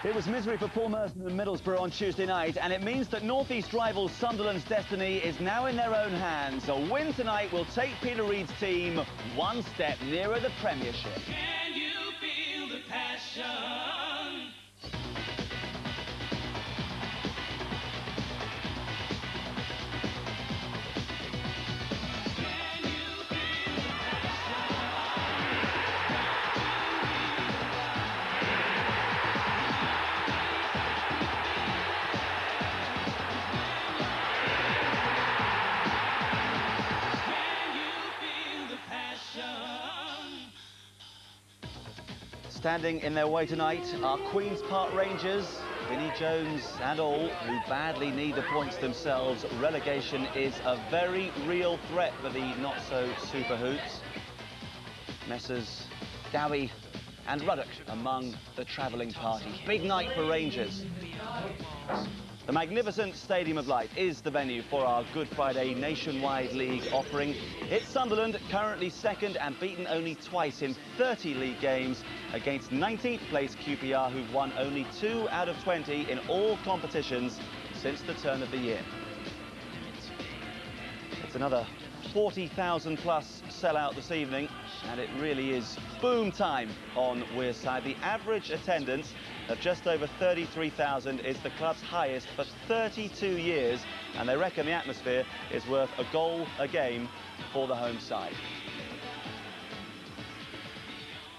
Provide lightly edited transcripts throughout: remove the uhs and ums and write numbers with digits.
It was misery for Paul Merson and Middlesbrough on Tuesday night, and it means that North East rivals Sunderland's destiny is now in their own hands. A win tonight will take Peter Reid's team one step nearer the Premiership. Can you feel the passion? Standing in their way tonight are Queen's Park Rangers, Vinnie Jones and all, who badly need the points themselves. Relegation is a very real threat for the not-so-super Hoots. Messrs Dowie and Ruddock among the travelling party. Big night for Rangers. The magnificent Stadium of Light is the venue for our Good Friday nationwide league offering. It's Sunderland, currently second and beaten only twice in 30 league games against 19th place QPR, who've won only 2 out of 20 in all competitions since the turn of the year. It's another 40,000 plus sellout this evening, and it really is boom time on Wearside. The average attendance of just over 33,000 is the club's highest for 32 years, and they reckon the atmosphere is worth a goal a game for the home side.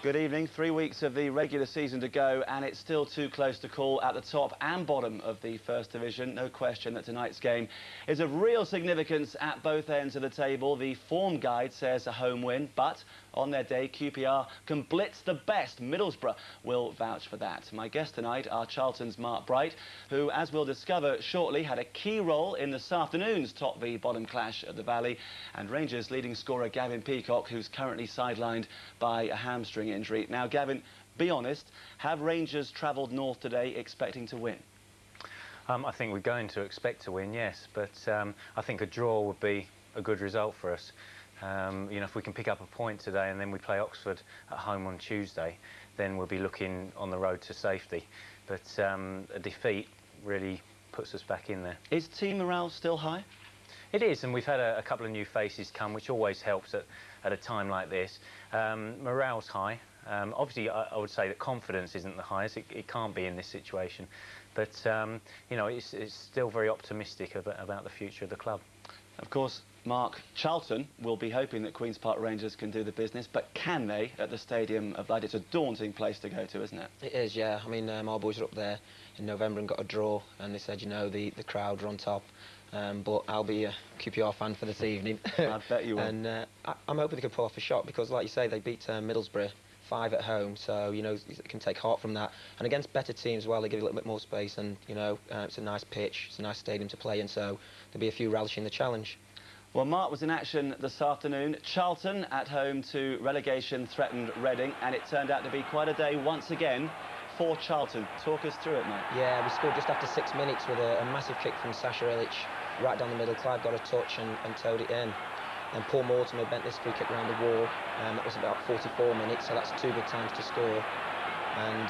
Good evening. 3 weeks of the regular season to go, and it's still too close to call at the top and bottom of the First Division. No question that tonight's game is of real significance at both ends of the table. The form guide says a home win, but on their day, QPR can blitz the best. Middlesbrough will vouch for that. My guests tonight are Charlton's Mark Bright, who, as we'll discover shortly, had a key role in this afternoon's top v bottom clash at the Valley, and Rangers' leading scorer Gavin Peacock, who's currently sidelined by a hamstring injury. Now, Gavin, be honest, have Rangers travelled north today expecting to win? I think we're going to expect to win, yes, but I think a draw would be a good result for us. You know, if we can pick up a point today and then we play Oxford at home on Tuesday, then we'll be looking on the road to safety. But a defeat really puts us back in there. Is team morale still high? It is, and we've had a couple of new faces come, which always helps at a time like this. Morale's high. Obviously, I would say that confidence isn't the highest. It can't be in this situation. But, you know, it's still very optimistic about the future of the club. Of course, Mark, Charlton will be hoping that Queen's Park Rangers can do the business, but can they at the Stadium of Light? It's a daunting place to go to, isn't it? It is, yeah. I mean, our boys were up there in November and got a draw, and they said, you know, the crowd were on top. But I'll be a QPR fan for this evening. I bet you will. And I'm hoping they can pull off a shot, because, like you say, they beat Middlesbrough 5 at home, so, you know, it can take heart from that. And against better teams as well, they give you a little bit more space, and, you know, it's a nice pitch, it's a nice stadium to play in, so there'll be a few relishing the challenge. Well, Mark was in action this afternoon. Charlton at home to relegation-threatened Reading, and it turned out to be quite a day once again for Charlton. Talk us through it, mate. Yeah, we scored just after 6 minutes with a massive kick from Sasha Ilic right down the middle. Clive got a touch and towed it in. And Paul Mortimer bent this free kick around the wall. That was about 44 minutes, so that's 2 good times to score. And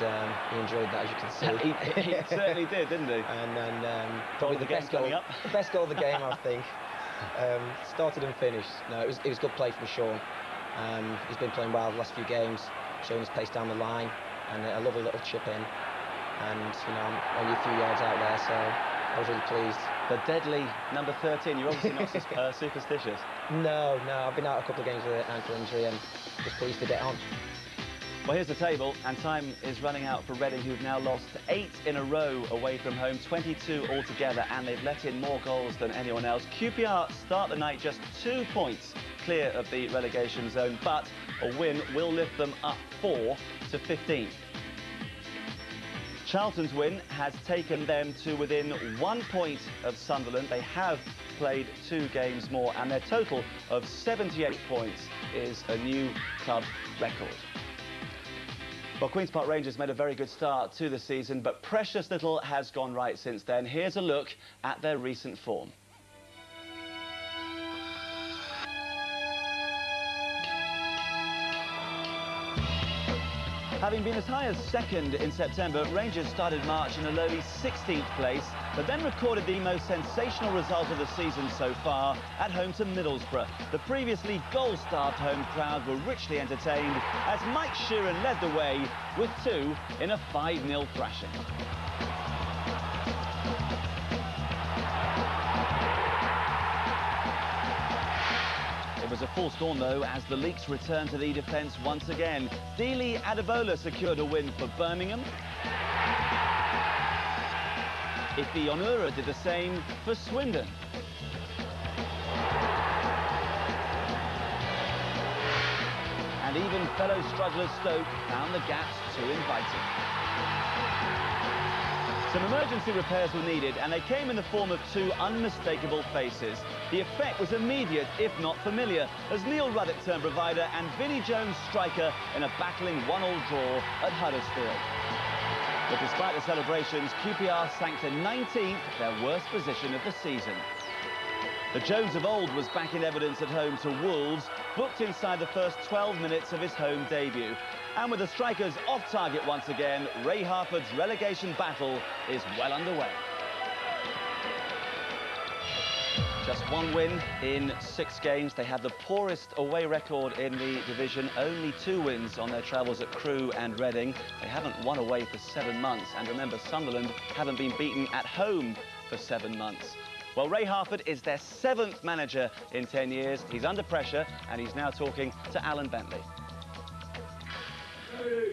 he enjoyed that, as you can see. he certainly did, didn't he? And then probably the best goal of the game, I think. Started and finished. No, it was good play from Sean. He's been playing well the last few games, showing his pace down the line, and a lovely little chip in. And, you know, I'm only a few yards out there, so I was really pleased. The deadly number 13, you're obviously not superstitious. No, I've been out a couple of games with an ankle injury and just pleased to get on. Well, here's the table, and time is running out for Reading, who've now lost 8 in a row away from home, 22 altogether, and they've let in more goals than anyone else. QPR start the night just 2 points clear of the relegation zone, but a win will lift them up 4 to 15. Charlton's win has taken them to within 1 point of Sunderland. They have played 2 games more, and their total of 78 points is a new club record. Well, Queen's Park Rangers made a very good start to the season, but precious little has gone right since then. Here's a look at their recent form. Having been as high as second in September, Rangers started March in a lowly 16th place, but then recorded the most sensational result of the season so far at home to Middlesbrough. The previously goal-starved home crowd were richly entertained as Mike Sheeran led the way with 2 in a 5-0 thrashing. It was a full storm, though, as the Leaks returned to the defence once again. Dele Adebola secured a win for Birmingham. Ife Onura did the same for Swindon. And even fellow strugglers Stoke found the gaps too inviting. Some emergency repairs were needed, and they came in the form of 2 unmistakable faces. The effect was immediate, if not familiar, as Neil Ruddock turned provider and Vinnie Jones striker in a battling 1-1 draw at Huddersfield. But despite the celebrations, QPR sank to 19th, their worst position of the season. The Jones of old was back in evidence at home to Wolves, booked inside the first 12 minutes of his home debut. And with the strikers off target once again, Ray Harford's relegation battle is well underway. Just 1 win in 6 games. They have the poorest away record in the division, only 2 wins on their travels at Crewe and Reading. They haven't won away for 7 months, and remember, Sunderland haven't been beaten at home for 7 months. Well, Ray Harford is their 7th manager in 10 years. He's under pressure, and he's now talking to Alan Bentley.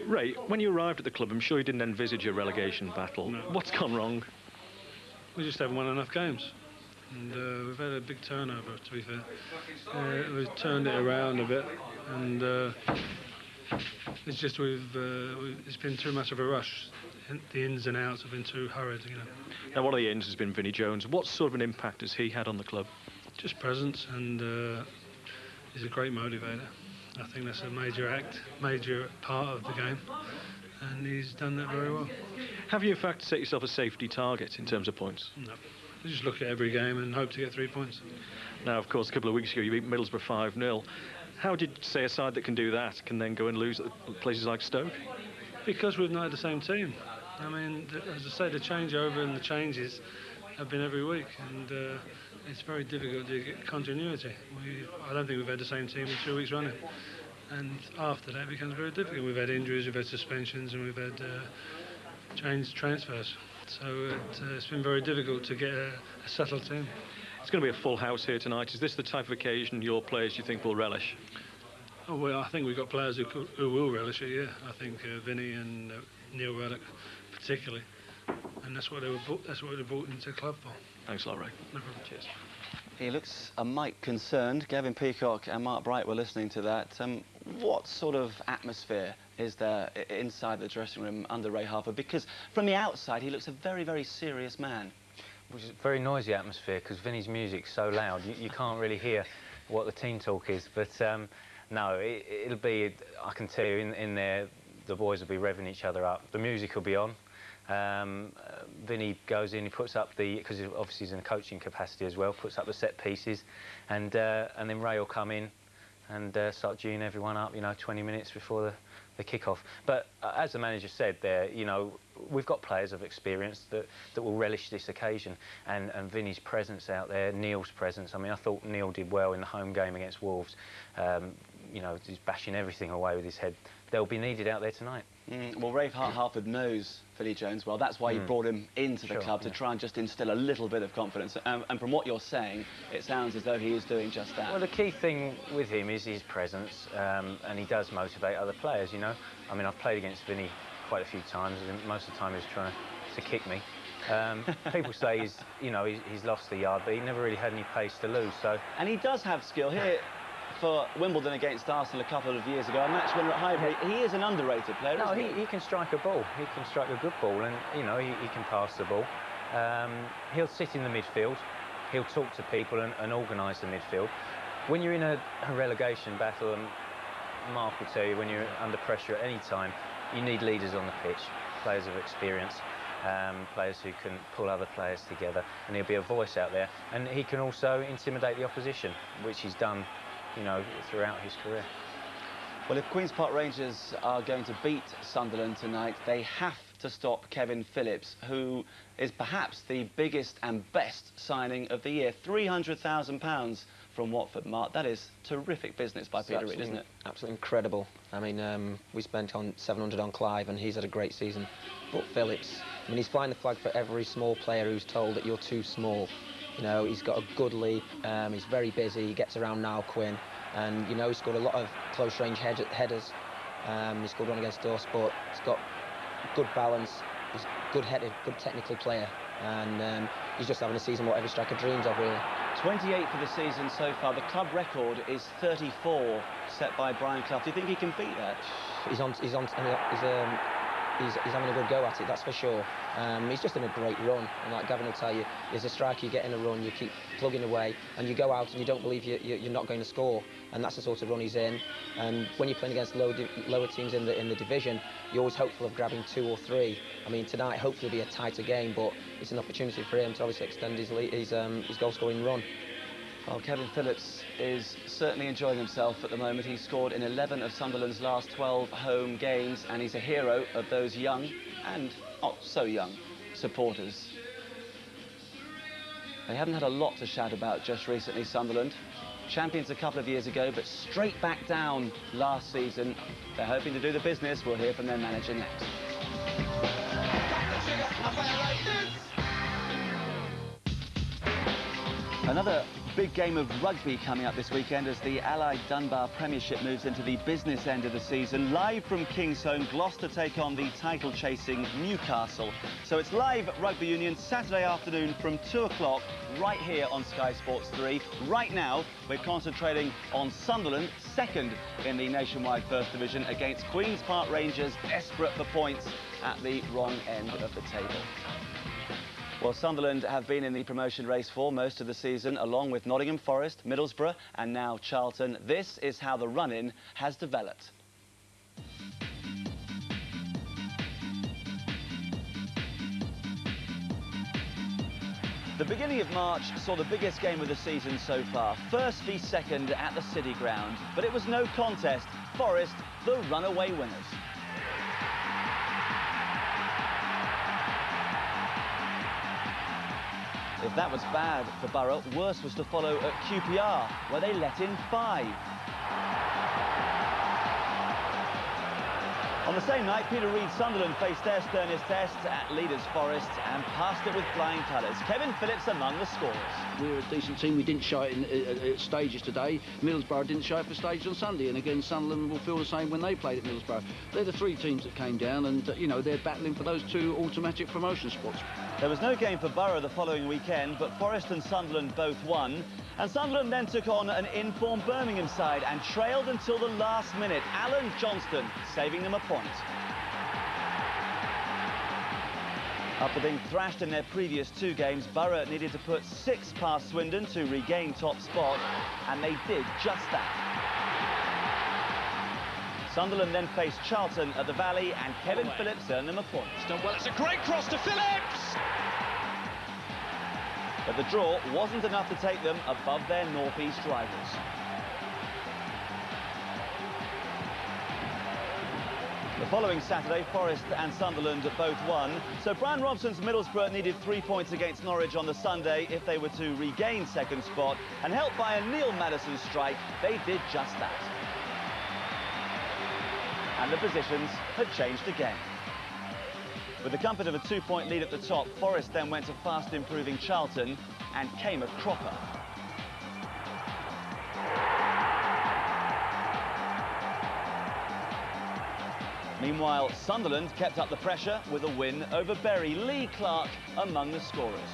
Ray, when you arrived at the club, I'm sure you didn't envisage a relegation battle. No. What's gone wrong? We just haven't won enough games. And we've had a big turnover, to be fair. We've turned it around a bit, and it's just it's been too much of a rush. The ins and outs have been too hurried, you know. Now, one of the ins has been Vinnie Jones. What sort of an impact has he had on the club? Just presence, and he's a great motivator. I think that's a major part of the game, and he's done that very well. Have you, in fact, set yourself a safety target in terms of points? No. You just look at every game and hope to get 3 points. Now, of course, a couple of weeks ago, you beat Middlesbrough 5-0. How did, say, a side that can do that can then go and lose at places like Stoke? Because we've not had the same team. I mean, as I say, the changeover and the changes have been every week, and it's very difficult to get continuity. I don't think we've had the same team in 2 weeks running, and after that it becomes very difficult. We've had injuries, we've had suspensions, and we've had changed transfers. So it's been very difficult to get a settled team. It's going to be a full house here tonight. Is this the type of occasion your players, you think, will relish? Oh, well, I think we've got players who will relish it, yeah. I think Vinnie and Neil Ruddock particularly, and that's what they brought into the club for. Thanks a lot, Ray. No problem. Cheers. He looks a mite concerned. Gavin Peacock and Mark Bright were listening to that. What sort of atmosphere is there inside the dressing room under Ray Harford? Because from the outside, he looks a very, very serious man. Which is a very noisy atmosphere, because Vinnie's music's so loud, you can't really hear what the team talk is. But no, it'll be, I can tell you, in there, the boys will be revving each other up. The music will be on. Vinnie goes in, he puts up because obviously he's in a coaching capacity as well, puts up the set pieces, and then Ray will come in and start geeing everyone up, you know, 20 minutes before the kick-off. But as the manager said there, you know, we've got players of experience that will relish this occasion, and Vinnie's presence out there, Neil's presence. I mean, I thought Neil did well in the home game against Wolves. You know, he's bashing everything away with his head. They'll be needed out there tonight. Well, Ray Harford knows Vinnie Jones well. That's why he brought him into the club, to try and just instill a little bit of confidence. And from what you're saying, it sounds as though he is doing just that. Well, the key thing with him is his presence, and he does motivate other players, you know. I mean, I've played against Vinnie quite a few times, and most of the time he's trying to kick me. People say he's lost the yard, but he never really had any pace to lose. So, and he does have skill here. For Wimbledon against Arsenal a couple of years ago, a match winner at Highbury, he is an underrated player. No, he can strike a ball. He can strike a good ball, and you know he can pass the ball. He'll sit in the midfield. He'll talk to people and organise the midfield. When you're in a relegation battle, and Mark will tell you, when you're under pressure at any time, you need leaders on the pitch, players of experience, players who can pull other players together, and he'll be a voice out there. And he can also intimidate the opposition, which he's done, you know, throughout his career. Well, if Queen's Park Rangers are going to beat Sunderland tonight, they have to stop Kevin Phillips, who is perhaps the biggest and best signing of the year. £300,000 from Watford. Mark, that is terrific business by Peter Reid, isn't it? Absolutely incredible. I mean, we spent on 700 on Clive, and he's had a great season. But Phillips, I mean, he's flying the flag for every small player who's told that you're too small. You know, he's got a good leap, he's very busy, he gets around now, Quinn. And, you know, he's scored a lot of close-range headers. He scored one against us, but he's got good balance. He's good-headed, good technical player. And he's just having a season what every striker dreams of, really. 28 for the season so far. The club record is 34, set by Brian Clough. Do you think he can beat that? He's having a good go at it, that's for sure. He's just in a great run, and like Gavin will tell you, as a striker you get in a run, you keep plugging away, and you go out and you don't believe you're not going to score, and that's the sort of run he's in. And when you're playing against lower teams in the division, you're always hopeful of grabbing 2 or 3. I mean, tonight hopefully will be a tighter game, but it's an opportunity for him to obviously extend his goal-scoring run. Well, Kevin Phillips is certainly enjoying himself at the moment. He's scored in 11 of Sunderland's last 12 home games, and he's a hero of those young and not so young supporters. They haven't had a lot to shout about just recently, Sunderland. Champions a couple of years ago, but straight back down last season. They're hoping to do the business. We'll hear from their manager next. Another big game of rugby coming up this weekend as the Allied Dunbar Premiership moves into the business end of the season. Live from Kingsholm, Gloucester take on the title-chasing Newcastle. So it's live Rugby Union Saturday afternoon from 2 o'clock right here on Sky Sports 3. Right now, we're concentrating on Sunderland, second in the nationwide First Division, against Queen's Park Rangers, desperate for points at the wrong end of the table. Well, Sunderland have been in the promotion race for most of the season, along with Nottingham Forest, Middlesbrough and now Charlton. This is how the run-in has developed. The beginning of March saw the biggest game of the season so far. First v second at the City Ground. But it was no contest. Forest, the runaway winners. If that was bad for Borough, worse was to follow at QPR, where they let in 5. On the same night, Peter Reid's Sunderland faced their sternest test at leaders Forest and passed it with flying colours. Kevin Phillips among the scorers. We're a decent team. We didn't show it at stages today. Middlesbrough didn't show it for stages on Sunday, and again Sunderland will feel the same when they played at Middlesbrough. They're the 3 teams that came down, and you know, they're battling for those 2 automatic promotion spots. There was no game for Borough the following weekend, but Forest and Sunderland both won. And Sunderland then took on an in-form Birmingham side and trailed until the last minute. Alan Johnston saving them a point. After being thrashed in their previous 2 games, Borough needed to put 6 past Swindon to regain top spot, and they did just that. Sunderland then faced Charlton at the Valley, and Kevin Phillips earned them a point. It's done well, it's a great cross to Phillips! But the draw wasn't enough to take them above their northeast rivals. The following Saturday, Forest and Sunderland both won. So Brian Robson's Middlesbrough needed 3 points against Norwich on the Sunday if they were to regain second spot. And helped by a Neil Maddison strike, they did just that. And the positions had changed again. With the comfort of a 2-point lead at the top, Forest then went to fast improving Charlton and came a cropper. Meanwhile, Sunderland kept up the pressure with a win over Bury. Lee Clark among the scorers.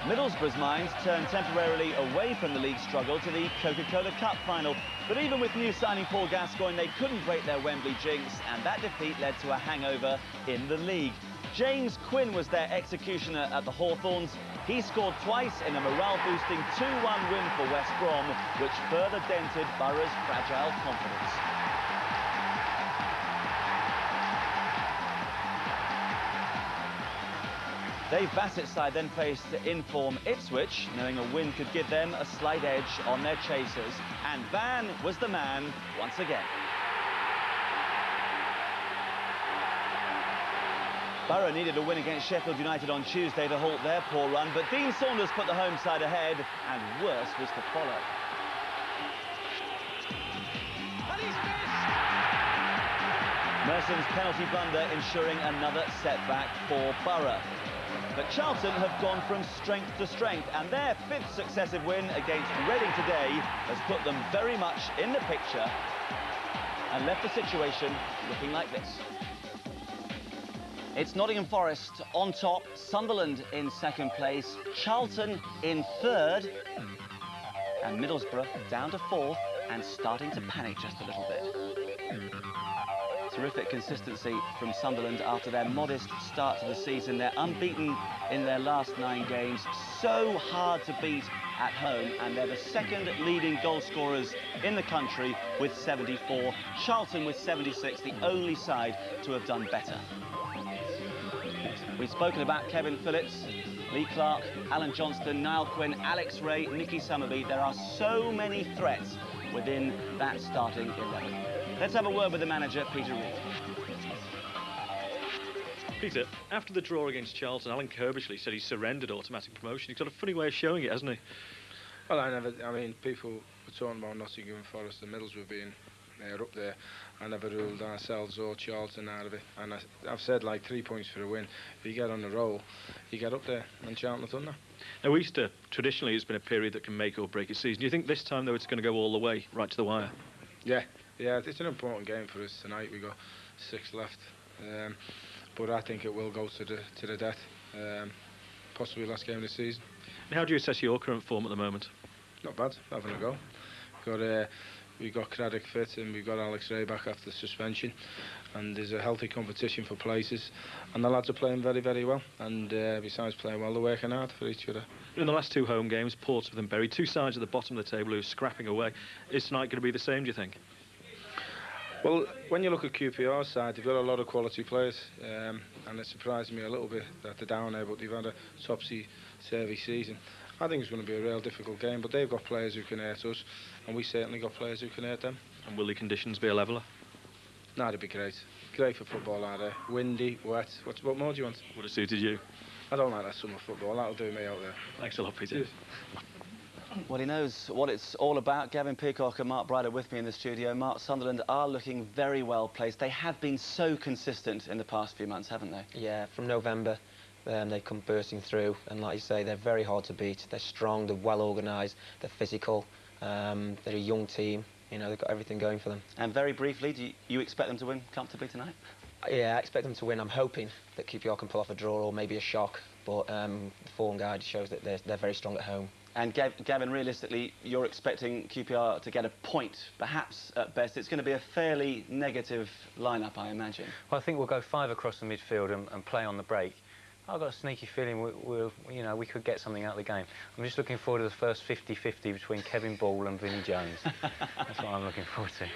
Middlesbrough's minds turned temporarily away from the league struggle to the Coca-Cola Cup final. But even with new signing Paul Gascoigne, they couldn't break their Wembley jinx, and that defeat led to a hangover in the league. James Quinn was their executioner at the Hawthorns. He scored twice in a morale-boosting 2-1 win for West Brom, which further dented Borough's fragile confidence. Dave Bassett's side then faced in-form Ipswich, knowing a win could give them a slight edge on their chasers. And Van was the man once again. Borough needed a win against Sheffield United on Tuesday to halt their poor run, but Dean Saunders put the home side ahead, and worse was to follow. And he's missed! Merson's penalty blunder ensuring another setback for Borough. But Charlton have gone from strength to strength, and their 5th successive win against Reading today has put them very much in the picture and left the situation looking like this. It's Nottingham Forest on top, Sunderland in 2nd place, Charlton in 3rd, and Middlesbrough down to 4th and starting to panic just a little bit. Terrific consistency from Sunderland after their modest start to the season. They're unbeaten in their last 9 games, so hard to beat at home, and they're the 2nd leading goal scorers in the country with 74. Charlton with 76, the only side to have done better. We've spoken about Kevin Phillips, Lee Clark, Alan Johnston, Niall Quinn, Alex Ray, Nicky Summerby. There are so many threats within that starting 11. Let's have a word with the manager, Peter Reid. Peter, after the draw against Charlton, Alan Kirbishley said he surrendered automatic promotion. He's got a funny way of showing it, hasn't he? Well, I mean, people were talking about Nottingham Forest and Middlesbrough being up there. I never ruled ourselves or Charlton out of it. And I've said, like, 3 points for a win. If you get on the roll, you get up there, and Charlton have done that. Now, Easter, traditionally, has been a period that can make or break a season. Do you think this time, though, it's going to go all the way, right to the wire? Yeah, it's an important game for us tonight. We've got 6 left. But I think it will go to the death. Possibly last game of the season. And how do you assess your current form at the moment? Not bad, having a go. We've got Craddock fit, and we've got Alex Ray back after suspension, and there's a healthy competition for places, and the lads are playing very, very well, and besides playing well, they're working hard for each other. In the last 2 home games, Portsmouth and Bury, 2 sides at the bottom of the table who are scrapping away. Is tonight going to be the same, do you think? Well, when you look at QPR's side, they've got a lot of quality players, and it surprised me a little bit that they're down there, but they've had a topsy-turvy season. I think it's going to be a real difficult game, but they've got players who can hurt us, and we certainly got players who can hurt them. And will the conditions be a leveller? No, it'd be great. Great for football out there. Windy, wet. What more do you want? Would have suited you. I don't like that summer football. That'll do me out there. Thanks a lot, Peter. Cheers. Well, he knows what it's all about. Gavin Peacock and Mark Bryder with me in the studio. Mark, Sunderland are looking very well placed. They have been so consistent in the past few months, haven't they? Yeah, from November. They come bursting through, and like you say, they're very hard to beat. They're strong, they're well organised, they're physical, they're a young team, you know, they've got everything going for them. And very briefly, do you expect them to win comfortably tonight? Yeah, I expect them to win. I'm hoping that QPR can pull off a draw or maybe a shock, but the form guide shows that they're very strong at home. And Gavin, realistically, you're expecting QPR to get a point, perhaps at best. It's going to be a fairly negative lineup, I imagine. Well, I think we'll go 5 across the midfield and play on the break. I've got a sneaky feeling we could get something out of the game. I'm just looking forward to the first 50-50 between Kevin Ball and Vinnie Jones. That's what I'm looking forward to.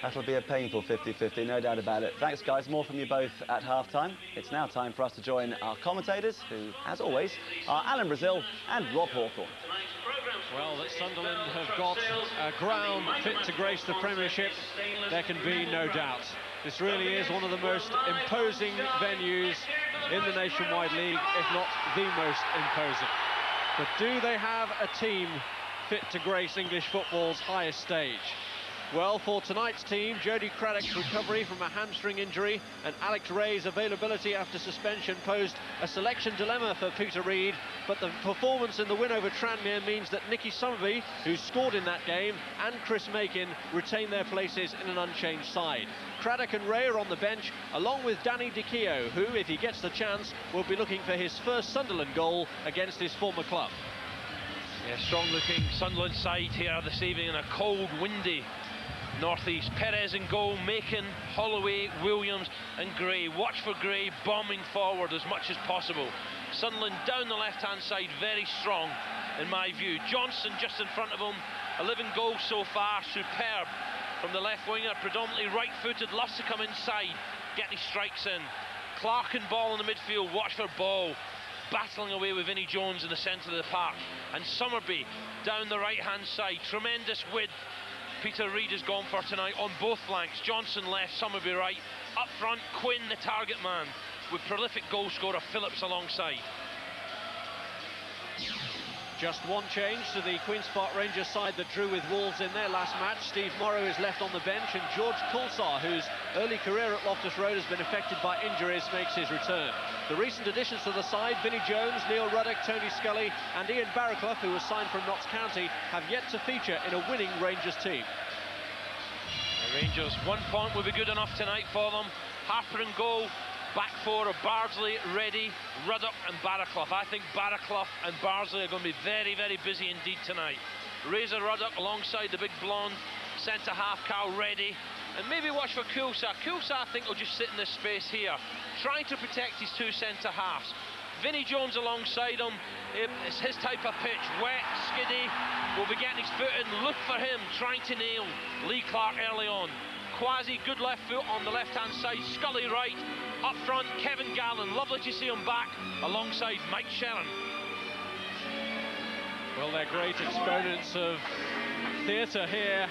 That'll be a painful 50-50, no doubt about it. Thanks, guys. More from you both at half-time. It's now time for us to join our commentators, who, as always, are Alan Brazil and Rob Hawthorne. Well, that Sunderland have got a ground fit to grace the Premiership, there can be no doubt. This really is one of the most imposing venues in the Nationwide League, if not the most imposing. But do they have a team fit to grace English football's highest stage? Well, for tonight's team, Jody Craddock's recovery from a hamstring injury and Alex Ray's availability after suspension posed a selection dilemma for Peter Reid, but the performance in the win over Tranmere means that Nicky Summerby, who scored in that game, and Chris Makin retain their places in an unchanged side. Craddock and Ray are on the bench, along with Danny Dicchio, who, if he gets the chance, will be looking for his first Sunderland goal against his former club. Yeah, strong-looking Sunderland side here this evening in a cold, windy northeast. Perez in goal, Makin, Holloway, Williams and Gray. Watch for Gray bombing forward as much as possible. Sunderland down the left-hand side, very strong in my view. Johnson just in front of him, 11 goals so far, superb from the left winger, predominantly right-footed, loves to come inside, get his strikes in. Clark and Ball in the midfield, watch for Ball. battling away with Vinnie Jones in the centre of the park. And Summerby down the right-hand side, tremendous width. Peter Reid has gone for tonight on both flanks. Johnson left, Summerby right. Up front, Quinn, the target man, with prolific goal scorer Phillips alongside. Just one change to the Queen's Park Rangers side that drew with Wolves in their last match. Steve Morrow is left on the bench, and George Coulsar, whose early career at Loftus Road has been affected by injuries, makes his return. The recent additions to the side, Vinnie Jones, Neil Ruddock, Tony Scully and Ian Barraclough, who was signed from Notts County, have yet to feature in a winning Rangers team. The Rangers, 1 point will be good enough tonight for them. Harper in goal. Back four of Bardsley, Reddy, Ruddock and Barraclough. I think Barraclough and Bardsley are going to be very, very busy indeed tonight. Razor Ruddock alongside the big blonde, centre-half Carl Reddy. And maybe watch for Coulsar. Coulsar, I think, will just sit in this space here, trying to protect his two centre-halves. Vinnie Jones alongside him. It's his type of pitch, wet, skiddy. Will be getting his foot in. Look for him, trying to nail Lee Clark early on. Quasi, good left foot on the left-hand side. Scully right. Up front, Kevin Gallen. Lovely to see him back alongside Mike Sherrin. Well, they're great exponents of theatre here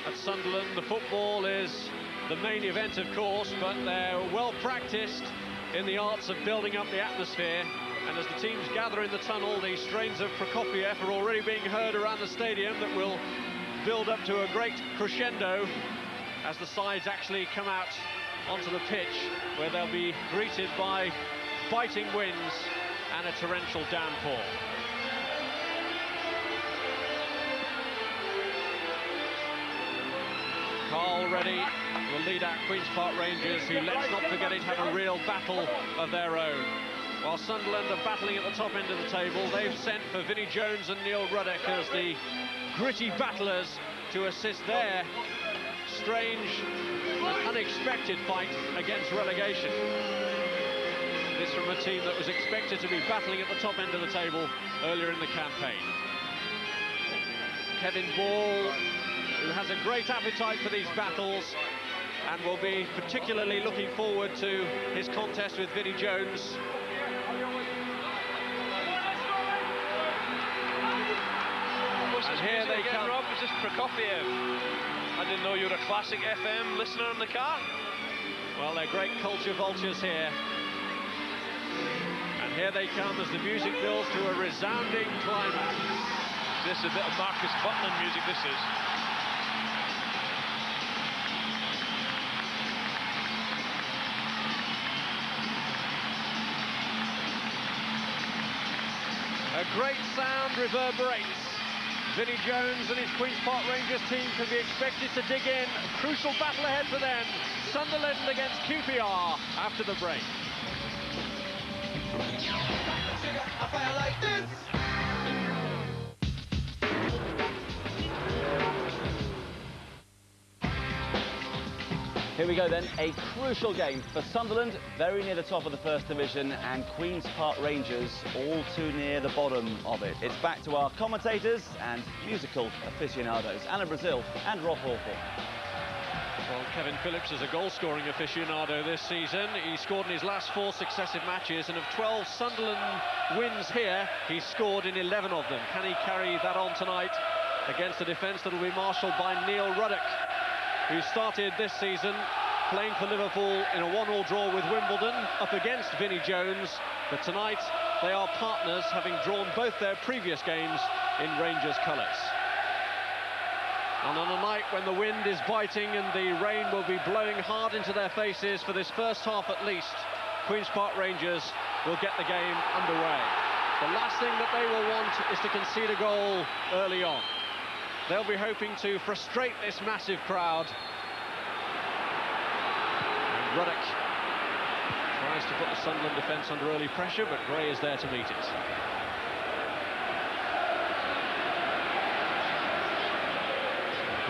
at Sunderland. The football is the main event, of course, but they're well practiced in the arts of building up the atmosphere. And as the teams gather in the tunnel, the strains of Prokofiev are already being heard around the stadium that will build up to a great crescendo as the sides actually come out onto the pitch, where they'll be greeted by biting winds and a torrential downpour. Carl Reddy will lead out Queen's Park Rangers, who, let's not forget it, have a real battle of their own. While Sunderland are battling at the top end of the table, they've sent for Vinnie Jones and Neil Ruddock as the gritty battlers to assist their strange and unexpected fight against relegation. This from a team that was expected to be battling at the top end of the table earlier in the campaign. Kevin Ball, who has a great appetite for these battles and will be particularly looking forward to his contest with Vinnie Jones. And here they come. Rob, is this Prokofiev? I didn't know you were a classic FM listener in the car. Well, they're great culture vultures here. And here they come as the music builds to a resounding climax. This is a bit of Marcus Butland music, this is. A great sound reverberates. Vinnie Jones and his Queen's Park Rangers team can be expected to dig in. A crucial battle ahead for them. Sunderland against QPR after the break. Here we go then, a crucial game for Sunderland, very near the top of the First Division, and Queen's Park Rangers all too near the bottom of it. It's back to our commentators and musical aficionados, Alan Brazil and Rob Hawthorne. Well, Kevin Phillips is a goal-scoring aficionado this season. He scored in his last 4 successive matches, and of 12 Sunderland wins here, he's scored in 11 of them. Can he carry that on tonight against a defence that will be marshalled by Neil Ruddock, who started this season playing for Liverpool in a 1-1 draw with Wimbledon up against Vinnie Jones, but tonight they are partners, having drawn both their previous games in Rangers colours. And on a night when the wind is biting and the rain will be blowing hard into their faces for this first half at least, Queen's Park Rangers will get the game underway. The last thing that they will want is to concede a goal early on. They'll be hoping to frustrate this massive crowd. And Ruddock tries to put the Sunderland defence under early pressure, but Gray is there to meet it.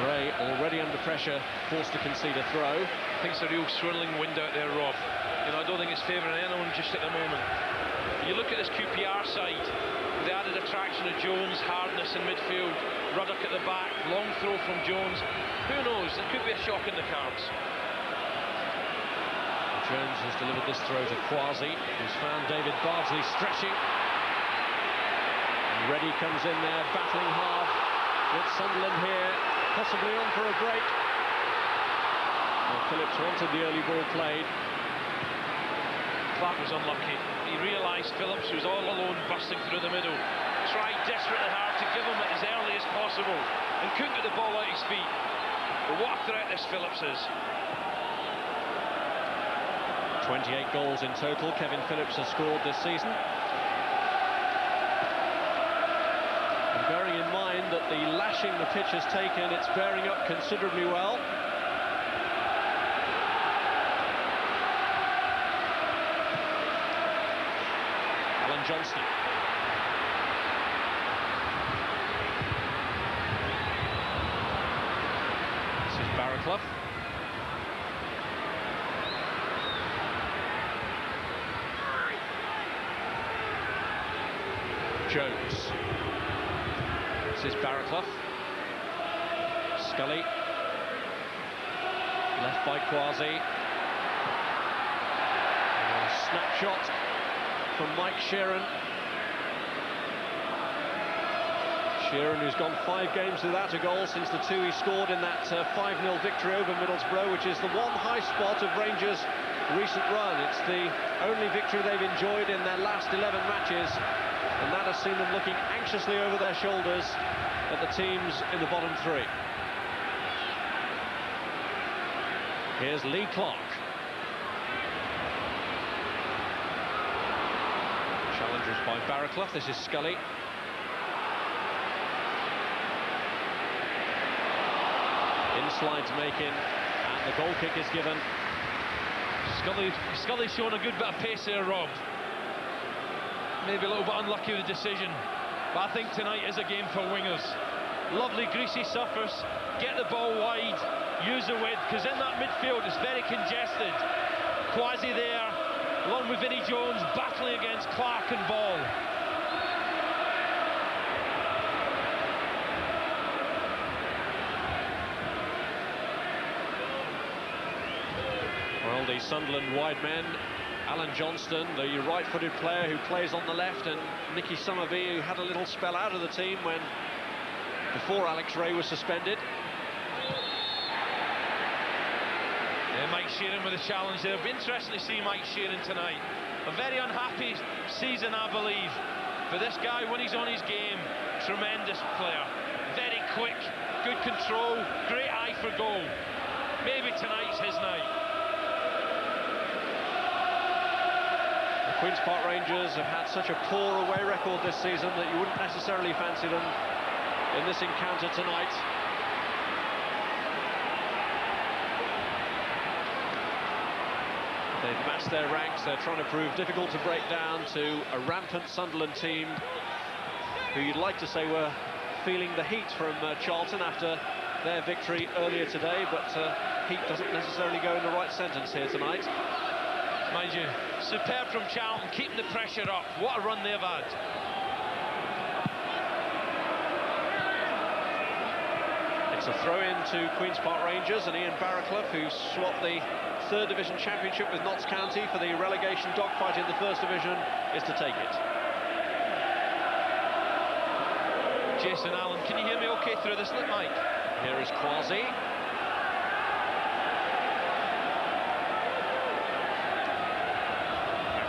Gray already under pressure, forced to concede a throw. I think it's a real swirling wind out there, Rob. You know, I don't think it's favouring anyone just at the moment. You look at this QPR side, the added attraction of Jones, hardness in midfield, Ruddock at the back, long throw from Jones. Who knows, there could be a shock in the cards. Jones has delivered this throw to Quasi, who's found David Bardsley stretching. And Reddy comes in there, battling hard with Sunderland here, possibly on for a break. Well, Phillips wanted the early ball played. Clark was unlucky. He realised Phillips was all alone, busting through the middle. Tried desperately hard to give him it as early as possible, and couldn't get the ball out his feet. But what a threat this Phillips is. 28 goals in total Kevin Phillips has scored this season. And bearing in mind that the lashing the pitch has taken, it's bearing up considerably well. Alan Johnston. This is Barraclough. Jones. This is Barraclough. Scully. Left by Quasi. Snapshot from Mike Sheeran. Sheeran, who's gone 5 games without a goal since the 2 he scored in that 5-0 victory over Middlesbrough, which is the one high spot of Rangers' recent run. It's the only victory they've enjoyed in their last 11 matches. And that has seen them looking anxiously over their shoulders at the teams in the bottom 3. Here's Lee Clark. Challengers by Barraclough. This is Scully. Inslides making, and the goal kick is given. Scully's shown a good bit of pace there, Rob. Maybe a little bit unlucky with the decision, but I think tonight is a game for wingers. Lovely greasy surface, get the ball wide, use the width, because in that midfield it's very congested. Quasi there, along with Vinnie Jones, battling against Clark and Ball. Well, the Sunderland wide men, Alan Johnston, the right-footed player who plays on the left, and Nicky Summerby, who had a little spell out of the team before Alex Ray was suspended. Yeah, Mike Sheeran with a challenge there. It'll be interesting to see Mike Sheeran tonight. A very unhappy season, I believe, for this guy when he's on his game. Tremendous player, very quick, good control, great eye for goal. Maybe tonight's his night. Queen's Park Rangers have had such a poor away record this season that you wouldn't necessarily fancy them in this encounter tonight. They've massed their ranks. They're trying to prove difficult to break down to a rampant Sunderland team who you'd like to say were feeling the heat from Charlton after their victory earlier today, but heat doesn't necessarily go in the right sentence here tonight. Mind you, superb from Charlton, keeping the pressure up. What a run they've had. It's a throw-in to Queen's Park Rangers, and Ian Barraclough, who swapped the 3rd Division Championship with Notts County for the relegation dogfight in the 1st Division, is to take it. Jason Allen, can you hear me okay through this lip mic? Here is Quasi.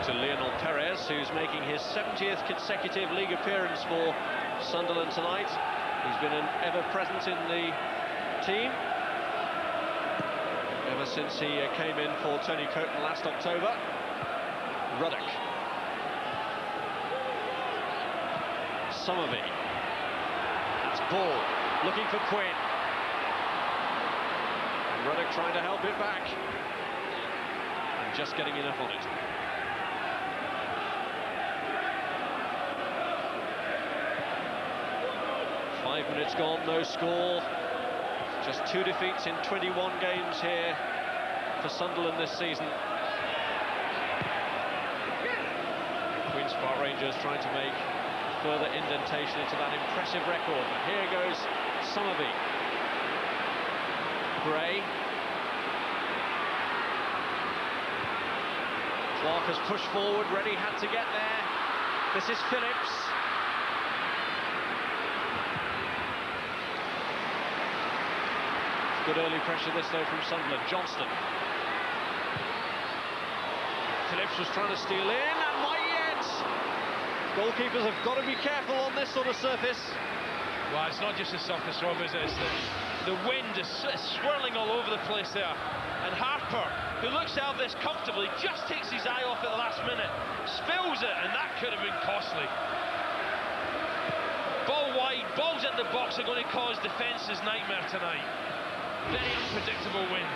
To Lionel Perez, who's making his 70th consecutive league appearance for Sunderland tonight. He's been an ever-present in the team ever since he came in for Tony Coton last October. Ruddock. Summerby. That's Ball, looking for Quinn. And Ruddock trying to help it back. And just getting enough on it. Five minutes gone, no score. Just 2 defeats in 21 games here for Sunderland this season. Queen's Park Rangers trying to make further indentation into that impressive record. But here goes Summerby. Gray. Clark has pushed forward, Reddy had to get there. This is Phillips. Good early pressure this though from Sunderland. Johnston. Phillips was trying to steal in, and not yet. Goalkeepers have got to be careful on this sort of surface. Well, it's not just the surface, Rob, is it? It's the wind is swirling all over the place there. And Harper, who looks out of this comfortably, just takes his eye off at the last minute, spills it, and that could have been costly. Ball wide, balls in the box are going to cause defence's nightmare tonight. Very unpredictable wind.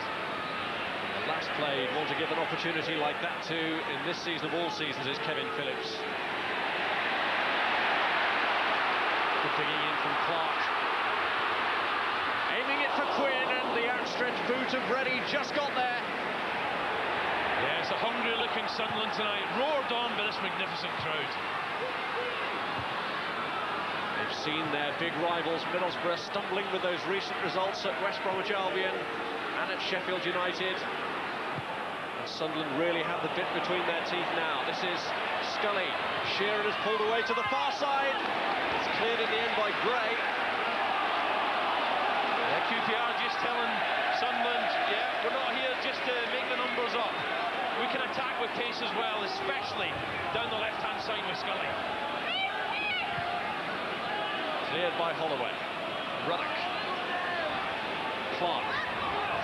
Last played, want to give an opportunity like that to, in this season of all seasons, is Kevin Phillips. Good digging in from Clark. Aiming it for Quinn, and the outstretched boot of Reddy just got there. Yeah, it's a hungry-looking Sunderland tonight, roared on by this magnificent crowd. They've seen their big rivals, Middlesbrough, stumbling with those recent results at West Bromwich Albion and at Sheffield United. Sunderland really have the bit between their teeth now. This is Scully. Shearer has pulled away to the far side. It's cleared in the end by Gray. QPR just telling Sunderland, yeah, we're not here just to make the numbers up. We can attack with pace as well, especially down the left-hand side with Scully. Cleared by Holloway. Ruddock. Clark.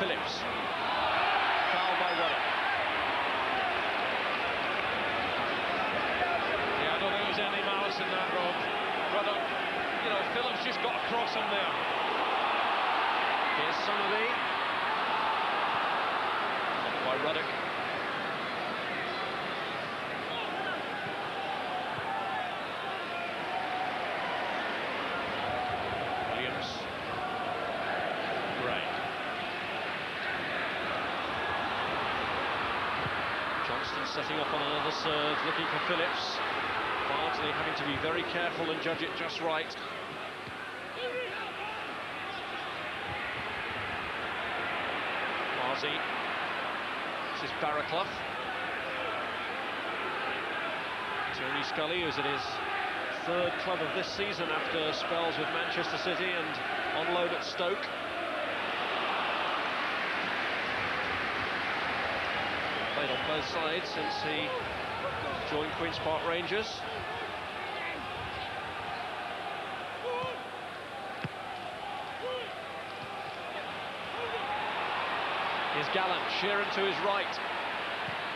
Phillips. Foul by Ruddock. Any malice in that, Rob. Ruddock, you know, Phillips just got across him there. Here's Somerby. By Ruddock. Williams. Gray. Johnston setting up on another serve, looking for Phillips. Barnsley having to be very careful and judge it just right. Marzi. This is Barraclough. Tony Scully, who's at his third club of this season after spells with Manchester City and on loan at Stoke. Played on both sides since he joined Queen's Park Rangers. Here's Gallant, Sheeran to his right,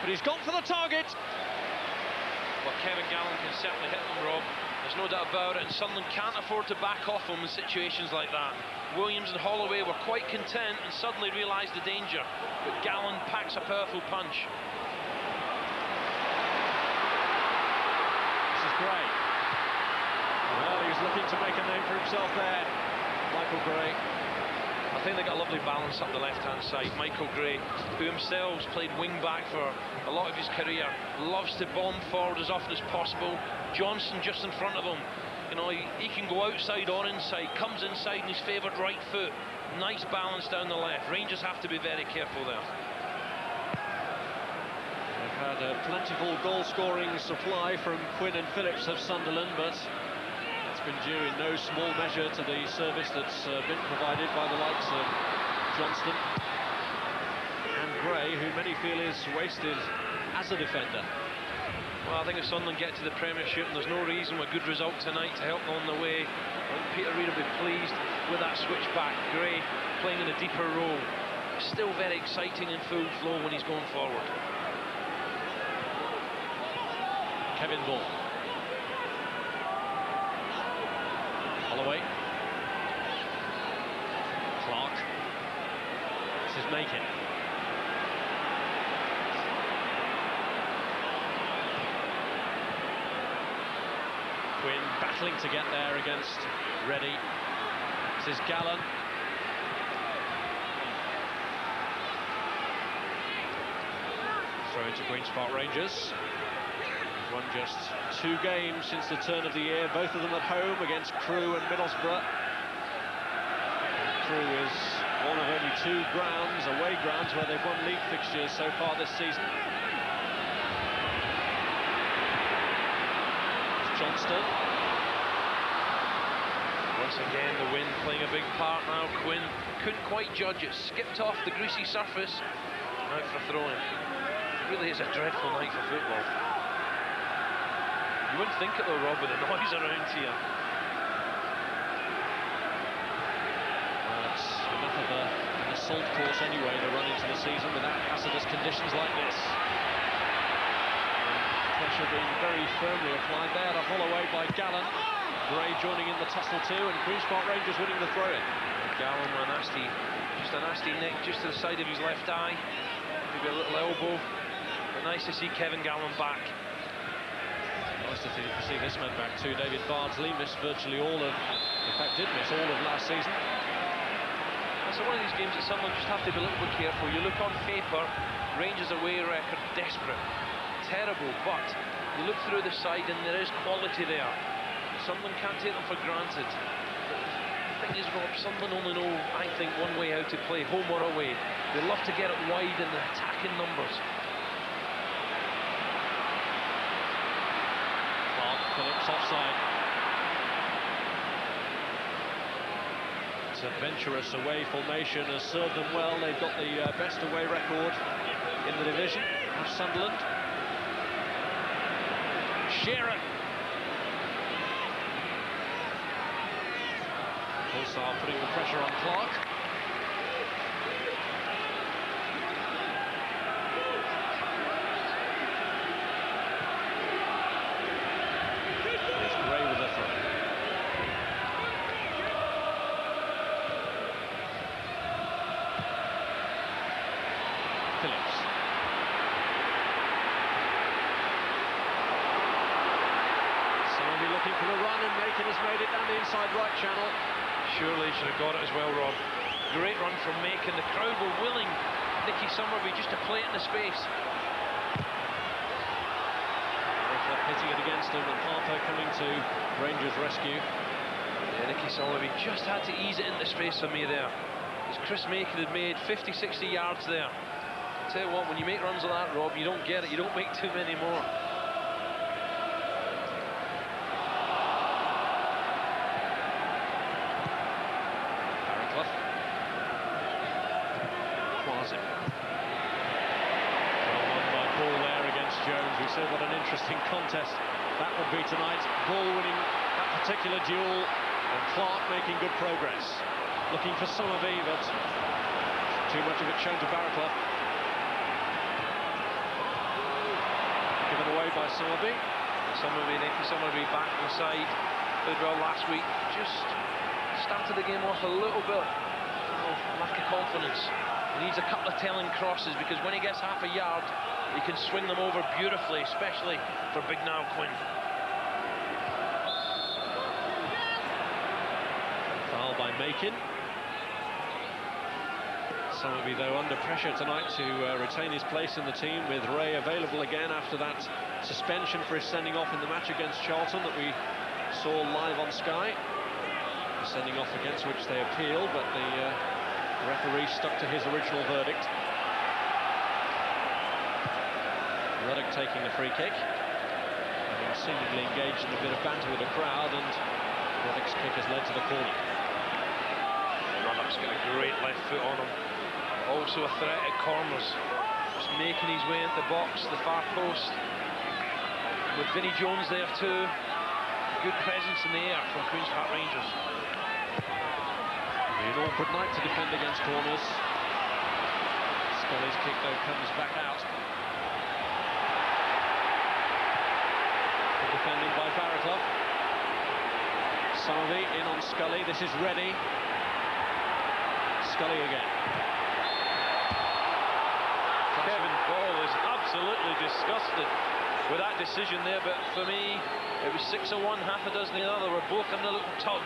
but he's gone for the target. Well, Kevin Gallant can certainly hit them, Rob. There's no doubt about it, and Sunderland can't afford to back off him in situations like that. Williams and Holloway were quite content and suddenly realised the danger, but Gallant packs a powerful punch. Gray. Well, he's looking to make a name for himself there, Michael Gray. I think they got a lovely balance up the left-hand side. Michael Gray, who himself played wing-back for a lot of his career, loves to bomb forward as often as possible. Johnston just in front of him. You know, he can go outside or inside, comes inside in his favoured right foot. Nice balance down the left. Rangers have to be very careful there. Had a plentiful goal-scoring supply from Quinn and Phillips of Sunderland, but it's been due in no small measure to the service that's been provided by the likes of Johnston and Gray, who many feel is wasted as a defender. Well, I think if Sunderland get to the Premiership, and there's no reason with a good result tonight to help them on the way, I think Peter Reid will be pleased with that switch back. Gray playing in a deeper role. Still very exciting and full flow when he's going forward. Kevin Ball. Holloway. Clark. This is Macon. Quinn battling to get there against Reddy. This is Gallen. Throw into Queen's Park Rangers. Won just 2 games since the turn of the year, both of them at home against Crewe and Middlesbrough. Crewe is one of only 2 grounds, away grounds, where they've won league fixtures so far this season. Johnston. Once again, the wind playing a big part now. Quinn couldn't quite judge it. Skipped off the greasy surface. Out for throwing. It really is a dreadful night for football. You wouldn't think it though, Rob, with the noise around here. Well, it's enough of an assault course anyway to run into the season without hazardous conditions like this. Pressure being very firmly applied there. A Holloway by Gallen. Gray joining in the tussle too, and Queen's Park Rangers winning the throw-in. Gallen with just a nasty nick just to the side of his left eye. Maybe a little elbow. But nice to see Kevin Gallen back. Nice to see this man back too. David Bardsley missed virtually all of, in fact did miss all of last season. So one of these games that someone just have to be a little bit careful. You look on paper, Rangers away record desperate, terrible, but you look through the side and there is quality there. Sunderland can't take them for granted. The thing is, Rob, Sunderland only know, I think, one way how to play, home or away. They love to get it wide in the attacking numbers. Clark, Phillips offside. It's a adventurous away formation has served them well. They've got the best away record in the division of Sunderland. Shearer. Pulsar putting the pressure on Clark. There's Gray with the throw. Phillips. Somebody looking for a run, and Macon has made it down the inside right channel. Surely should have got it as well, Rob. Great run from Macon. The crowd were willing Nicky Summerby just to play it in the space. Hitting it against him, and Harper coming to Rangers' rescue. Yeah, Nicky Summerby just had to ease it into space for me there. As Chris Macon had made 50, 60 yards there. I tell you what, when you make runs like that, Rob, you don't get it. You don't make too many more. We said what an interesting contest that would be tonight. Ball winning that particular duel, and Clark making good progress. Looking for Summerby, but too much of it shown to Barraclough. Given away by Summerby. Nicky Summerby back on the side. Played well last week. Just started the game off a little bit. Lack of confidence. He needs a couple of telling crosses, because when he gets half a yard, he can swing them over beautifully, especially for Big Now Quinn. Foul by Macon. Summerby, though, under pressure tonight to retain his place in the team, with Ray available again after that suspension for his sending off in the match against Charlton that we saw live on Sky. The sending off against which they appealed, but the referee stuck to his original verdict. Ruddock taking the free kick, having seemingly engaged in a bit of banter with the crowd, and Ruddock's kick has led to the corner. Ruddock's got a great left foot on him. Also a threat at corners. Just making his way into the box, the far post. With Vinnie Jones there too. Good presence in the air from Queen's Park Rangers. It'll be an awkward night to defend against corners. Scully's kick, though, comes back out. Defending by Barraclough. Summerby in on Scully. This is ready. Scully again. Kevin Ball is absolutely disgusted with that decision there, but for me, it was 6 of one, half a dozen of the other. We're both in a little tug.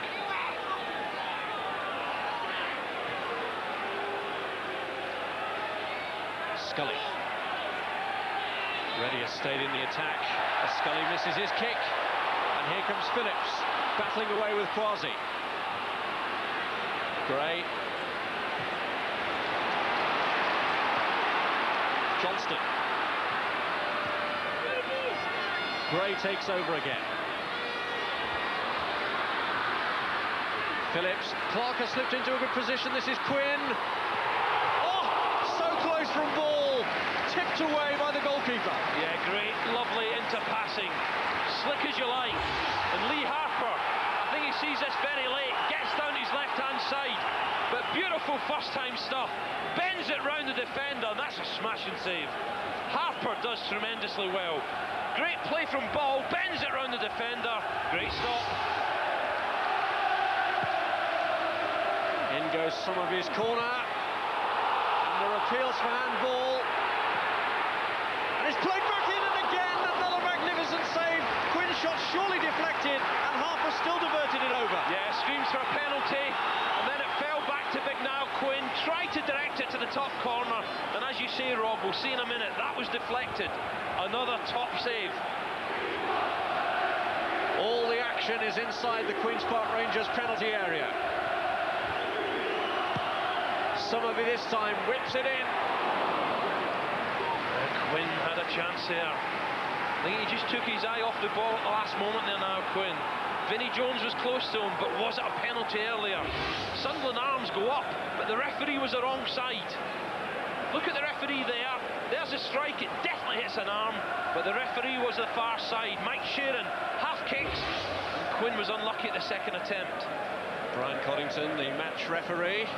Scully. Ready has stayed in the attack as Scully misses his kick, and here comes Phillips battling away with Quasi. Gray. Johnston. Gray takes over again. Phillips. Clark has slipped into a good position. This is Quinn. Oh, so close from ball. Tipped away by the goalkeeper. Yeah, great, lovely interpassing. Slick as you like. And Lee Harper, I think he sees this very late, gets down his left-hand side. But beautiful first-time stuff. Bends it round the defender, and that's a smashing save. Harper does tremendously well. Great play from Ball, bends it round the defender. Great stop. In goes Somerby's corner. And there are appeals for handball. And it's played back in, and again another magnificent save. Quinn's shot surely deflected, and Harper still diverted it over. Yeah, screams for a penalty, and then it fell back to Big Niall Quinn. Tried to direct it to the top corner, and as you say, Rob, we'll see in a minute, that was deflected. Another top save. All the action is inside the Queen's Park Rangers penalty area. Somerby this time whips it in. Quinn had a chance here. I think he just took his eye off the ball at the last moment there now, Quinn. Vinnie Jones was close to him, but was it a penalty earlier? Sunderland arms go up, but the referee was the wrong side. Look at the referee there. There's a strike, it definitely hits an arm, but the referee was the far side. Mike Sheeran, half kicks, and Quinn was unlucky at the second attempt. Brian Coddington, the match referee,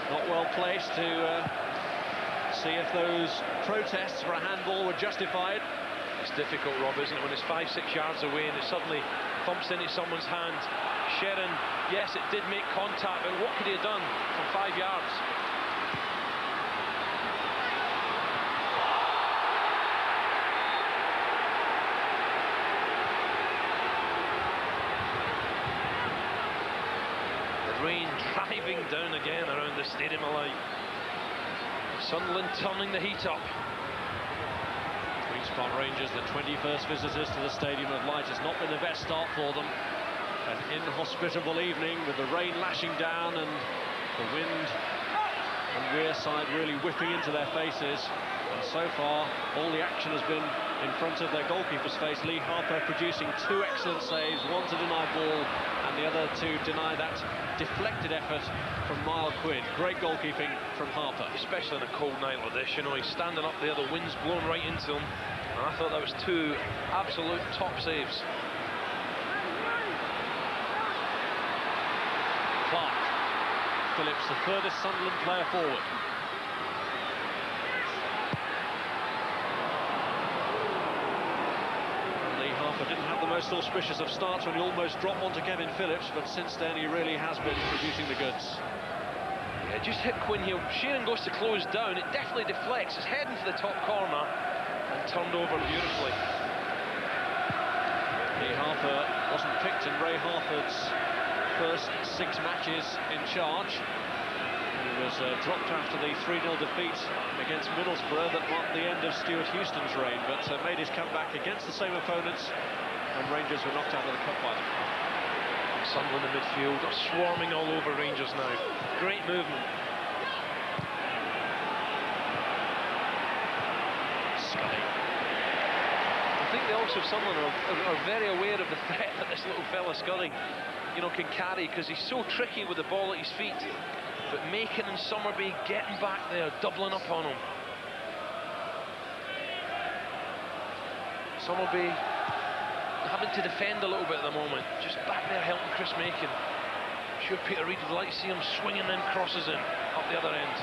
not well placed to see if those protests for a handball were justified. It's difficult, Rob, isn't it, when it's 5-6 yards away and it suddenly thumps into someone's hand. Sheeran, yes, it did make contact, but what could he have done from 5 yards? The rain driving down again around the Stadium of Light. Sunderland turning the heat up. Queen's Park Rangers, the 21st visitors to the Stadium of Light. It's not been the best start for them. An inhospitable evening with the rain lashing down and the wind and rear side really whipping into their faces. And so far, all the action has been in front of their goalkeeper's face. Lee Harper producing 2 excellent saves, one to deny ball and the other to deny that deflected effort from Niall Quinn. Great goalkeeping from Harper. Especially on a cold night like this, you know, he's standing up there, the wind's blowing right into him. And I thought that was 2 absolute top saves. Clark. Phillips, the furthest Sunderland player forward. Lee Harper didn't have the most auspicious of starts when he almost dropped one to Kevin Phillips, but since then he really has been producing the goods. Yeah, just hit Quinn here. Sheeran goes to close down. It definitely deflects. It's heading to the top corner and turned over beautifully. Lee Harper wasn't picked in Ray Harford's first 6 matches in charge. He was dropped after the 3-0 defeat against Middlesbrough that marked the end of Stuart Houston's reign, but made his comeback against the same opponents when Rangers were knocked out of the cup by them. Sunderland in midfield are swarming all over Rangers now. Great movement. Scully. I think the also Sunderland are very aware of the threat that this little fella Scully, you know, can carry, because he's so tricky with the ball at his feet. But Macon and Somerby getting back there, doubling up on him. Somerby having to defend a little bit at the moment, just back there helping Chris Macon. I'm sure Peter Reid would like to see him swinging them crosses in up the other end.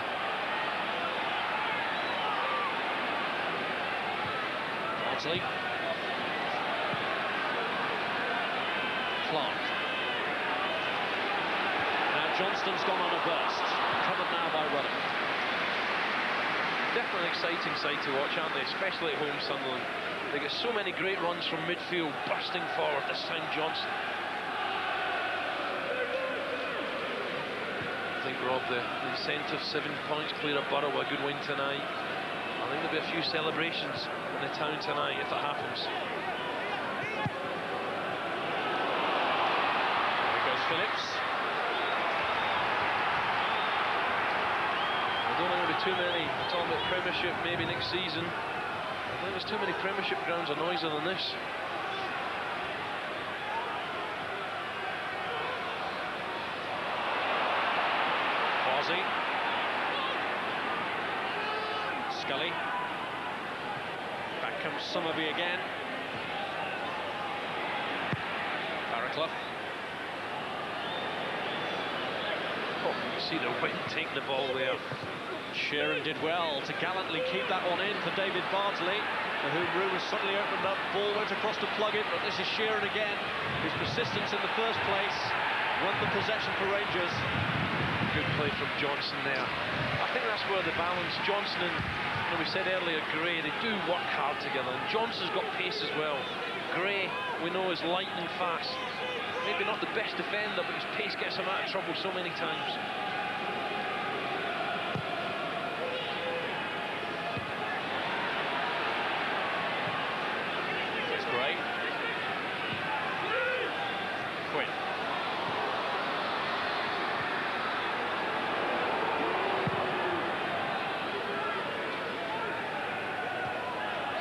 Ardsley. Clark. Now Johnston's gone on a burst, covered now by Ruddock. Definitely an exciting side to watch, aren't they? Especially at home, Sunderland. They get so many great runs from midfield, bursting forward to Sam Johnston. I think, Rob, the incentive 7 points clear of Borough with a good win tonight. I think there'll be a few celebrations in the town tonight if it happens. There goes Phillips. I don't think there'll be too many. We're talking about Premiership maybe next season. I think there's too many Premiership grounds are noisier than this. Scully. Back comes Summerby again. Barraclough. Oh, you see the Whitten take the ball there. Sheeran did well to gallantly keep that one in for David Bardsley, for whom room has suddenly opened up. Ball went across to plug it, but this is Sheeran again, whose persistence in the first place won the possession for Rangers. Good play from Johnson there. I think that's where the balance, Johnson and, you know, we said earlier, Gray, they do work hard together, and Johnson's got pace as well. Gray, we know, is lightning fast. Maybe not the best defender, but his pace gets him out of trouble so many times. It's Gray. Quinn.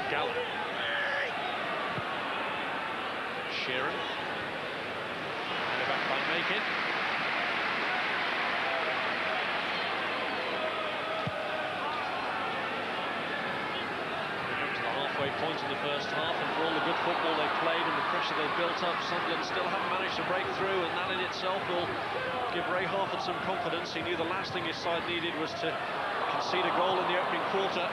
Gallup. Sheeran. And back by Macon. Up to the halfway point in the first half, and for all the good football they played and the pressure they built up, Sunderland still haven't managed to break through, and that in itself will give Ray Harford some confidence. He knew the last thing his side needed was to concede a goal in the opening quarter.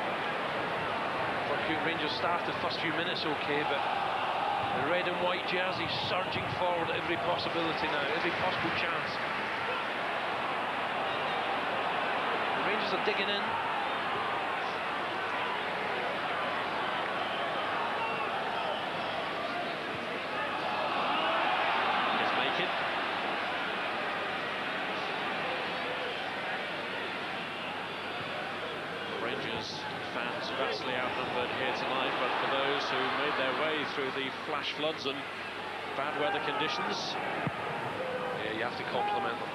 Rangers started the first few minutes okay, but the red and white jersey surging forward at every possibility now, every possible chance. The Rangers are digging in. Here's Macon. Rangers fans vastly outnumbered here tonight, but for those who made their way through the flash floods and bad weather conditions, yeah, you have to compliment them.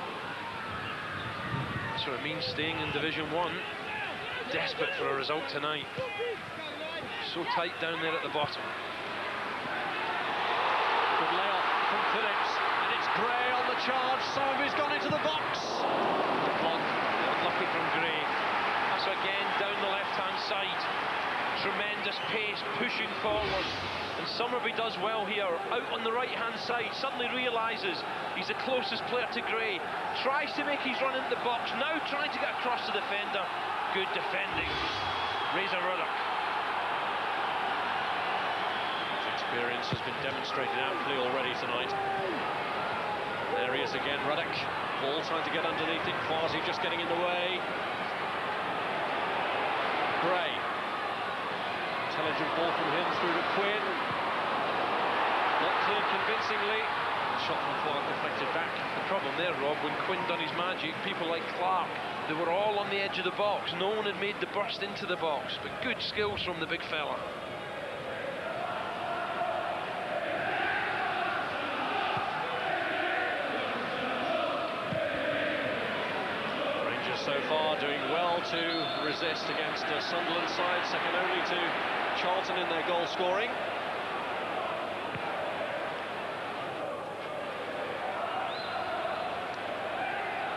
That's what it means staying in Division 1. Desperate for a result tonight. So tight down there at the bottom. Good layoff from Phillips, and it's Gray on the charge. Sowerby's gone into the box. Unlucky from Gray. That's again down the left-hand side. Tremendous pace, pushing forward. And Summerby does well here. Out on the right-hand side, suddenly realises he's the closest player to Gray. Tries to make his run into the box, now trying to get across the defender. Good defending. Razor Ruddock. His experience has been demonstrated amply already tonight. There he is again, Ruddock. Ball trying to get underneath it. Quasi just getting in the way. Gray. Intelligent ball from him through to Quinn. Not cleared convincingly. Shot from Clark deflected back. The problem there, Rob, when Quinn done his magic, people like Clark, they were all on the edge of the box. No one had made the burst into the box, but good skills from the big fella. So far doing well to resist against a Sunderland side, second only to Charlton in their goal scoring.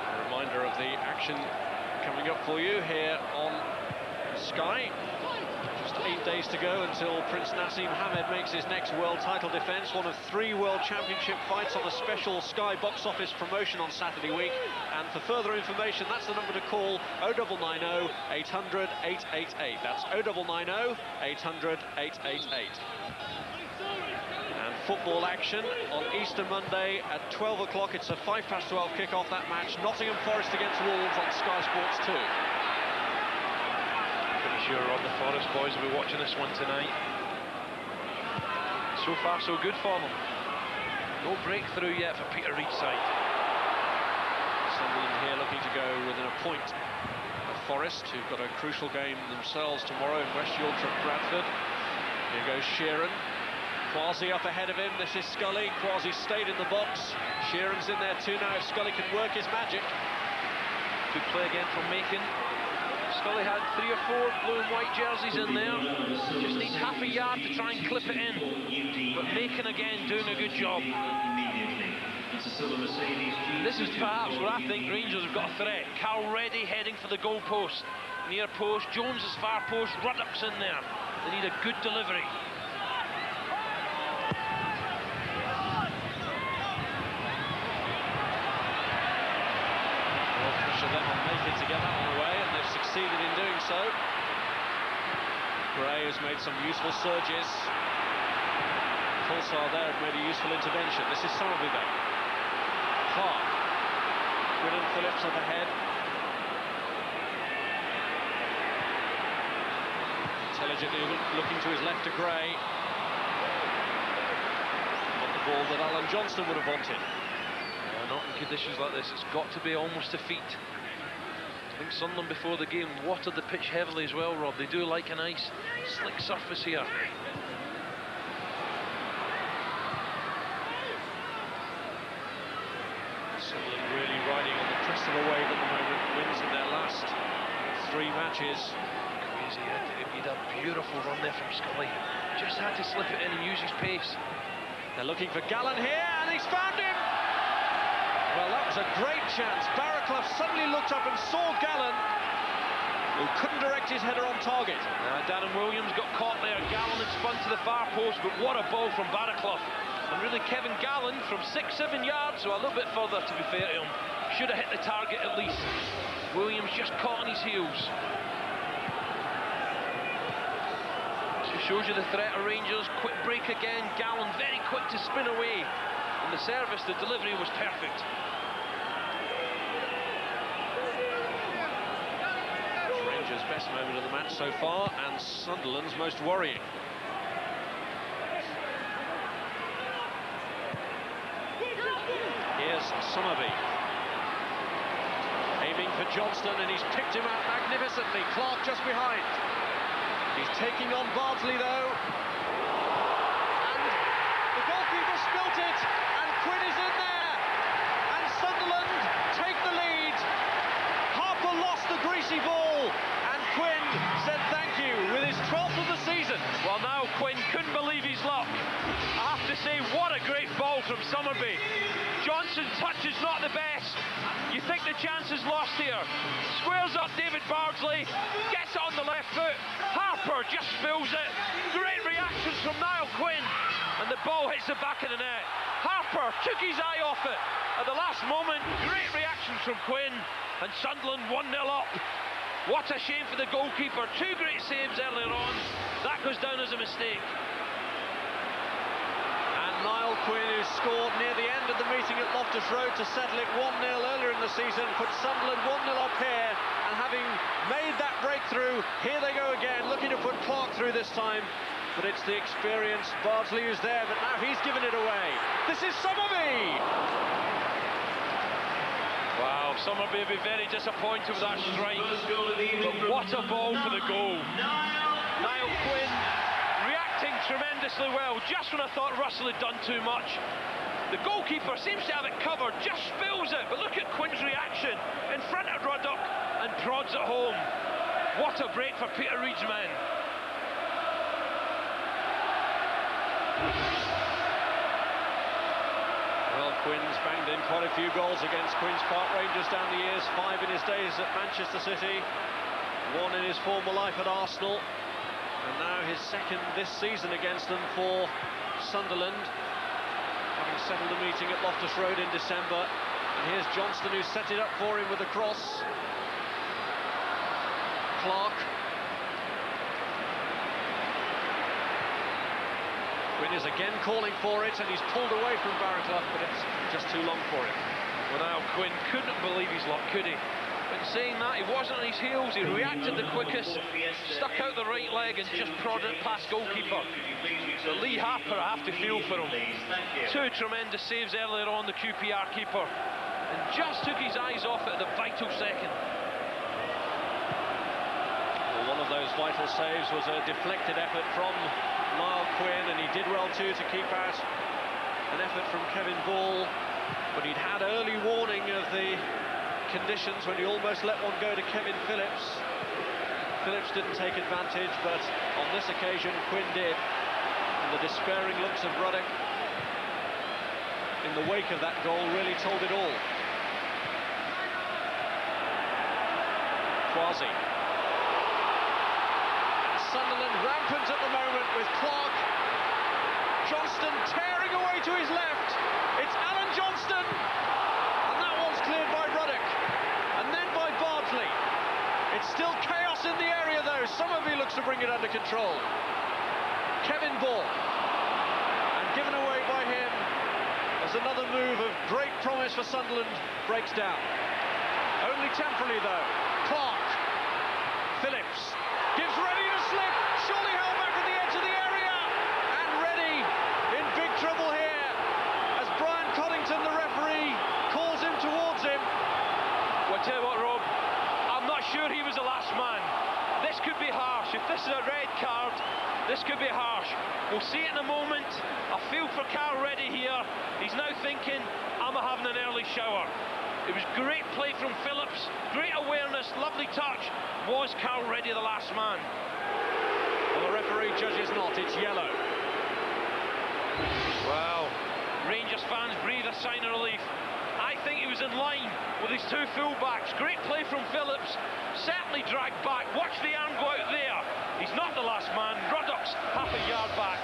A reminder of the action coming up for you here on Sky. Just 8 days to go until Prince Nassim Hamed makes his next world title defence, one of 3 World Championship fights on a special Sky box office promotion on Saturday week. And for further information, that's the number to call, 0990 800 888. That's 0990 800 888. And football action on Easter Monday at 12 o'clock. It's a 12:05 kick-off, that match. Nottingham Forest against Wolves on Sky Sports 2. Sure, Rob, the Forest boys will be watching this one tonight. So far, so good for them. No breakthrough yet for Peter Reid's side. Sunderland here looking to go within a point of Forest, who've got a crucial game themselves tomorrow in West Yorkshire at Bradford. Here goes Sheeran. Quasi up ahead of him. This is Scully. Quasi stayed in the box. Sheeran's in there too now if Scully can work his magic. Good play again from Macon. Scully had 3 or 4 blue and white jerseys in there. Just needs half a yard to try and clip it in. But Macon again doing a good job. This is perhaps where I think Rangers have got a threat. Carl Reddy heading for the goal post. near post, Jones's far post, Ruddock's in there. They need a good delivery. Well, pressure then on Macon to get that one away, and they've succeeded in doing so. Gray has made some useful surges. Tulsar there have made a useful intervention. This is Somerby though. Clark. Quinn and Phillips at the head. Intelligently looking to his left to Gray. Not the ball that Alan Johnston would have wanted. Not in conditions like this. It's got to be almost a feet. I think Sunderland before the game watered the pitch heavily as well, Rob. They do like a nice slick surface here. Sunderland really riding on the crest of a wave at the moment. Wins in their last 3 matches. Crazy. He had a beautiful run there from Scully. Just had to slip it in and use his pace. They're looking for Gallen here, and he's found him! Well, that was a great chance. Barraclough suddenly looked up and saw Gallen, who couldn't direct his header on target. Darren Williams got caught there. Gallen had spun to the far post, but what a ball from Barraclough. And really, Kevin Gallen from 6-7 yards, so a little bit further to be fair to him, should have hit the target at least. Williams just caught on his heels. So it shows you the threat of Rangers. Quick break again. Gallen very quick to spin away. And the service, the delivery was perfect. Rangers' best moment of the match so far, and Sunderland's most worrying. Here's Somerby. Aiming for Johnston, and he's picked him out magnificently. Clark just behind. He's taking on Bardsley, though. And the goalkeeper spilt it, and Quinn is in there. And Sunderland take the lead. Harper lost the greasy ball, and Quinn said thank you with his 12th of the season. Well, now Quinn couldn't believe his luck. I have to say, what a great ball from Somerby. Johnson's touch is not the best. You think the chance is lost here. Squares up David Bardsley, gets it on the left foot. Harper just spills it. Great reactions from Niall Quinn, and the ball hits the back of the net. Harper took his eye off it at the last moment. Great reactions from Quinn, and Sunderland 1-0 up. What a shame for the goalkeeper. 2 great saves earlier on. That goes down as a mistake. Niall Quinn, who scored near the end of the meeting at Loftus Road to settle it 1-0 earlier in the season, put Sunderland 1-0 up here, and having made that breakthrough, here they go again, looking to put Clark through this time, but it's the experienced Bardsley who's there, but now he's given it away. This is Somerby! Wow, Somerby will be very disappointed with that strike, but what a ball for the goal. Niall Quinn tremendously well, just when I thought Russell had done too much. The goalkeeper seems to have it covered, just spills it, but look at Quinn's reaction in front of Ruddock and prods it home. What a break for Peter Reid's men. Well, Quinn's banged in quite a few goals against Queen's Park Rangers down the years, 5 in his days at Manchester City, 1 in his former life at Arsenal. And now his 2nd this season against them for Sunderland, having settled the meeting at Loftus Road in December. And here's Johnston, who set it up for him with a cross. Clark. Quinn is again calling for it, and he's pulled away from Barraclough, but it's just too long for him. Well, now Quinn couldn't believe his luck, could he? But saying that, he wasn't on his heels, he reacted the quickest, stuck out the right leg and just prodded it past goalkeeper. So Lee Harper, I have to feel for him. 2 tremendous saves earlier on, the QPR keeper, and just took his eyes off it at the vital second. Well, one of those vital saves was a deflected effort from Niall Quinn, and he did well too to keep out an effort from Kevin Ball, but he'd had early warning of the conditions when he almost let one go to Kevin Phillips. Phillips didn't take advantage, but on this occasion Quinn did, and the despairing looks of Ruddock in the wake of that goal really told it all. Quasi Sunderland rampant at the moment with Clark. Johnston tearing away to his left. It's Alan Johnston. And that one's cleared by Ruddock. And then by Bardsley. It's still chaos in the area though. Somerville looks to bring it under control. Kevin Ball. And given away by him as another move of great promise for Sunderland breaks down. Only temporarily though. Clark. Phillips. Gives Reddy to slip. Surely held back at the edge of the area. And Reddy in big trouble here as Brian Coddington, the referee, calls him towards him. Well, I tell you what, Rob, I'm not sure he was the last man. This could be harsh. If this is a red card, this could be harsh. We'll see it in a moment. I feel for Carl Reddy here. He's now thinking, I'm having an early shower. It was great play from Phillips, great awareness, lovely touch. Was Carl Reddy the last man? Well, the referee judges not, it's yellow. Wow, Rangers fans breathe a sign of relief. I think he was in line with his two full-backs. Great play from Phillips, certainly dragged back. Watch the arm go out there. He's not the last man. Ruddock's half a yard back.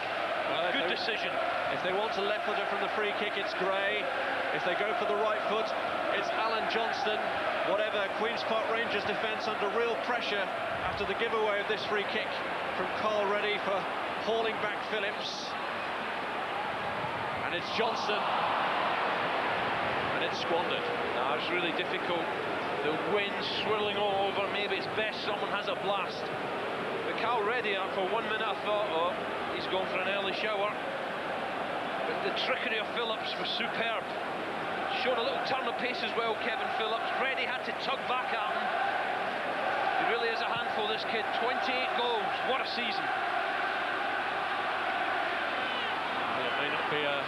Well, good decision. If they want a left footer from the free kick, it's Gray. If they go for the right foot, it's Alan Johnston. Whatever, Queen's Park Rangers defence under real pressure after the giveaway of this free kick from Carl Reddy for hauling back Phillips. And it's Johnston. And it's squandered. No, it's really difficult. The wind's swirling all over. Maybe it's best someone has a blast. But Carl Reddy, for 1 minute, I thought, oh, he's going for an early shower. But the trickery of Phillips was superb. Showed a little turn of pace as well, Kevin Phillips. Reddy had to tug back at him. He really is a handful, this kid. 28 goals. What a season. Well, it may not be a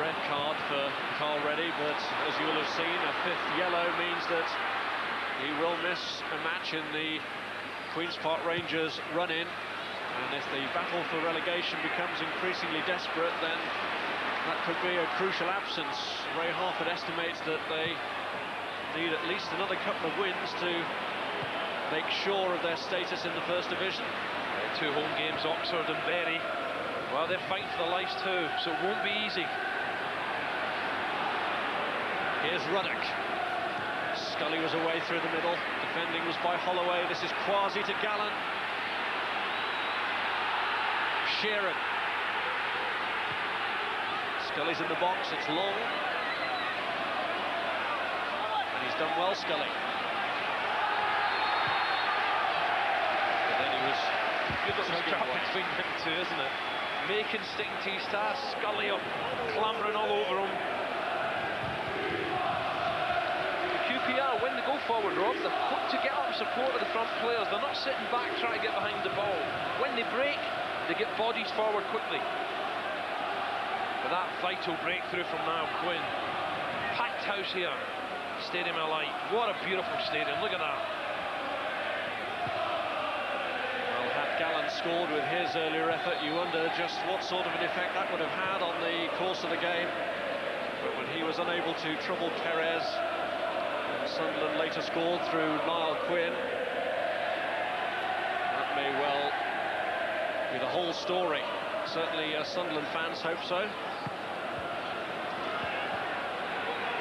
red card for Carl Reddy, but as you will have seen, a fifth yellow means that he will miss a match in the Queen's Park Rangers run-in. And if the battle for relegation becomes increasingly desperate, then that could be a crucial absence. Ray Harford estimates that they need at least another couple of wins to make sure of their status in the First Division. Two home games, Oxford and Bury. Well, they're fighting for their lives too, so it won't be easy. Here's Ruddock. Scully was away through the middle. Defending was by Holloway. This is Quasi to Gallen. Sheeran. Scully's in the box, it's long. And he's done well, Scully. But then he was... Good little scrap between them two, isn't it? Macon sticking to his task, Scully up, clambering all over him. The QPR, when they go forward, Rob, they're quick to get up and support the front players. They're not sitting back trying to get behind the ball. When they break, they get bodies forward quickly. But that vital breakthrough from Niall Quinn. Packed house here, Stadium of Light. What a beautiful stadium, look at that. Well, had Gallen scored with his earlier effort, you wonder just what sort of an effect that would have had on the course of the game. But when he was unable to trouble Perez, and Sunderland later scored through Niall Quinn, that may well be the whole story. Certainly Sunderland fans hope so.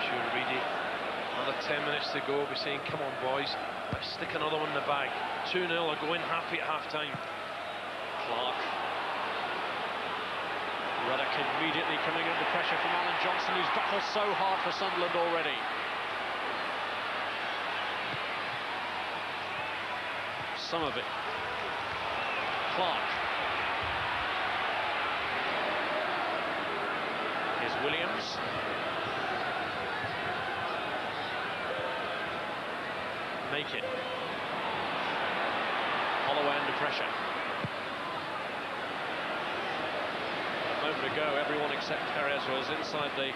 Sure, Reedy. Another 10 minutes to go. We're saying, come on, boys, let's stick another one in the bag. 2-0 are going happy at half-time. Clark. Ruddock immediately coming under pressure from Alan Johnston, who's battled so hard for Sunderland already. Somerville. Clark. Here's Williams. Make it. Holloway under pressure. A moment ago, everyone except Perez was inside the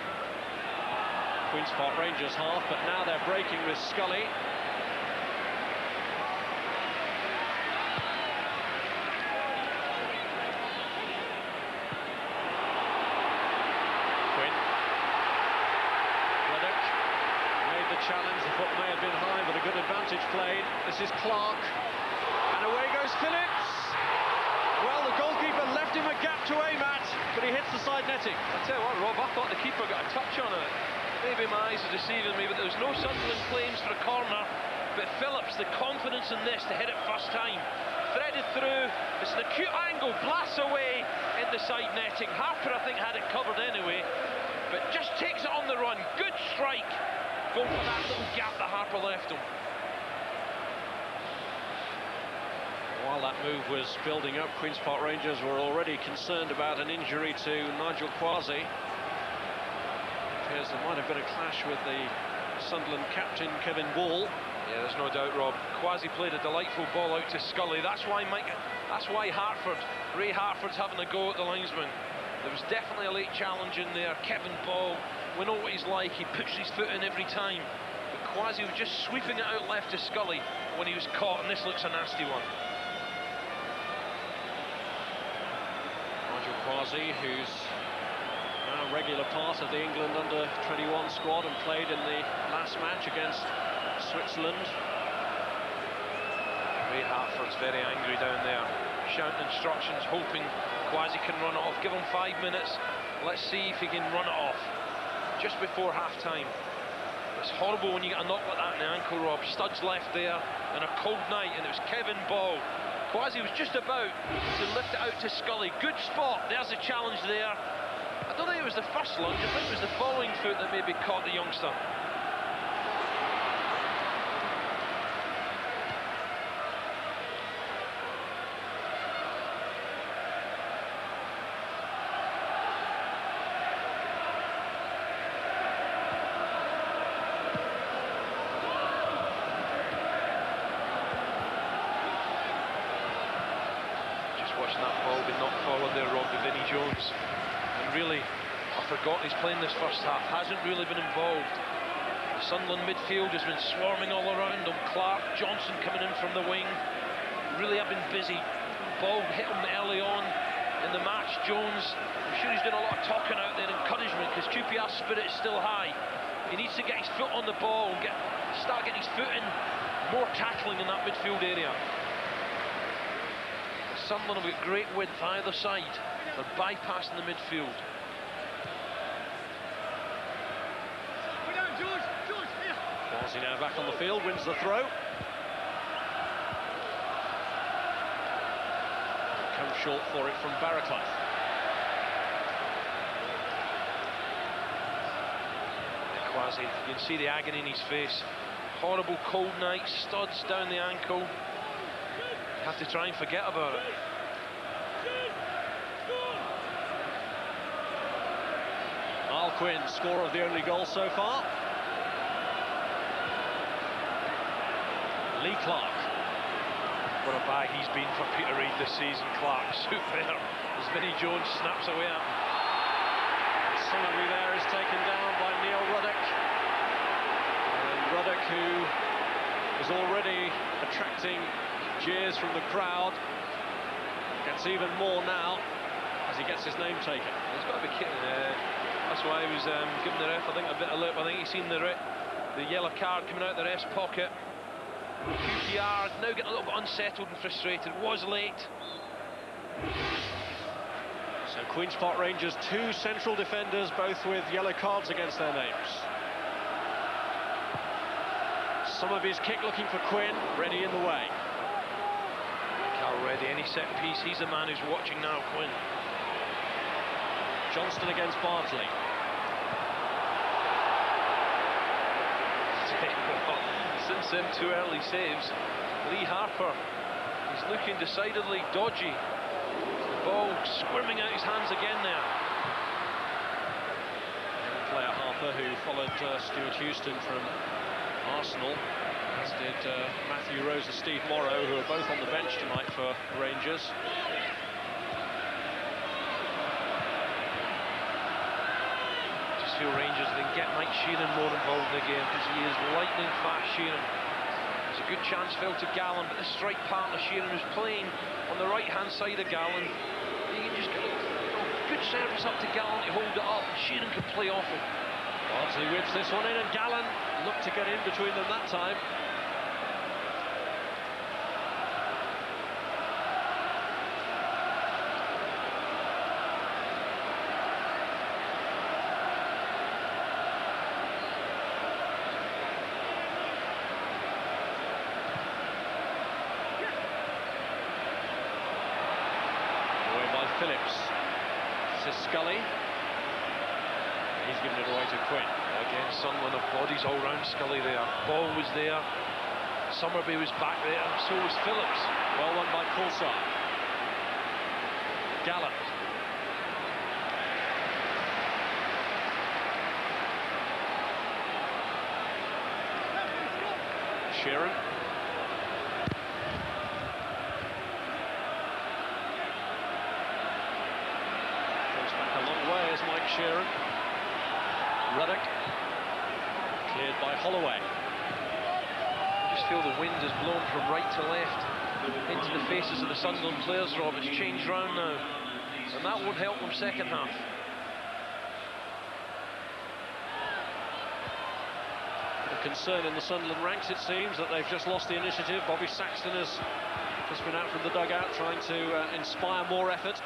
Queen's Park Rangers half, but now they're breaking with Scully. Challenge, the foot may have been high, but a good advantage played. This is Clark, And away goes Phillips. Well, the goalkeeper left him a gap to aim at, but he hits the side netting. I tell you what, Rob, I thought the keeper got a touch on it. Maybe my eyes are deceiving me, but there was no Sunderland claims for a corner. But Phillips, the confidence in this to hit it first time. Threaded through, it's an acute angle, blasts away in the side netting. Harper, I think, had it covered anyway, but just takes it on the run. Good strike, going for that little gap that Harper left him. While that move was building up, Queen's Park Rangers were already concerned about an injury to Nigel Quasi. Appears there might have been a clash with the Sunderland captain, Kevin Ball. Yeah, there's no doubt, Rob. Quasi played a delightful ball out to Scully. That's why Ray Hartford's having a go at the linesman. There was definitely a late challenge in there. Kevin Ball, we know what he's like. He puts his foot in every time. But Quasi was just sweeping it out left to Scully when he was caught, and this looks a nasty one. Nigel Quasi, who's now a regular part of the England under-21 squad and played in the last match against Switzerland. Ray Hartford's very angry down there, shouting instructions, hoping Quasi can run it off. Give him 5 minutes. Let's see if he can run it off just before half-time. It's horrible when you get a knock like that in the ankle, Rob. Studs left there on a cold night, and it was Kevin Ball. Quasi was just about to lift it out to Scully. Good spot. There's a challenge there. I don't think it was the first lunge. I think it was the following foot that maybe caught the youngster. He's playing this first half, hasn't really been involved. The Sunderland midfield has been swarming all around him. Clark, Johnson coming in from the wing, really have been busy. Ball hit him early on in the match. Jones, I'm sure he's doing a lot of talking out there, encouragement, because QPR's spirit is still high. He needs to get his foot on the ball and start getting his foot in, more tackling in that midfield area. Sunderland have got great width either side. They're bypassing the midfield. Quasi now back on the field, wins the throw. Comes short for it from Barraclough. Quasi, you can see the agony in his face. Horrible cold night, studs down the ankle. You have to try and forget about it. Al Quinn, scorer of the only goal so far. Lee Clark. What a bag he's been for Peter Reid this season, Clark. Superb. As Vinnie Jones snaps away at him. Somebody there is taken down by Neil Ruddock. And Ruddock, who is already attracting jeers from the crowd, gets even more now as he gets his name taken. He's got to be kidding. That's why he was giving the ref, I think, a bit of lip. I think he's seen the yellow card coming out of the ref's pocket. QPR now getting a little bit unsettled and frustrated. Was late. So Queen's Park Rangers, 2 central defenders, both with yellow cards against their names. Some of his kick looking for Quinn, ready in the way. Cal ready, any set piece, he's the man who's watching now, Quinn. Johnston against Bartley. Since them 2 early saves, Lee Harper, he's looking decidedly dodgy. The ball squirming out his hands again there. Player Harper, who followed Stuart Houston from Arsenal, as did Matthew Rose and Steve Morrow, who are both on the bench tonight for Rangers. Feel Rangers then get Mike Sheeran more involved in the game, because he is lightning fast. Sheeran, there's a good chance fell to Gallen, but the strike partner Sheeran was playing on the right hand side of Gallen. He can just get a good service up to Gallen to hold it up, and Sheeran can play off it. Bartley whips this one in, and Gallen looked to get in between them that time. Phillips. This is Scully. He's given it away to Quinn. Again, Sunderland have bodies all round Scully there. Ball was there. Summerby was back there, and so was Phillips. Well won by Coulthard. Gallant. Sheeran. Goes back a long way as Mike Sheeran. Ruddock. Cleared by Holloway. I just feel the wind has blown from right to left into the faces of the Sunderland players, Rob. It's changed round now, and that won't help them second half. Concern in the Sunderland ranks, it seems, that they've just lost the initiative. Bobby Saxton has just been out from the dugout trying to inspire more effort.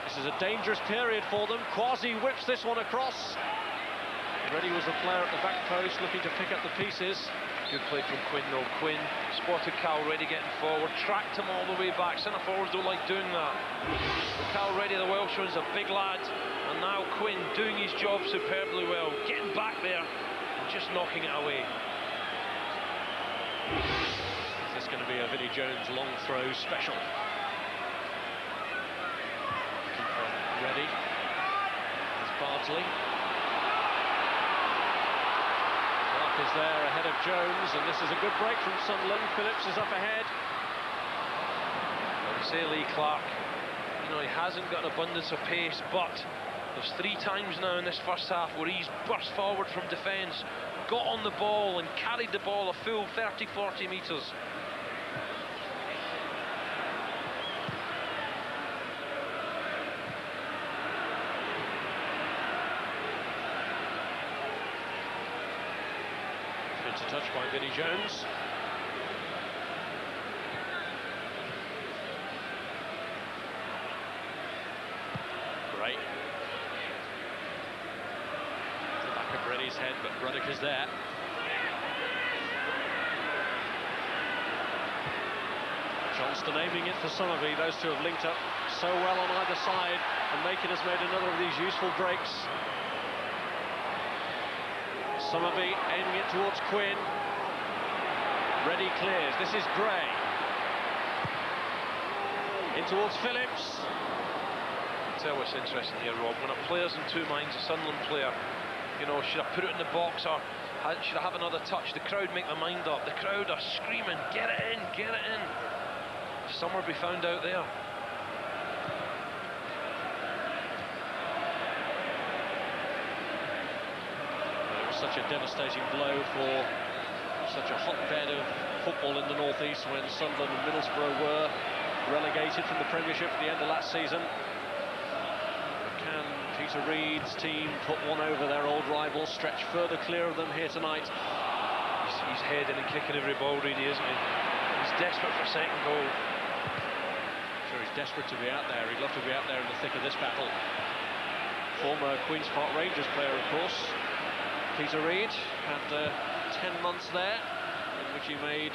This is a dangerous period for them. Quasi whips this one across. Reddy was the player at the back post looking to pick up the pieces. Good play from Quinn though. Quinn spotted Cal Reddy getting forward, tracked him all the way back. Centre forwards don't like doing that. But Cal Reddy, the Welshman's a big lad, and now Quinn doing his job superbly well, getting back there and just knocking it away. Is this going to be a Vinnie Jones long throw special? Keeper Reddy. There's Bardsley. Is there ahead of Jones, and this is a good break from Sunderland. Phillips is up ahead. I would say Lee Clark, you know, he hasn't got an abundance of pace, but there's 3 times now in this first half where he's burst forward from defence, got on the ball and carried the ball a full 30-40 metres. A touch by Vinnie Jones. Great. The back of Reddy's head, but Ruddock is there. Johnston aiming it for Summerby. Those two have linked up so well on either side, and Macon has made another of these useful breaks. Summerby aiming it towards Quinn. Reddy clears. This is Gray. In towards Phillips. Tell what's interesting here, Rob. When a player's in 2 minds, a Sunderland player, you know, should I put it in the box or should I have another touch? The crowd make their mind up. The crowd are screaming, get it in, get it in. Summerby found out there. Such a devastating blow for such a hotbed of football in the northeast when Sunderland and Middlesbrough were relegated from the Premiership at the end of last season. Can Peter Reid's team put one over their old rivals, stretch further clear of them here tonight? He's heading and kicking every ball, really, isn't he? He's desperate for a second goal. I'm sure he's desperate to be out there. He'd love to be out there in the thick of this battle. Former Queen's Park Rangers player, of course. Peter Reid had 10 months there, in which he made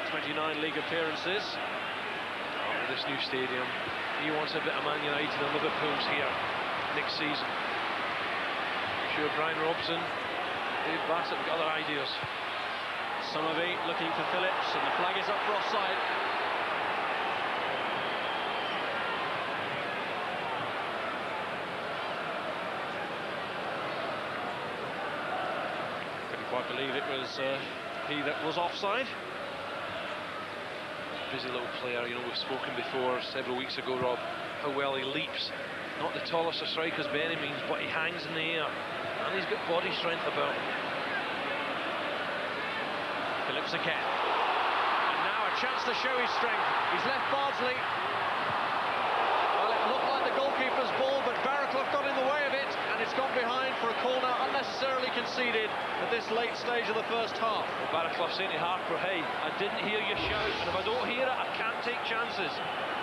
29 league appearances. With this new stadium, he wants a bit of Man United and Liverpool's here next season. I'm sure Brian Robson, Dave Bassett have got other ideas. Summerby looking for Phillips, and the flag is up for offside. I believe it was he that was offside. Busy little player, you know, we've spoken before several weeks ago, Rob, how well he leaps. Not the tallest of strikers by any means, but he hangs in the air, and he's got body strength about him. Phillips again, and now a chance to show his strength. He's left Bardsley. Well, it looked like the goalkeeper's ball, but Barraclough got in the way of it, and it's gone behind for a corner unnecessarily conceded at this late stage of the first half. Well, Barraclough saying to Harper, hey, I didn't hear you shout, and if I don't hear it, I can't take chances.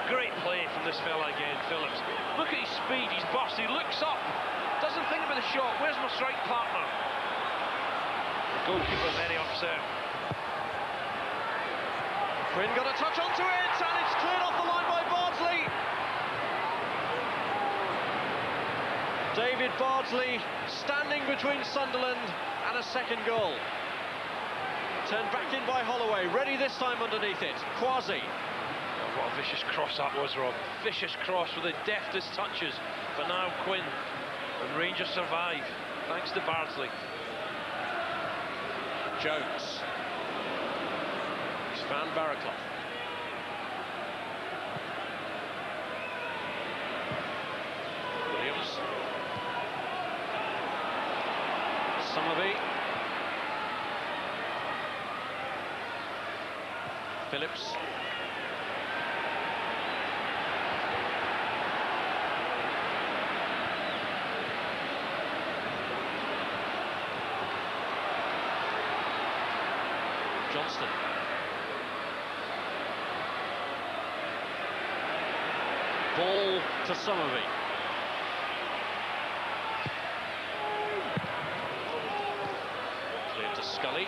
Great play from this fella again, Phillips. Look at his speed, he's burst, he looks up, doesn't think about the shot. Where's my strike partner? The goalkeeper very upset. Quinn got a touch onto it, and it's cleared off the line by Bardsley. Bardsley! David Bardsley standing between Sunderland and a second goal. Turned back in by Holloway, ready this time underneath it. Quasi. Oh, what a vicious cross that was, Rob. Vicious cross with the deftest touches for Niall Quinn. And Rangers survive, thanks to Bardsley. Jones. He's found Barraclough. Williams. Summerby. Phillips. Johnston. Ball to Summerby. Cleared to Scully.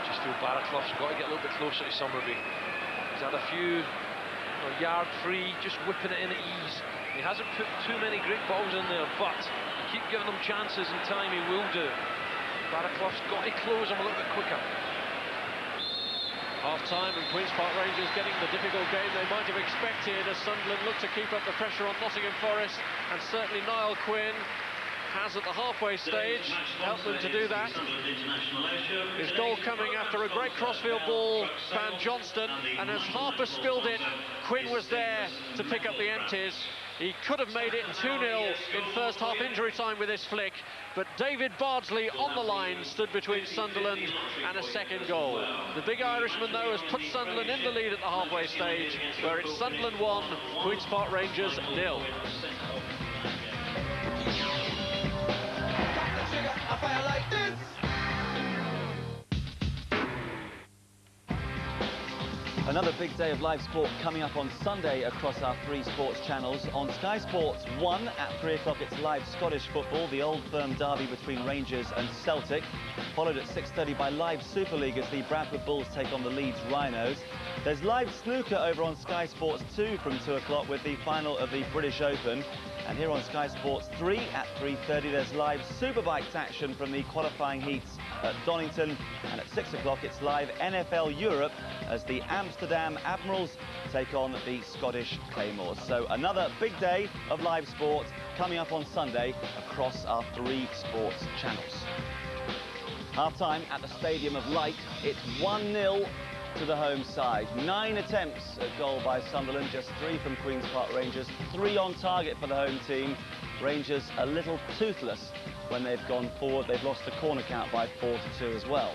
Just feel Barraclough's got to get a little bit closer to Summerby. He's had a few yard free, just whipping it in at ease. He hasn't put too many great balls in there, but you keep giving him chances in time, he will do. Barraclough's got to close him a little bit quicker. Half-time and Queen's Park Rangers getting the difficult game they might have expected as Sunderland look to keep up the pressure on Nottingham Forest, and certainly Niall Quinn has at the halfway stage helped them to do that. His goal coming after a great crossfield ball found Johnston, and as Harper spilled it, Quinn was there to pick up the empties. He could have made it 2-0 in first half injury time with this flick, but David Bardsley on the line stood between Sunderland and a second goal. The big Irishman, though, has put Sunderland in the lead at the halfway stage, where it's Sunderland 1, Queen's Park Rangers 0. Another big day of live sport coming up on Sunday across our 3 sports channels. On Sky Sports 1 at 3 o'clock, it's live Scottish football, the Old Firm derby between Rangers and Celtic, followed at 6:30 by live Super League as the Bradford Bulls take on the Leeds Rhinos. There's live snooker over on Sky Sports 2 from 2 o'clock with the final of the British Open. And here on Sky Sports 3 at 3:30, there's live Superbikes action from the qualifying heats at Donington. And at 6 o'clock, it's live NFL Europe as the Amsterdam Admirals take on the Scottish Claymores. So another big day of live sport coming up on Sunday across our 3 sports channels. Half-time at the Stadium of Light, it's 1-0 to the home side. 9 attempts at goal by Sunderland, just 3 from Queen's Park Rangers, 3 on target for the home team. Rangers a little toothless when they've gone forward. They've lost the corner count by 4-2 as well.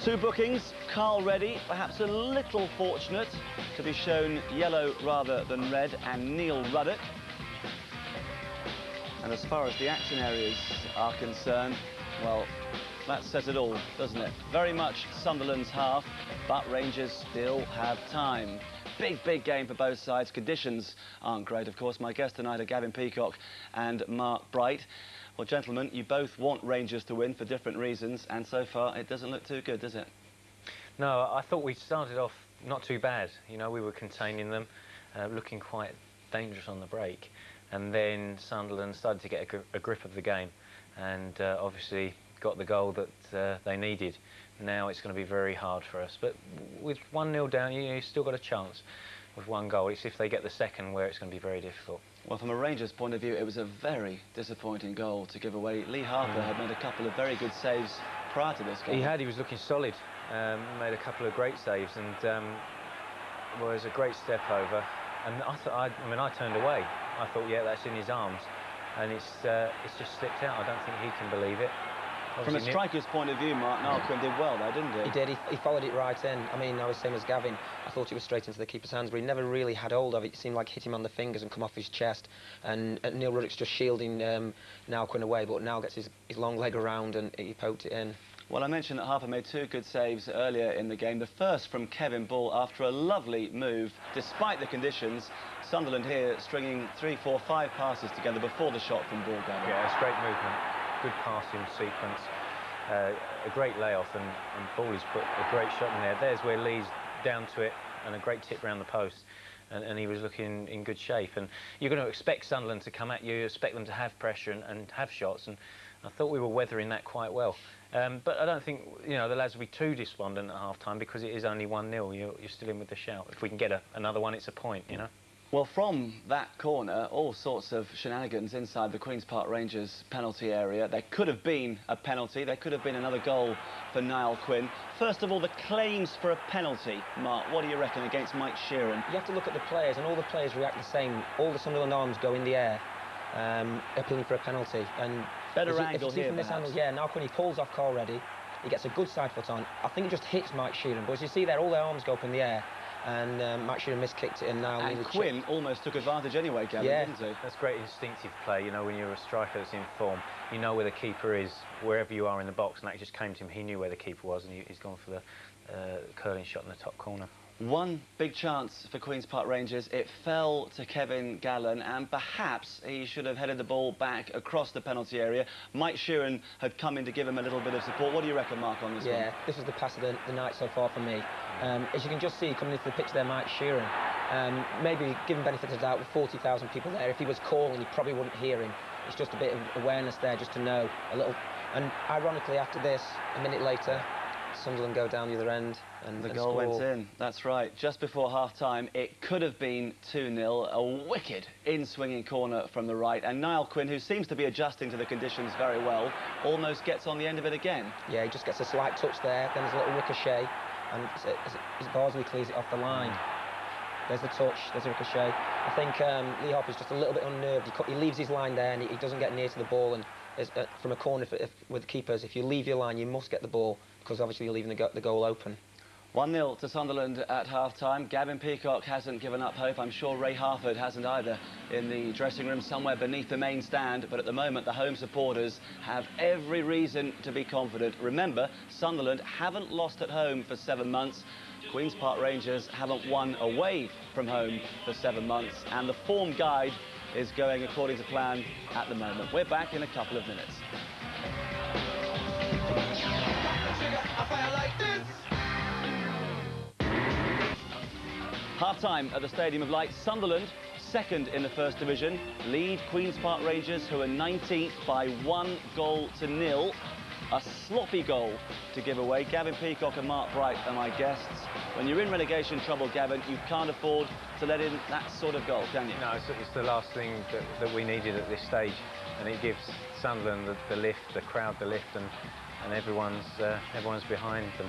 2 bookings, Carl Reddy, perhaps a little fortunate to be shown yellow rather than red, and Neil Ruddock. And as far as the action areas are concerned, well, that says it all, doesn't it? Very much Sunderland's half, but Rangers still have time. Big game for both sides. Conditions aren't great, of course. My guests tonight are Gavin Peacock and Mark Bright. Well, gentlemen, you both want Rangers to win for different reasons, and so far it doesn't look too good, does it? No, I thought we started off not too bad. You know, we were containing them, looking quite dangerous on the break. And then Sunderland started to get a grip of the game, and obviously got the goal that they needed. Now it's going to be very hard for us, but with 1-0 down, you've still got a chance with 1 goal. It's if they get the second where it's going to be very difficult. Well, from a Rangers point of view, it was a very disappointing goal to give away. Lee Harper had made a couple of very good saves prior to this game. He was looking solid, made a couple of great saves, and was a great step over. And I turned away. I thought, yeah, that's in his arms, and it's just slipped out. I don't think he can believe it. From a striker's point of view, Mark, Niall Quinn did well there, didn't he? He did. He followed it right in. I mean, I was same as Gavin. I thought it was straight into the keeper's hands, but he never really had hold of it. It seemed like hit him on the fingers and come off his chest. And Neil Ruddock's just shielding Niall Quinn away, but Niall gets his long leg around and he poked it in. Well, I mentioned that Harper made 2 good saves earlier in the game. The first from Kevin Bull after a lovely move, despite the conditions. Sunderland here stringing 3, 4, 5 passes together before the shot from Bull. Yeah, it's great movement, good passing sequence. A great layoff, and Bull has put a great shot in there. There's where Lee's down to it and a great tip round the post. And he was looking in good shape. And you're going to expect Sunderland to come at you, expect them to have pressure and have shots. And I thought we were weathering that quite well. But I don't think, you know, the lads will be too despondent at half-time because it is only 1-0. You're still in with the shout. If we can get another one, it's a point, you know. Well, from that corner, all sorts of shenanigans inside the Queen's Park Rangers penalty area. There could have been a penalty. There could have been another goal for Niall Quinn. First of all, the claims for a penalty. Mark, what do you reckon against Mike Sheeran? You have to look at the players, and all the players react the same. All the Sunderland arms go in the air, appealing for a penalty. And better angle if you see here, from this perhaps. angle, yeah, Niall Quinn, he pulls off Cole Reddy. He gets a good side foot on. I think it just hits Mike Sheeran. But as you see there, all their arms go up in the air. And Mike Sheeran miskicked it, and now and Quinn almost took advantage anyway, Gavin, didn't he? That's great instinctive play. You know, when you're a striker that's in form, you know where the keeper is, wherever you are in the box, and that just came to him. He knew where the keeper was, and he's gone for the curling shot in the top corner. One big chance for Queen's Park Rangers. It fell to Kevin Gallen, and perhaps he should have headed the ball back across the penalty area. Mike Sheeran had come in to give him a little bit of support. What do you reckon, Mark, on this one? Yeah, this was the pass of the night so far for me. As you can just see coming into the pitch there, Mike Sheeran. Maybe given benefit of the doubt with 40,000 people there, if he was calling, you probably wouldn't hear him. It's just a bit of awareness there just to know a little. And ironically, after this, a minute later, Sunderland go down the other end and the goal score. went in. That's right. Just before half-time, it could have been 2-0. A wicked in-swinging corner from the right. And Niall Quinn, who seems to be adjusting to the conditions very well, almost gets on the end of it again. Yeah, he just gets a slight touch there. Then there's a little ricochet. And Bardsley clears it off the line. There's the touch, there's a ricochet. I think Lee Hopper's just a little bit unnerved. He leaves his line there and he doesn't get near to the ball. And from a corner with keepers, if you leave your line, you must get the ball because obviously you're leaving the goal open. 1-0 to Sunderland at half-time. Gavin Peacock hasn't given up hope. I'm sure Ray Harford hasn't either in the dressing room somewhere beneath the main stand. But at the moment, the home supporters have every reason to be confident. Remember, Sunderland haven't lost at home for 7 months. Queen's Park Rangers haven't won away from home for 7 months. And the form guide is going according to plan at the moment. We're back in a couple of minutes. Half-time at the Stadium of Light. Sunderland, second in the First Division, lead Queen's Park Rangers, who are 19th, by 1-0. A sloppy goal to give away. Gavin Peacock and Mark Bright are my guests. When you're in relegation trouble, Gavin, you can't afford to let in that sort of goal, can you? No, it's the last thing that we needed at this stage, and it gives Sunderland the lift, the crowd the lift, and everyone's behind them.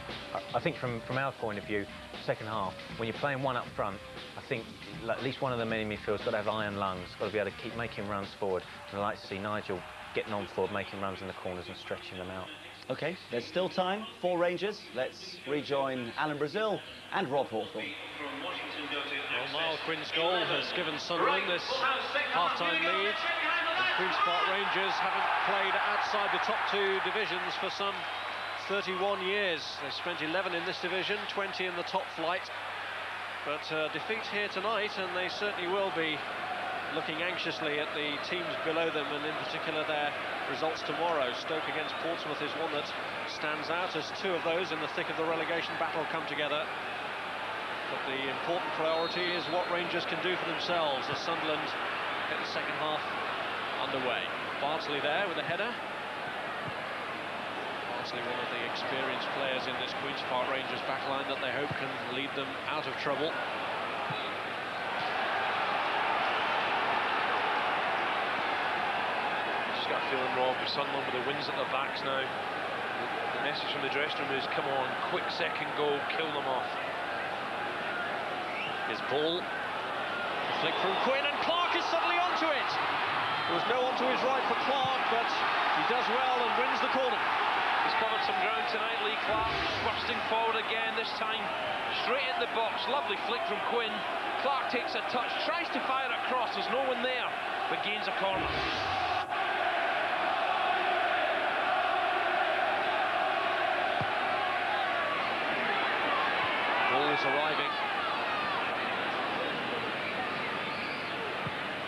I think from our point of view, second half, when you're playing one up front, I think at least one of the men in midfield's got to have iron lungs, got to be able to keep making runs forward. And I like to see Nigel getting on forward, making runs in the corners and stretching them out. OK, there's still time for Rangers. Let's rejoin Alan Brazil and Rob Hawthorne. Well, Niall Quinn's goal has given Sunderland this half-time lead. Queen's Park Rangers haven't played outside the top 2 divisions for some 31 years. They spent 11 in this division, 20 in the top flight. But defeat here tonight, and they certainly will be looking anxiously at the teams below them, and in particular their results tomorrow. Stoke against Portsmouth is one that stands out, as 2 of those in the thick of the relegation battle come together. But the important priority is what Rangers can do for themselves as Sunderland get the second half underway. Bardsley there with a header. Bardsley, one of the experienced players in this Queen's Park Rangers backline that they hope can lead them out of trouble. Just got a feeling, Rob, with Sunderland with the wins at their backs now, the message from the dressing room is, come on, quick second goal, kill them off. His ball, a flick from Quinn, and Clark is suddenly onto it. There was no one to his right for Clark, but he does well and wins the corner. He's covered some ground tonight, Lee Clark, thrusting forward again, this time straight at the box. Lovely flick from Quinn. Clark takes a touch, tries to fire across, there's no one there, but gains a corner. Ball is arriving.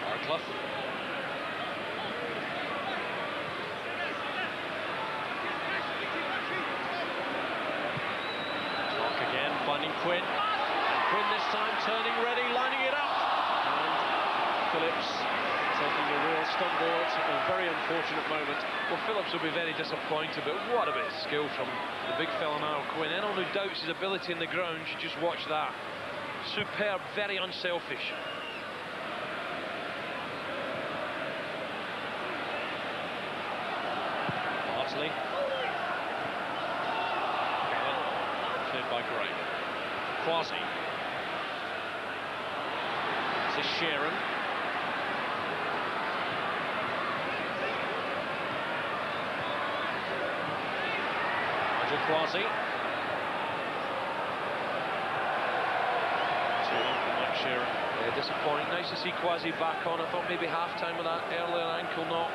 Barclough. Clark again, finding Quinn. Quinn this time turning ready, lining it up. And Phillips taking a real stumble at a very unfortunate moment. Well, Phillips will be very disappointed, but what a bit of skill from the big fella now, Quinn. Anyone who doubts his ability in the ground should just watch that. Superb, very unselfish. Bartley. Cleared by Gray. Quasi. This is Sheeran. Quasi. 2-1 from Mike Sheeran. Yeah, disappointing. Nice to see Quasi back on. I thought maybe half-time with that earlier ankle knock,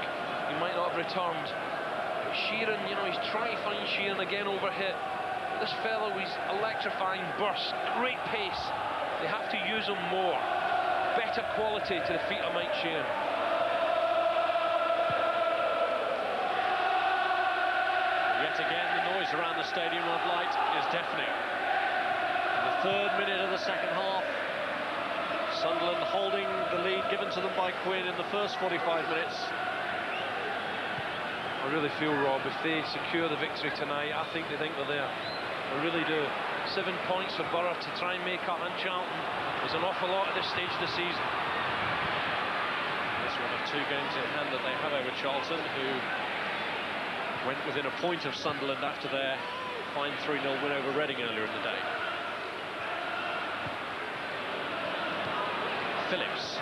he might not have returned. But Sheeran, you know, he's trying to find Sheeran again overhit. This fellow, he's electrifying burst, great pace. They have to use him more. Better quality to the feet of Mike Sheeran. Yet again, the noise around the stadium of light is deafening. In the 3rd minute of the second half, Sunderland holding the lead given to them by Quinn in the first 45 minutes. I really feel, Rob, if they secure the victory tonight, I think they think they're there. I really do. 7 points for Borough to try and make up, and Charlton is an awful lot at this stage of the season. It's one of 2 games in hand that they have over Charlton, who went within a point of Sunderland after their fine 3-0 win over Reading earlier in the day. Phillips.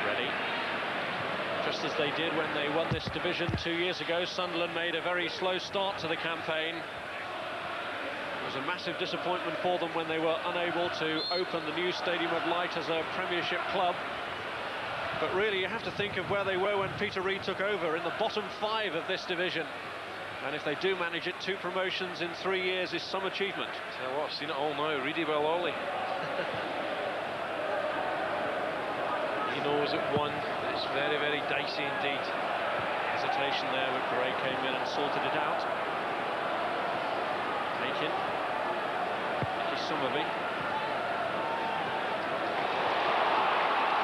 Ready. Just as they did when they won this division 2 years ago, Sunderland made a very slow start to the campaign. It was a massive disappointment for them when they were unable to open the new Stadium of Light as a Premiership club. But really, you have to think of where they were when Peter Reid took over, in the bottom 5 of this division. And if they do manage it, 2 promotions in 3 years is some achievement. Tell you what, I've seen it all now. Reedy well, Ollie. He knows at 1 that it's very, very dicey indeed. Hesitation there when Gray came in and sorted it out. Aiken. Nicky Summerby.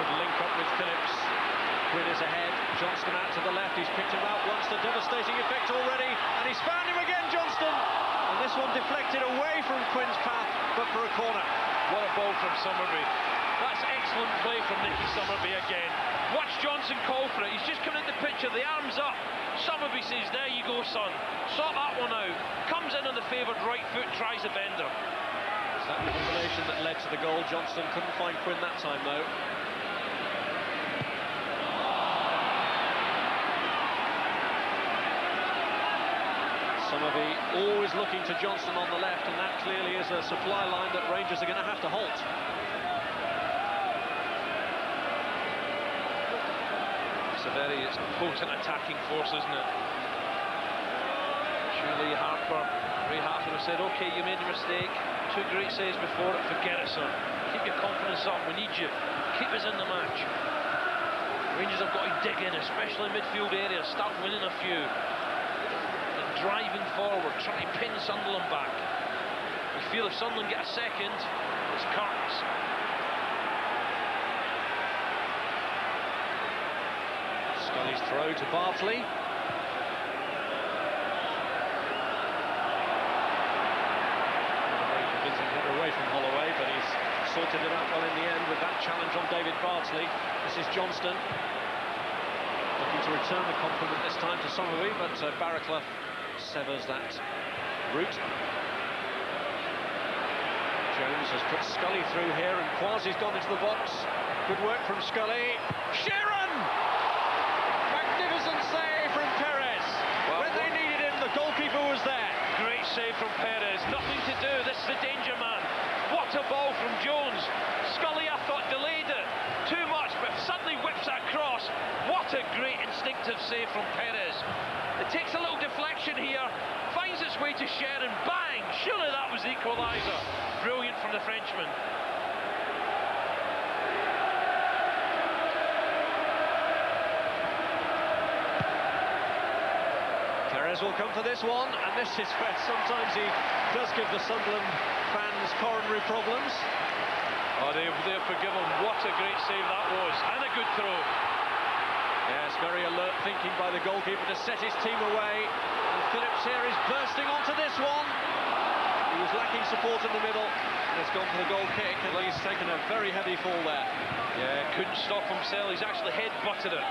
Link up with Phillips. Quinn is ahead. Johnston out to the left. He's picked him out once. The devastating effect already. And he's found him again, Johnston. And this one deflected away from Quinn's path, but for a corner. What a ball from Summerby. That's excellent play from Nicky Summerby again. Watch Johnson call for it. He's just coming into the picture. The arm's up. Summerby says, there you go, son. Sort that one out. Comes in on the favoured right foot, tries a bender. It's that combination that led to the goal. Johnston couldn't find Quinn that time, though. Summerby always looking to Johnston on the left, and that clearly is a supply line that Rangers are going to have to halt. It's a very potent attacking force, isn't it? Surely Harper, Ray Harper have said, OK, you made a mistake. 2 great saves before it, forget it, son. Keep your confidence up, we need you. Keep us in the match. Rangers have got to dig in, especially in midfield areas, start winning a few. Driving forward, trying to pin Sunderland back. We feel if Sunderland get a second, it's curtains. Scully's throw to Bartley. Very convincing header away from Holloway, but he's sorted it out well in the end with that challenge on David Bartley. This is Johnston. Looking to return the compliment this time to Summerby, but Barraclough severs that route. Jones has put Scully through here, and Quasi's gone into the box. Good work from Scully. Sheeran! Magnificent save from Perez. Well, when they needed him, the goalkeeper was there. Great save from Perez. Nothing to do. This is the danger man. What a ball from Jones. Scully, I thought, delayed it too much, but suddenly whips it across. What a great instinctive save from Perez. It takes a little deflection here, finds its way to Sheeran, bang! Surely that was the equaliser. Brilliant from the Frenchman. Perez Perez will come for this one, and this is where sometimes he does give the Sunderland fans coronary problems. Oh, they'll forgive him. What a great save that was, and a good throw. Yes, very alert thinking by the goalkeeper to set his team away. And Phillips here is bursting onto this one. He was lacking support in the middle, and has gone for the goal kick, and he's taken a very heavy fall there. Yeah, couldn't stop himself. He's actually head-butted it.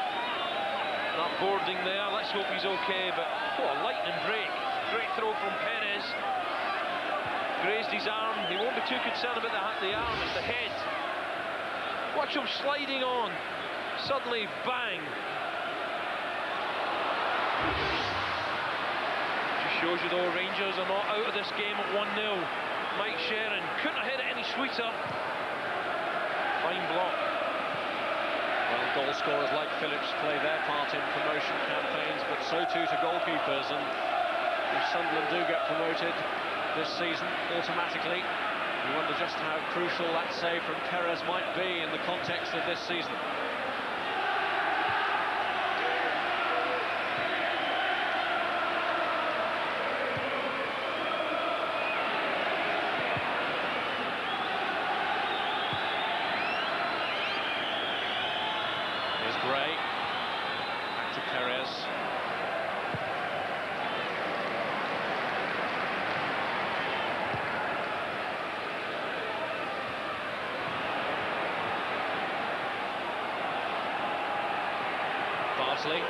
That boarding there, let's hope he's okay, but what a lightning break. Great throw from Perez. Grazed his arm. He won't be too concerned about the arm, it's the head. Watch him sliding on. Suddenly, bang. Just shows you though, Rangers are not out of this game at 1-0. Mike Sherin couldn't have hit it any sweeter. Fine block. Well, goal scorers like Phillips play their part in promotion campaigns, but so too to goalkeepers, and if Sunderland do get promoted this season automatically, you wonder just how crucial that save from Perez might be in the context of this season. Gray, back to Perez. Bartley.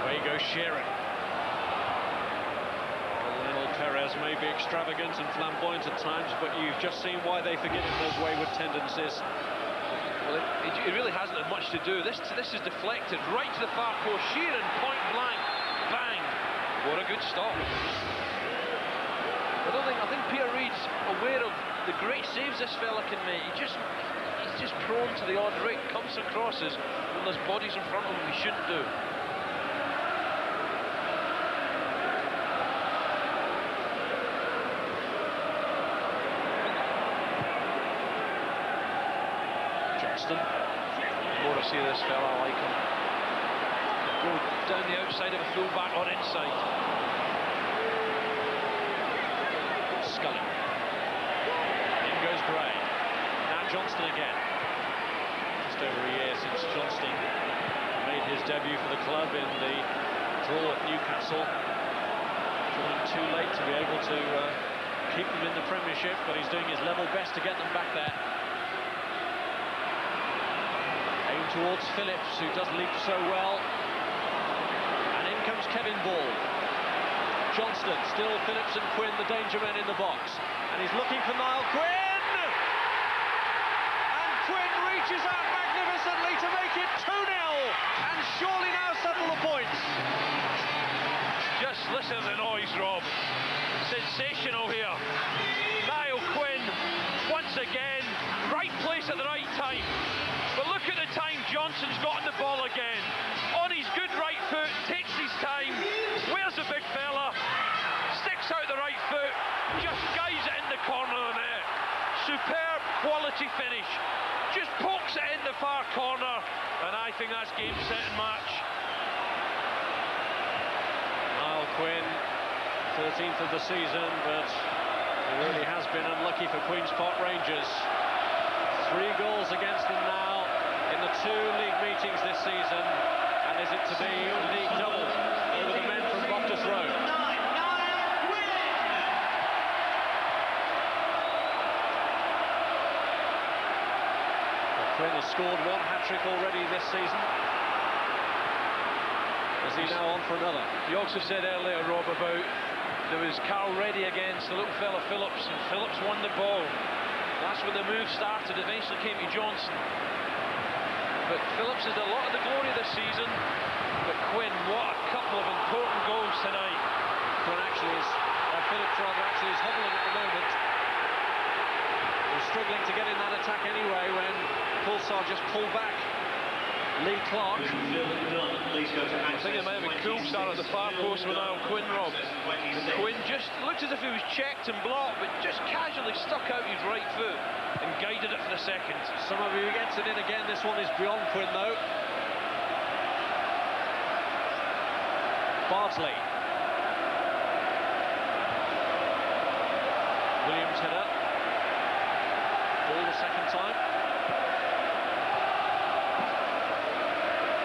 Away goes Sherin. Little Perez may be extravagant and flamboyant at times, but you've just seen why they forgive him those wayward tendencies. Well, it really hasn't had much to do. This is deflected right to the far post. Sheeran, point blank, bang. What a good stop. I think Peter Reid's aware of the great saves this fella can make. He's just prone to the odd rake, comes and crosses when there's bodies in front of him he shouldn't do. More to see this fella, I like him. Go down the outside of a fullback or inside. Scully. In goes Gray. Now Johnston again. Just over a year since Johnston made his debut for the club in the draw at Newcastle. Joined too late to be able to keep them in the Premiership, but he's doing his level best to get them back there. Towards Phillips, who does leap so well, and in comes Kevin Ball. Johnston, still Phillips and Quinn, the danger men in the box, and he's looking for Niall Quinn, and Quinn reaches out magnificently to make it 2-0, and surely now settle the points. Just listen to the noise, Rob. Sensational here. Niall Quinn, once again, right place at the right time. But look at the time Johnson's got on the ball again. On his good right foot, takes his time. Where's the big fella? Sticks out the right foot, just guides it in the corner of the net. Superb quality finish. Just pokes it in the far corner, and I think that's game, set and match. Niall Quinn, 13th of the season, but he really has been unlucky for Queen's Park Rangers. 3 goals against them now in the 2 league meetings this season, and is it to be a league double over the men from Loftus Road? Quinn has scored 1 hat-trick already this season. Is he now on for another? You also said earlier, Rob, about there was Carl Reddy against the little fella Phillips, and Phillips won the ball. That's when the move started, eventually came to Johnson. But Phillips has a lot of the glory this season. But Quinn, what a couple of important goals tonight. Quinn actually is, Phillips rather actually is hobbling at the moment. He's struggling to get in that attack anyway when Pulsar just pulled back. Lee Clark. I think it might have been cool start at the far post with Niall Quinn, Rob. And Quinn just looked as if he was checked and blocked, but just casually stuck out his right foot and guided it for the second. Some of you gets it in again. This one is beyond Quinn, though. Bardsley. Williams header. Ball the second time.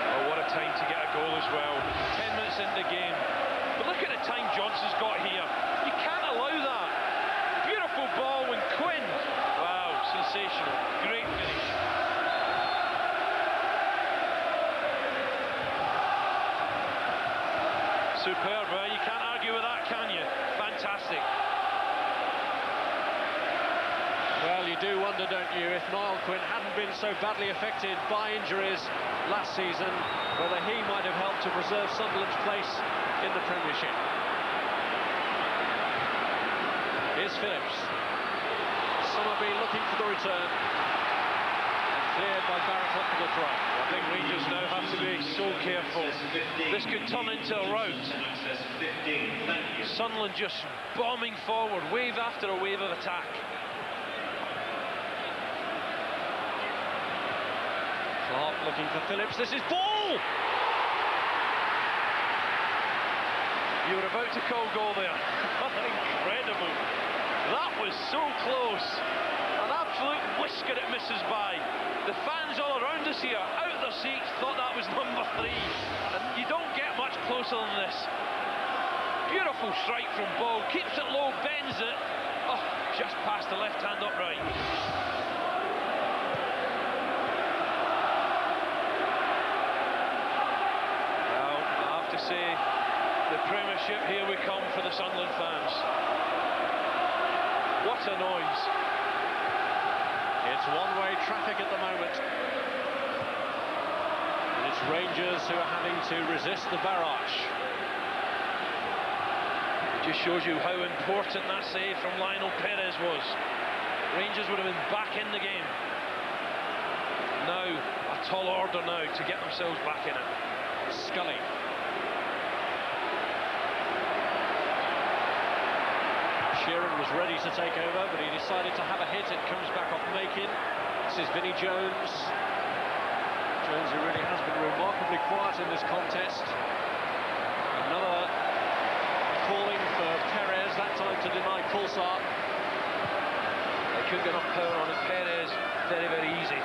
Oh, what a time to get a goal as well. 10 minutes into the game. But look at the time Johnson's got here. You can't allow that. Beautiful ball when Quinn. Wow, sensational. Great finish. Superb, you can't argue with that, can you? Fantastic. Well, you do wonder, don't you, if Niall Quinn hadn't been so badly affected by injuries last season, whether he might have helped to preserve Sunderland's place in the Premiership. Here's Phillips. Summerby looking for the return. And cleared by Barraclough for the throw. I think Rangers now have to be so careful. This could turn into a rout. Sunderland just bombing forward, wave after a wave of attack. Clark looking for Phillips. This is ball! You were about to call goal there. Incredible. That was so close. An absolute whisker it misses by. The fans all around us here, out their seats, thought that was number 3. And you don't get much closer than this. Beautiful strike from Ball. Keeps it low, bends it. Oh, just past the left-hand upright. Well, I have to say, the Premiership, here we come for the Sunderland fans. What a noise. It's one-way traffic at the moment. And it's Rangers who are having to resist the barrage. It just shows you how important that save from Lionel Perez was. Rangers would have been back in the game. Now, a tall order now to get themselves back in it. Scully. Sheeran was ready to take over, but he decided to have a hit. It comes back off Makin. This is Vinnie Jones. Jones, who really has been remarkably quiet in this contest. Another calling for Perez, that time to deny Coulthard. They couldn't get enough power on it. Perez, very, very easy.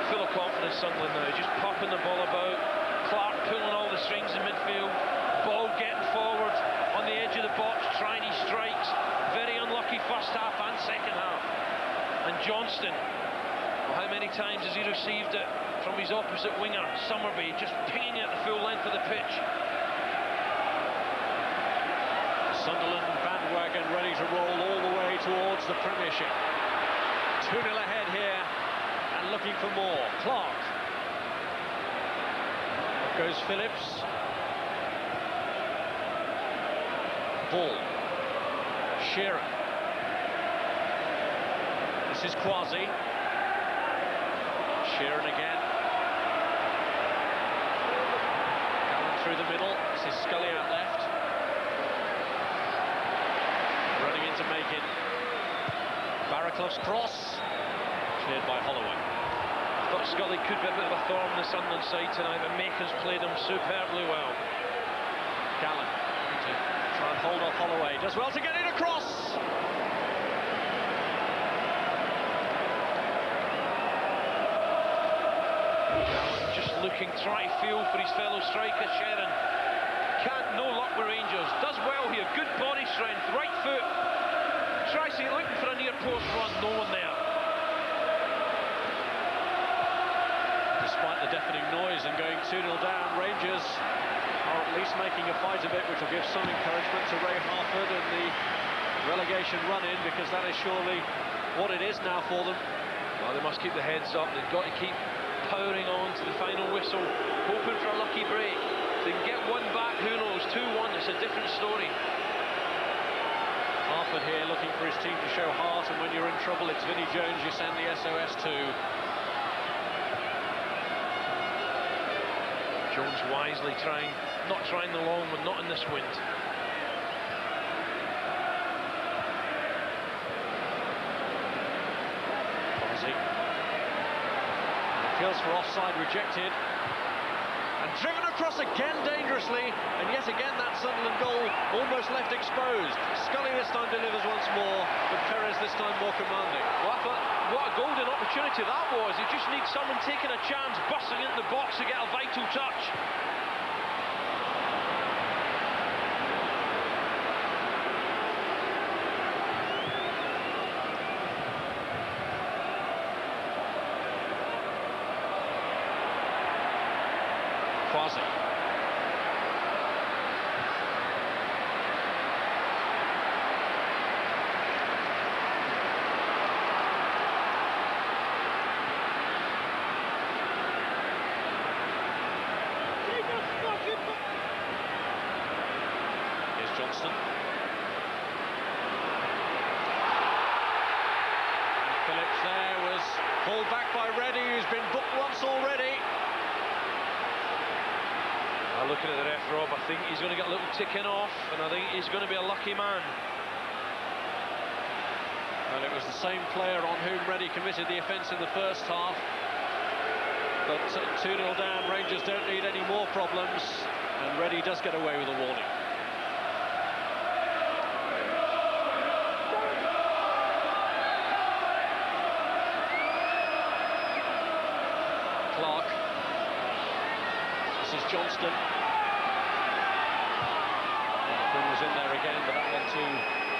Full of confidence, Sunderland now, just popping the ball about. Clark pulling all the strings in midfield. Ball getting forward on the edge of the box, trying his strikes. Very unlucky first half and second half. And Johnston, well, how many times has he received it from his opposite winger, Summerby, just pinging it the full length of the pitch. Sunderland bandwagon ready to roll all the way towards the Premiership. 2-0 ahead here and looking for more. Clark. Up goes Phillips. Ball. Sheeran. This is Quasi. Sheeran again. Going through the middle. This is Scully out left. Running into Makin. Barraclough's cross. Cleared by Holloway. I thought Scully could be a bit of a thorn on the Sunderland side tonight, but Makin's played him superbly well. Gallen. Try and hold off Holloway. Does well to get it across. Just looking, trying to feel for his fellow striker, Sheeran. No luck with Rangers. Does well here. Good body strength. Right foot. Tries to looking for a near post run. No one there. Despite the deafening noise and going 2-0 down, Rangers are at least making a fight of it, which will give some encouragement to Ray Harford and the relegation run-in, because that is surely what it is now for them. Well, they must keep the heads up. They've got to keep powering on to the final whistle, hoping for a lucky break. If they can get one back, who knows? 2-1, it's a different story. Harford here looking for his team to show heart, and when you're in trouble, it's Vinnie Jones you send the SOS to. Jones wisely not trying the long one, not in this wind. Appeals for offside rejected. And driven across again dangerously, and yet again that Sunderland goal almost left exposed. Scully this time delivers once more, but Perez this time more commanding. Well, I thought, what a golden opportunity that was. You just need someone taking a chance, busting into the box to get a vital touch. Quasi. Here's Johnston. And Phillips there was pulled back by Reddy, who's been booked once already. Looking at the ref, Rob, I think he's going to get a little ticking off, and I think he's going to be a lucky man. Well, it was the same player on whom Reddy committed the offence in the first half. But 2-0 down, Rangers don't need any more problems, and Reddy does get away with a warning. Clark. This is Johnston. Was in there again, but that went too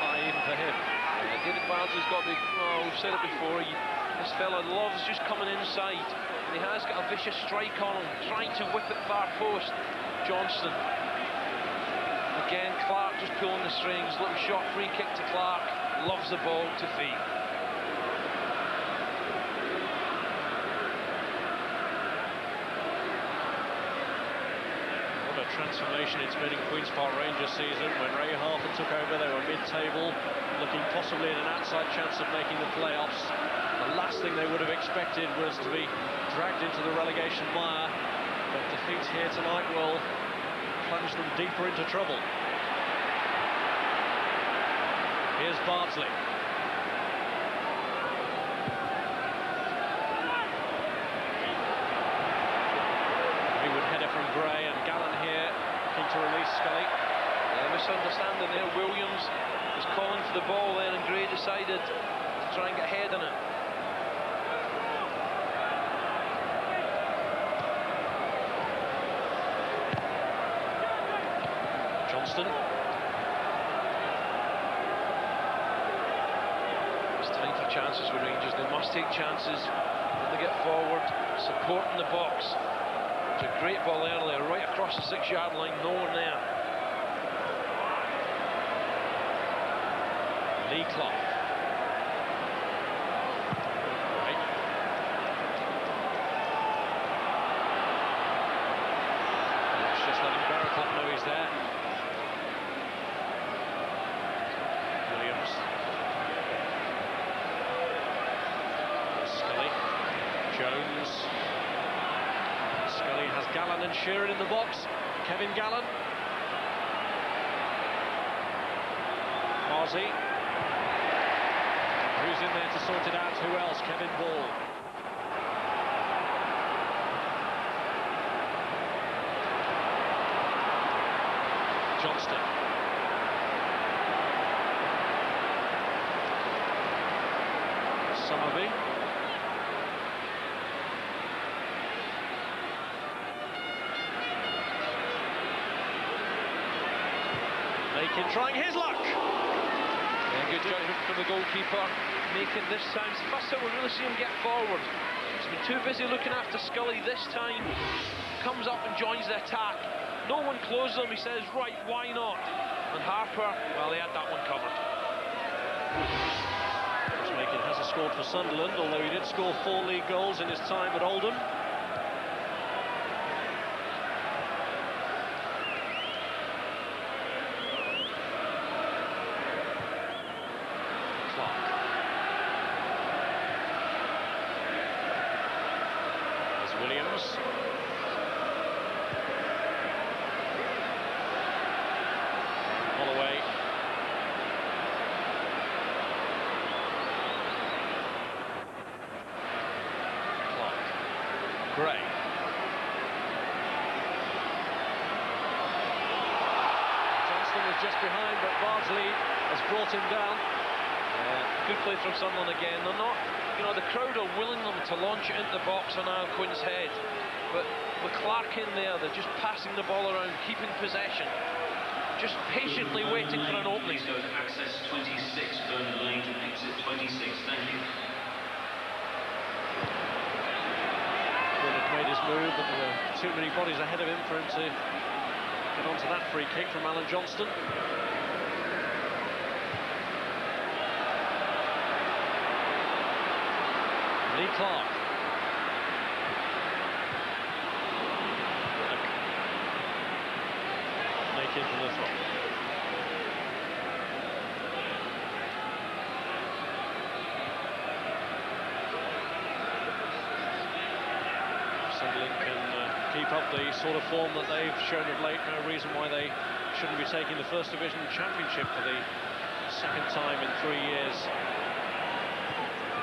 high even for him. Yeah, David Barnsley's got to be, well, we've said it before, this fella loves just coming inside, and he has got a vicious strike on him, trying to whip it far post. Johnston. Again, Clark just pulling the strings, little shot free kick to Clark, loves the ball to feet. Transformation it's been in Queen's Park Rangers season. When Ray Harper took over, they were mid-table, looking possibly in an outside chance of making the playoffs. The last thing they would have expected was to be dragged into the relegation mire, but defeat here tonight will plunge them deeper into trouble. Here's Bardsley. Header from Gray, and Gallen here looking to release Scully. Misunderstanding there. Williams was calling for the ball there, and Gray decided to try and get ahead on it. Johnston. It's time for chances for Rangers. They must take chances when they get forward, supporting the box. A great ball earlier, right across the 6-yard line, no one there. Lee Clark. Right. Let's just letting Barraclough know he's there. Williams. Scully. Jones. Scully has Gallen and Sheeran in the box. Kevin Gallen. Quasi. Who's in there to sort it out? Who else? Kevin Ball. Johnston. Summerby. Making, trying his luck. Yeah, good judgment from the goalkeeper. Making this time, it's the first time we really see him get forward. He's been too busy looking after Scully this time. Comes up and joins the attack. No one closes him, he says, right, why not? And Harper, well, he had that one covered. Macon hasn't scored for Sunderland, although he did score 4 league goals in his time at Oldham. Williams. Holloway. Clark. just behind, but Bardsley has brought him down. Good play from Sunderland again. They're not, you know, the crowd are willing them to launch it into the box on Al Quinn's head, but with Clark in there, they're just passing the ball around, keeping possession, just patiently waiting for an opening. Access 26, Bernard Lane to exit 26, thank you. Quinn had made his move, but there were too many bodies ahead of him for him to get onto that free kick from Alan Johnston. Lee Clark. Naked from the throw. Sunderland can keep up the sort of form that they've shown of late. No reason why they shouldn't be taking the First Division Championship for the second time in 3 years.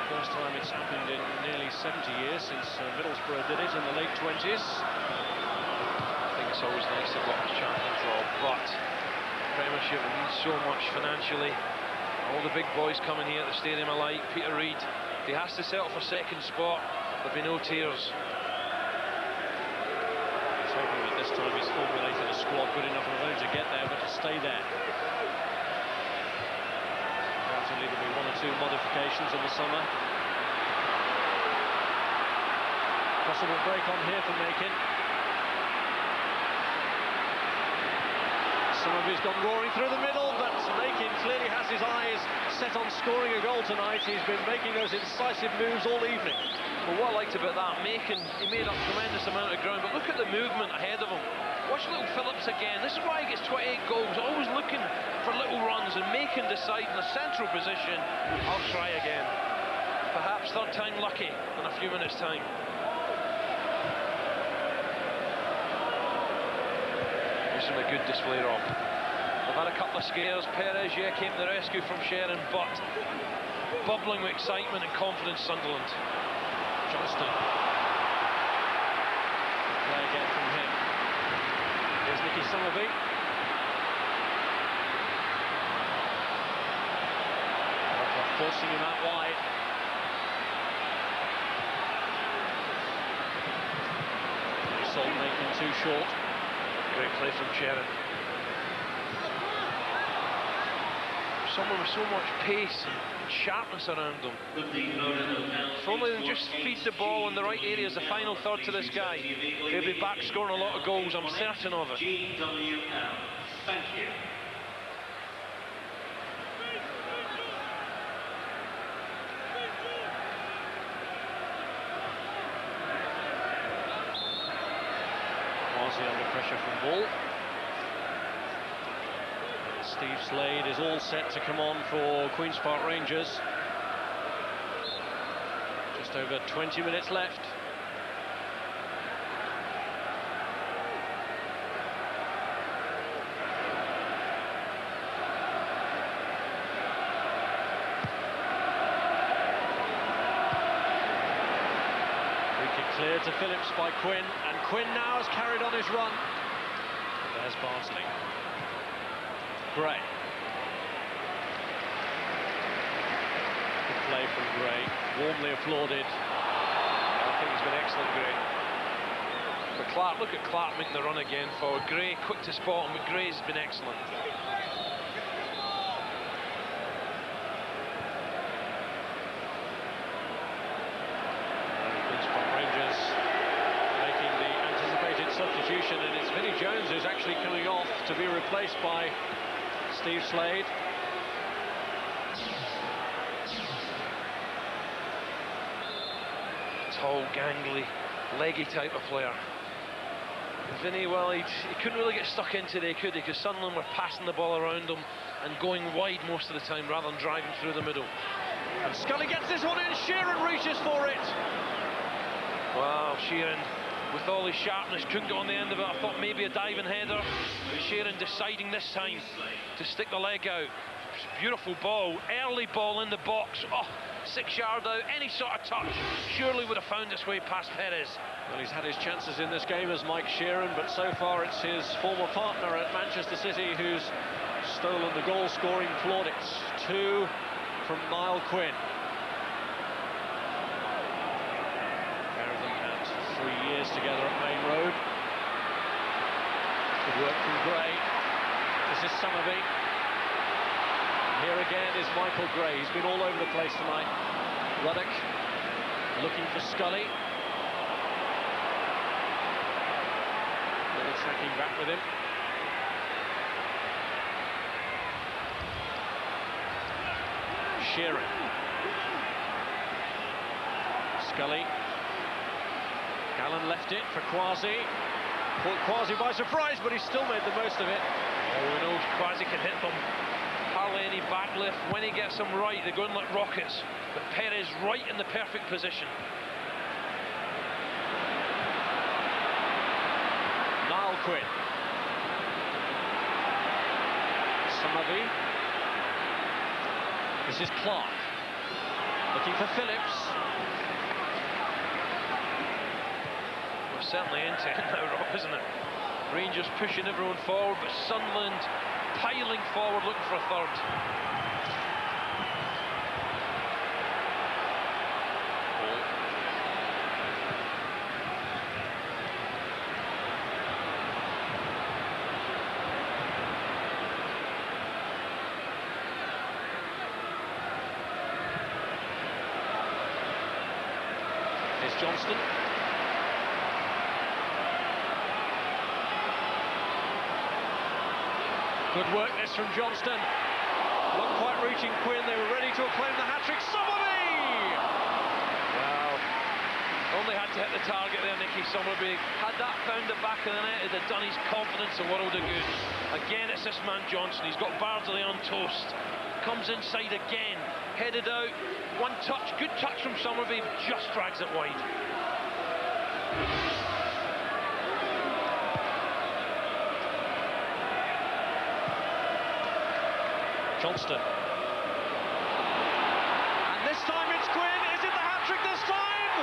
First time it's happened in nearly 70 years since Middlesbrough did it in the late 20s. I think it's always nice to block the champions draw, but Premiership means so much financially. All the big boys coming here at the stadium alike. Peter Reid, if he has to settle for second spot, there'll be no tears. He's hoping that this time he's formulated a squad good enough not only to get there, but to stay there. There'll be 1 or 2 modifications in the summer. Possible break on here for Makin. Somerby's gone roaring through the middle, but Makin clearly has his eyes set on scoring a goal tonight. He's been making those incisive moves all evening. Well, what I liked about that, Makin, he made up a tremendous amount of ground, but look at the movement ahead of him. Watch little Phillips again. This is why he gets 28 goals, always looking for little runs, and Makin decide in a central position, I'll try again. Perhaps third time lucky in a few minutes' time. This is a good display, Rob. They've had a couple of scares. Perez, yeah, came to the rescue from Sheeran, but bubbling with excitement and confidence, Sunderland. Johnston. Play again from him. Here's Nicky Somerby. Forcing him out wide. Salt making too short. Great play from Sheeran. Someone with so much pace and sharpness around them. If only they just feed the ball in the right areas, the final third to this guy, he'll be back scoring a lot of goals, I'm certain of it. Thank you. Quasi under pressure from Bull. Steve Slade is all set to come on for Queen's Park Rangers. Just over 20 minutes left. Free kick cleared to Phillips by Quinn, and Quinn now has carried on his run. There's Bardsley. Gray. Good play from Gray, warmly applauded. I think he's been excellent, Gray. But Clark, look at Clark making the run again forward. Gray quick to spot him, but Gray's been excellent. Queen's Park Rangers making the anticipated substitution, and it's Vinnie Jones who's actually coming off to be replaced by Steve Slade. Tall, gangly, leggy type of player. Vinny, well, he couldn't really get stuck in today, could he? Because Sunderland were passing the ball around him and going wide most of the time rather than driving through the middle. And Scully gets this one in, Sheeran reaches for it. Wow, Sheeran, with all his sharpness, couldn't get on the end of it. I thought maybe a diving header. But Sheeran deciding this time to stick the leg out. Beautiful ball, early ball in the box. Oh, 6 yard out, any sort of touch surely would have found its way past Perez. Well, he's had his chances in this game as Mike Sheeran, but so far it's his former partner at Manchester City who's stolen the goal-scoring plaudits. 2 from Niall Quinn. Pair of them had 3 years together at Main Road. Good work from Gray. This is Summerby. Here again is Michael Gray. He's been all over the place tonight. Ruddock looking for Scully. Little tracking back with him. Sheeran. Scully. Gallen left it for Kwasi. Caught Kwasi by surprise, but he still made the most of it. Oh, we know Kwasi can hit them. Hardly any backlift. When he gets them right, they're going like rockets. But Perez right in the perfect position. Niall Quinn. Summerby. This is Clark. Looking for Phillips. We're certainly into it now, Rob, isn't it? Rangers pushing everyone forward, but Sunderland piling forward, looking for a third. Here's Johnston. Good work this from Johnston. Not quite reaching Quinn. They were ready to acclaim the hat-trick. Summerby! Wow. Only had to hit the target there, Nicky Summerby. Had that found the back of the net, it'd have done his confidence a world of good. Again, it's this man Johnston. He's got Bardsley on toast. Comes inside again. Headed out. One touch. Good touch from Summerby. Just drags it wide. Johnston. And this time it's Quinn. Is it the hat-trick this time?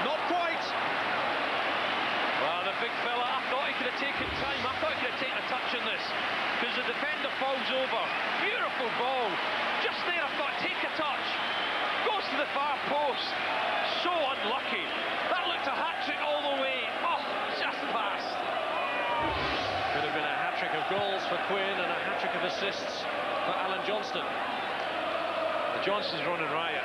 Not quite. Well, the big fella, I thought he could have taken time. I thought he could have taken a touch on this. Because the defender falls over. Beautiful ball. Just there, I thought, take a touch. Goes to the far post. So unlucky. That looked a hat-trick all the way. Oh, just past. Could have been a hat-trick of goals for Quinn and a hat-trick of assists for Alan Johnston. The Johnston's running riot.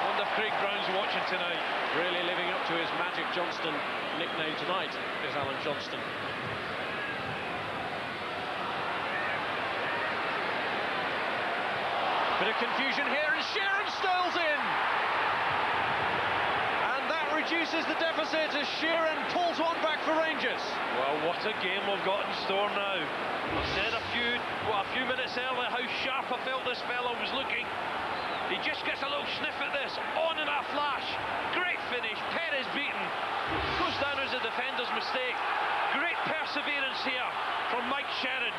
Wonder if Craig Brown's watching tonight. Really living up to his Magic Johnston nickname tonight is Alan Johnston. Bit of confusion here, and Sheeran steals in! And that reduces the deficit as Sheeran pulls one back for Rangers. Well, what a game we've got in store now. I said a few minutes earlier how sharp I felt this fella was looking. He just gets a little sniff at this, on in a flash. Great finish, Perez beaten. Goes down as a defender's mistake. Great perseverance here from Mike Sheeran.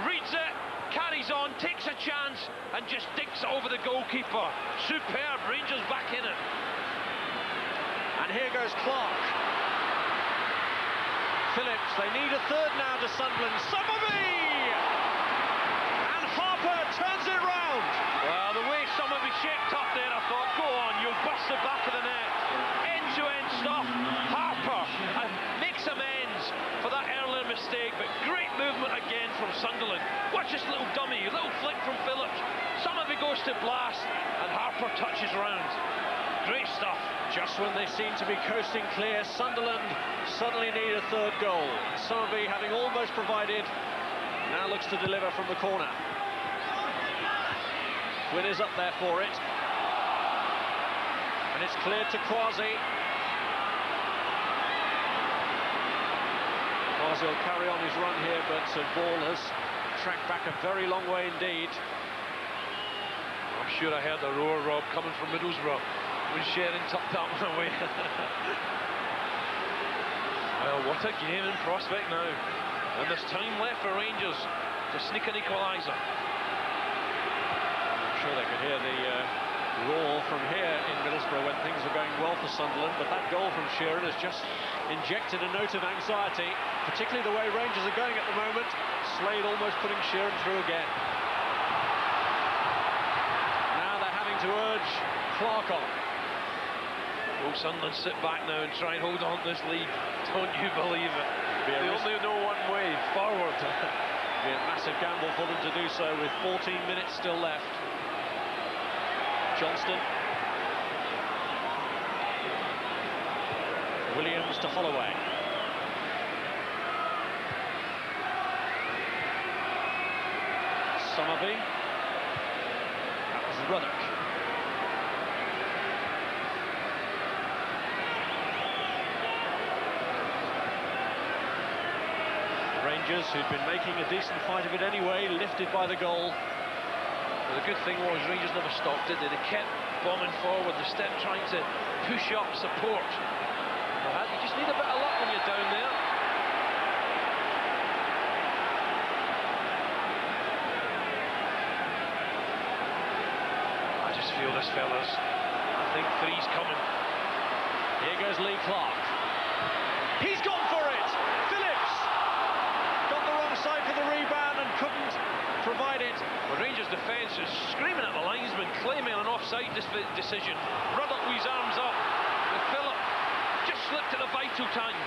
Reads it, carries on, takes a chance, and just dinks it over the goalkeeper. Superb, Rangers back in it. And here goes Clark. Phillips, they need a third now to Sunderland. Summerby! And Harper turns it round. Well, the way Summerby shaped up there, I thought, go on, you'll bust the back of the net. End-to-end stuff. Harper makes amends for that earlier mistake, but great movement again from Sunderland. Watch this little dummy, little flick from Phillips. Summerby goes to blast, and Harper touches round. Great stuff. Just when they seem to be coasting clear, Sunderland suddenly need a third goal. Summerby, having almost provided, now looks to deliver from the corner. Quinn is up there for it. And it's cleared to Kwasi. Kwasi will carry on his run here, but ball has tracked back a very long way indeed. I'm sure I heard the roar, Rob, coming from Middlesbrough when Sheeran tucked that one away. Well, what a game in prospect now. And there's time left for Rangers to sneak an equaliser. I'm sure they could hear the roar from here in Middlesbrough when things were going well for Sunderland, but that goal from Sheeran has just injected a note of anxiety, particularly the way Rangers are going at the moment. Slade almost putting Sheeran through again. Now they're having to urge Clark on. Will Sunderland sit back now and try and hold on to this lead? Don't you believe it? They only know one way, forward. It'd be a massive gamble for them to do so with 14 minutes still left. Johnston. Williams to Holloway. Summerby. That was Ruddock. Rangers, who'd been making a decent fight of it anyway, lifted by the goal. Well, the good thing was Rangers never stopped it. They kept bombing forward. They kept trying to push up support. You just need a bit of luck when you're down there. I just feel this fella's. I think three's coming. Here goes Lee Clark. He's gone for it! Phillips! Got the wrong side for the rebound and couldn't provide it. Well, Rangers defence is screaming at the linesman, claiming an offside decision. Ruddock with his arms up. And Phillip just slipped at the vital time.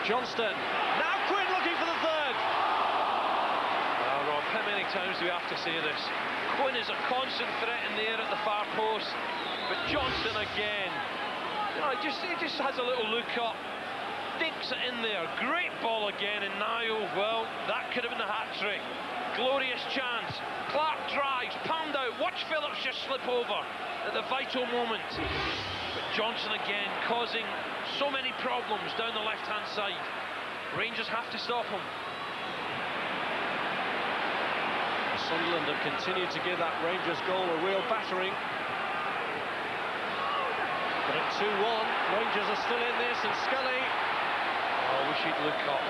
Johnston. Now Quinn looking for the third. Well, Rob, how many times do we have to say this? Quinn is a constant threat in the air at the far post. But Johnston again. You know, he just has a little look up. Dinks it in there. Great ball again, and Niall, well, that could have been a hat-trick. Glorious chance. Clark drives, palmed out. Watch Phillips just slip over at the vital moment. But Johnson again causing so many problems down the left-hand side. Rangers have to stop him. Sunderland have continued to give that Rangers goal a real battering. But at 2-1, Rangers are still in this, and Scully. Oh, I wish he'd look up.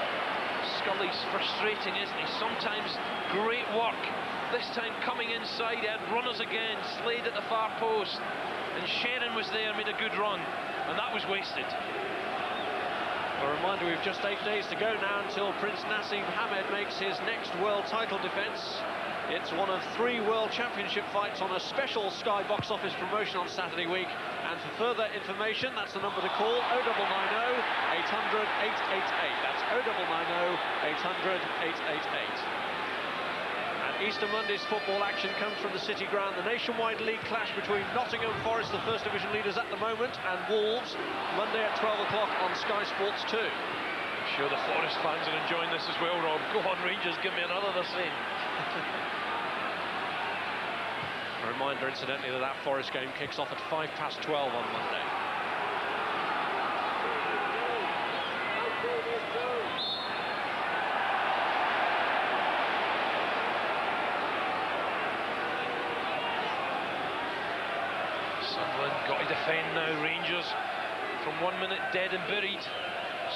Scully's frustrating, isn't he? Sometimes great work. This time coming inside, he had runners again. Slade at the far post. And Sheeran was there, made a good run. And that was wasted. A reminder, we've just 8 days to go now until Prince Nassim Hamed makes his next world title defence. It's one of 3 World Championship fights on a special Sky box office promotion on Saturday week. And for further information, that's the number to call, 0990 800 888. That's 0990 800 888. And Easter Monday's football action comes from the City Ground. The nationwide league clash between Nottingham Forest, the First Division leaders at the moment, and Wolves, Monday at 12 o'clock on Sky Sports 2. I'm sure the Forest fans are enjoying this as well, Rob. Go on, Rangers, give me another, they're saying. A reminder, incidentally, that Forest game kicks off at 12:05 on Monday. Sunderland got to defend now, Rangers. From 1 minute dead and buried,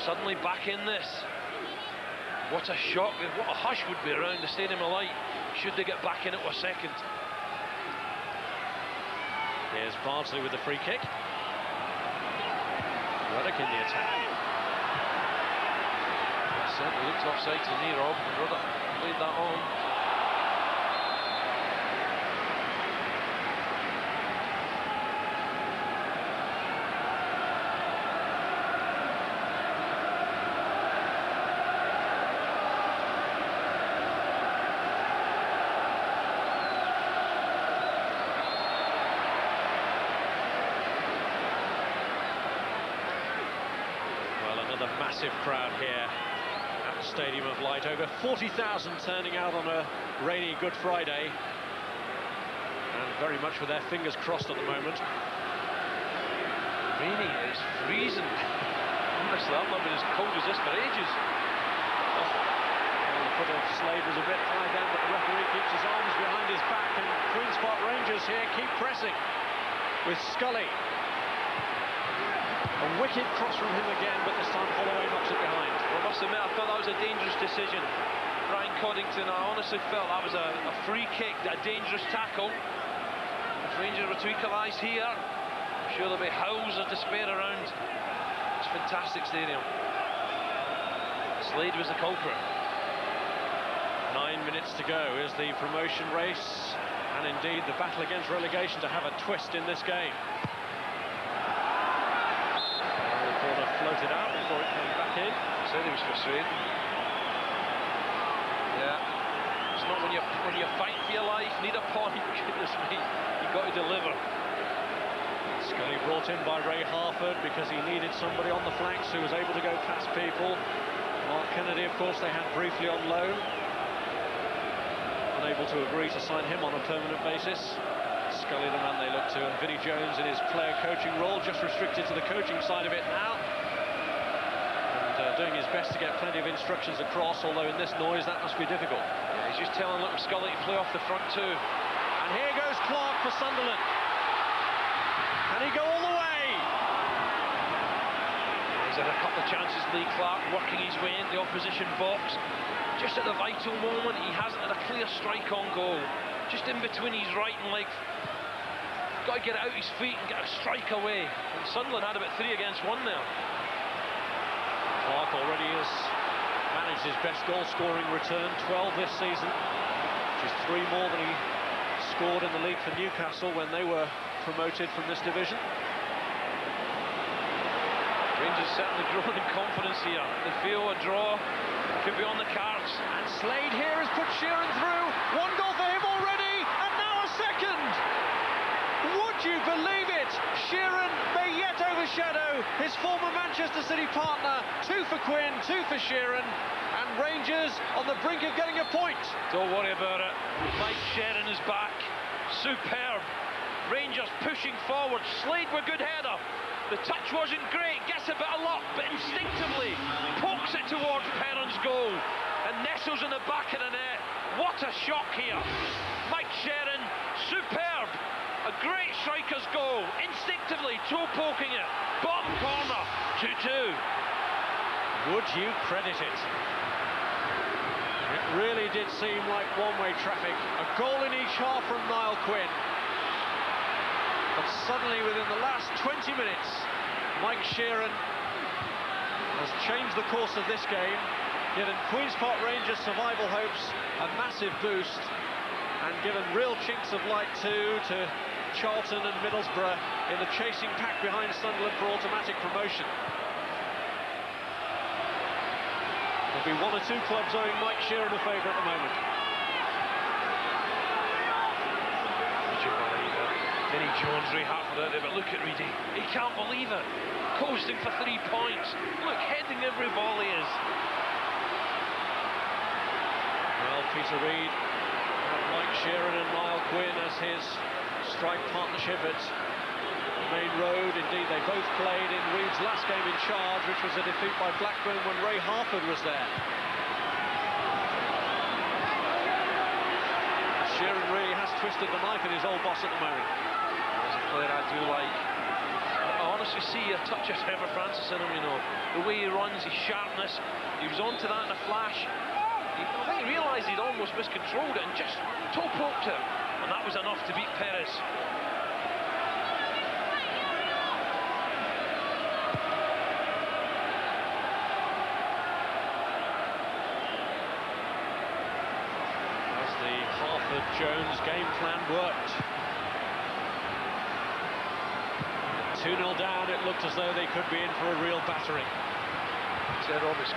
suddenly back in this. What a shock, what a hush would be around the Stadium of Light should they get back in it for a second. Here's Bardsley with the free kick. Ruddock in the attack. It certainly looked offside to me, Rob. Ruddock played that on. Massive crowd here at the Stadium of Light. Over 40,000 turning out on a rainy Good Friday, and very much with their fingers crossed at the moment. Rainy, it's freezing. Honestly, I've not been as cold as this for ages. Well, the foot of Slade was a bit high down, but the referee keeps his arms behind his back, and Queen's Park Rangers here keep pressing with Scully. A wicked cross from him again, but this time Holloway knocks it behind. Well, I must admit, I felt that was a dangerous decision. Brian Coddington, I honestly felt that was a free kick, a dangerous tackle. If Rangers were to equalise here, I'm sure there'll be howls of despair around. It's a fantastic stadium. Slade was the culprit. 9 minutes to go is the promotion race, and indeed the battle against relegation to have a twist in this game. The corner floated out before it came back in. Said he was frustrated. Yeah, it's not when you're fighting for your life, need a point. Goodness me, you got to deliver. Scully brought in by Ray Harford because he needed somebody on the flanks who was able to go past people. Mark Kennedy, of course, they had briefly on loan. Unable to agree to sign him on a permanent basis. Scully the man they look to, and Vinnie Jones in his player coaching role, just restricted to the coaching side of it now. And doing his best to get plenty of instructions across, although in this noise that must be difficult. Yeah, he's just telling little Scully to play off the front too. And here goes Clark for Sunderland. Can he go all the way? He's had a couple of chances, Lee Clark, working his way into the opposition box. Just at the vital moment, he hasn't had a clear strike on goal. Just in between his right and leg. Got to get it out his feet and get a strike away. And Sunderland had about 3 against 1 there. Clark already has managed his best goal-scoring return, 12 this season, which is 3 more than he scored in the league for Newcastle when they were promoted from this division. Rangers certainly growing in confidence here. They feel a draw could be on the cards. And Slade here has put Sheeran through. 1 goal for him already, and now a second. Would you believe it? Sheeran may yet overshadow his former Manchester City partner. 2 for Quinn, 2 for Sheeran, and Rangers on the brink of getting a point. Don't worry about it. Mike Sheeran is back. Superb. Rangers pushing forward. Slade with good header. The touch wasn't great, gets a bit of luck, but instinctively pokes it towards Perrin's goal and nestles in the back of the net. What a shock here. Mike Sheeran, superb. A great striker's goal. Instinctively toe poking it. Bottom corner, 2-2. Would you credit it? It really did seem like one-way traffic. A goal in each half from Niall Quinn. But suddenly, within the last 20 minutes, Mike Sheeran has changed the course of this game, given Queen's Park Rangers' survival hopes a massive boost, and given real chinks of light too to Charlton and Middlesbrough in the chasing pack behind Sunderland for automatic promotion. There'll be 1 or 2 clubs owing Mike Sheeran a favour at the moment. Vinnie Jones, Ray Hartford out there, but look at Reedy. He can't believe it. Coasting for 3 points. Look, heading every ball he is. Well, Peter Reid had Mike Sheeran and Niall Quinn as his strike partnership at Main Road. Indeed, they both played in Reid's last game in charge, which was a defeat by Blackburn when Ray Harford was there. Sheeran really has twisted the knife in his old boss at the moment. There's a player I do like. I honestly see a touch of Trevor Francis in him, you know. The way he runs, his sharpness. He was onto that in a flash. I think he realised he'd almost miscontrolled it and just toe poked it. And that was enough to beat Perez. As the Harford-Jones game plan worked. 2-0 down, it looked as though they could be in for a real battering. Said Rob, it's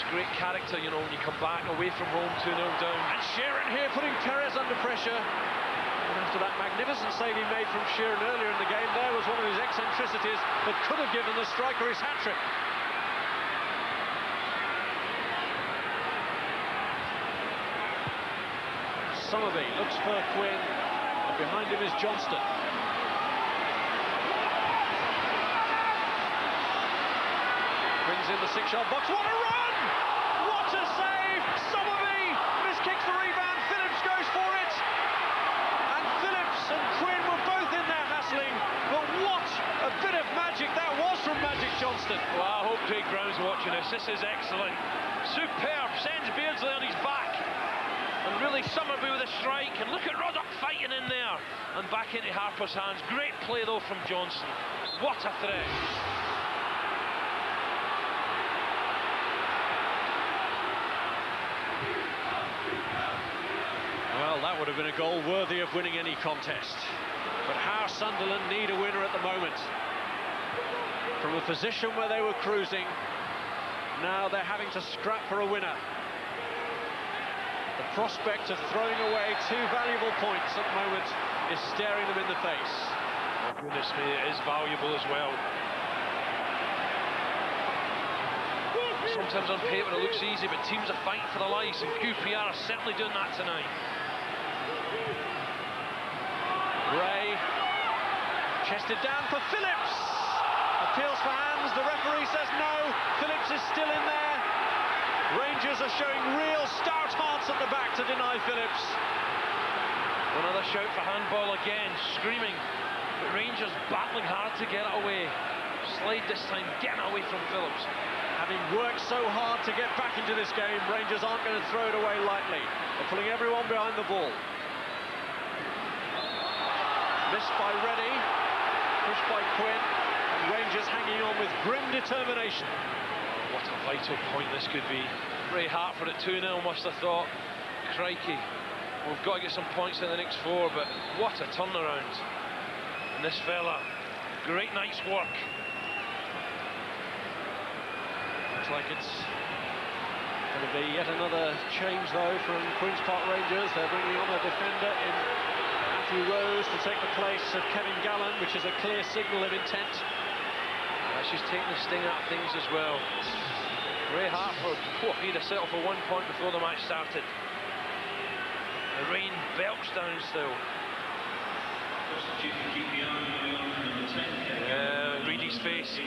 great character, you know, when you come back away from home 2-0 down. And Sheeran here putting Perez under pressure. And after that magnificent save he made from Sheeran earlier in the game, there was one of his eccentricities that could have given the striker his hat-trick. Summerby looks for Quinn, and behind him is Johnston. Quinn's in the 6-yard box. What a run! What a save! Summerby miskicks the rebound. Phillips goes for it. And Phillips and Quinn were both in there hassling. But what a bit of magic that was from Magic Johnston. Well, I hope Craig Brown's watching this. This is excellent. Superb. Sends Beardsley on his back. And really Summerby with a strike. And look at Ruddock fighting in there. And back into Harper's hands. Great play, though, from Johnson. What a threat. That would have been a goal worthy of winning any contest. But how Sunderland need a winner at the moment. From a position where they were cruising, now they're having to scrap for a winner. The prospect of throwing away 2 valuable points at the moment is staring them in the face. Oh, goodness me, it is valuable as well. Sometimes on paper it looks easy, but teams are fighting for their lives, and QPR are certainly doing that tonight. Gray, chested down for Phillips. Appeals for hands, the referee says no. Phillips is still in there. Rangers are showing real stout hearts at the back to deny Phillips. Another shout for handball again, screaming. But Rangers battling hard to get it away. Slade this time getting away from Phillips. Having worked so hard to get back into this game, Rangers aren't going to throw it away lightly. They're pulling everyone behind the ball. Missed by Reddy, pushed by Quinn, and Rangers hanging on with grim determination. What a vital point this could be. Ray Hartford at 2-0 must have thought, crikey, we've got to get some points in the next 4, but what a turnaround. And this fella, great night's work. Looks like it's going to be yet another change, though, from Queen's Park Rangers. They're bringing on a defender in Matthew Rose to take the place of Kevin Gallen, which is a clear signal of intent. She's taking the sting out of things as well. Ray Hartford, he'd have settled for 1 point before the match started. The rain belts down still. Reedy's face.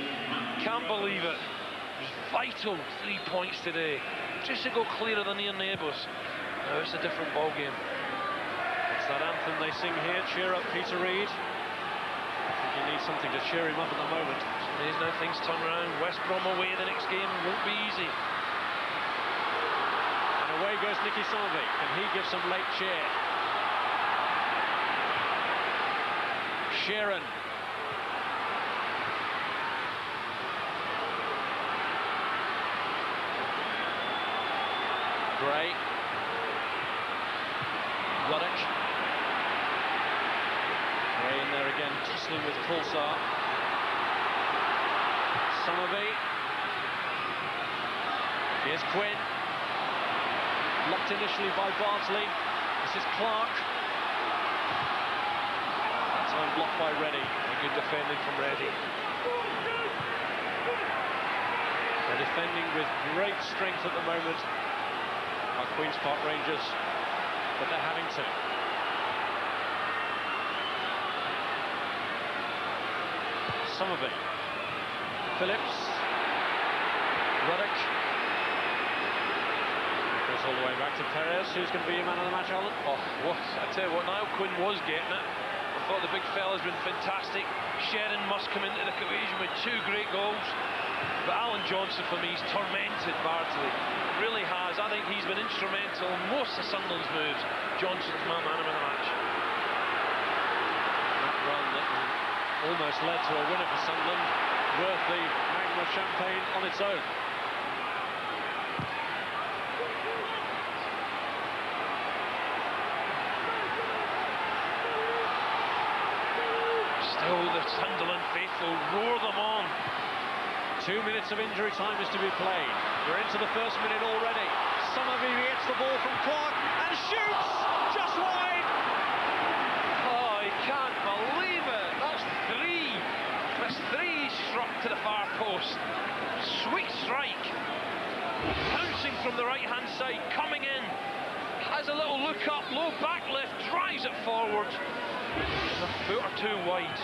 Can't believe it. It was vital 3 points today. Just to go clear of the near neighbours. Now it's a different ball game. It's that anthem they sing here, Cheer Up Peter Reid. I think he needs something to cheer him up at the moment. There's now things turn around. West Brom away the next game won't be easy. And away goes Nicky Sarvi, and he gives some late cheer. Sheeran. Gray. Ruddock. Gray in there again, tussling with Pulsar. Somerby. Here's Quinn. Blocked initially by Bartley. This is Clark. That time blocked by Reddy. Good defending from Reddy. They're defending with great strength at the moment. Our Queen's Park Rangers, but they're having to. Somerby. Phillips. Ruddock. Goes all the way back to Perez, who's going to be your man of the match, Alan. Oh, what? I tell you what, Niall Quinn was getting it. I thought the big fella's been fantastic. Sheridan must come into the equation with 2 great goals. But Alan Johnson, for me, has tormented Bartley. Really has. I think he's been instrumental in most of Sunderland's moves. Johnson's my man of the match. That run that almost led to a winner for Sunderland, worth the Magnum of Champagne on its own. Still the Sunderland faithful roar them on. 2 minutes of injury time is to be played. We're into the first minute already. Somerby gets the ball from Clark and shoots just wide. Oh, he can't believe it. That's 3. That's 3 struck to the far post. Sweet strike. Pouncing from the right-hand side, coming in. Has a little look up, low back lift, drives it forward. A foot or 2 wide.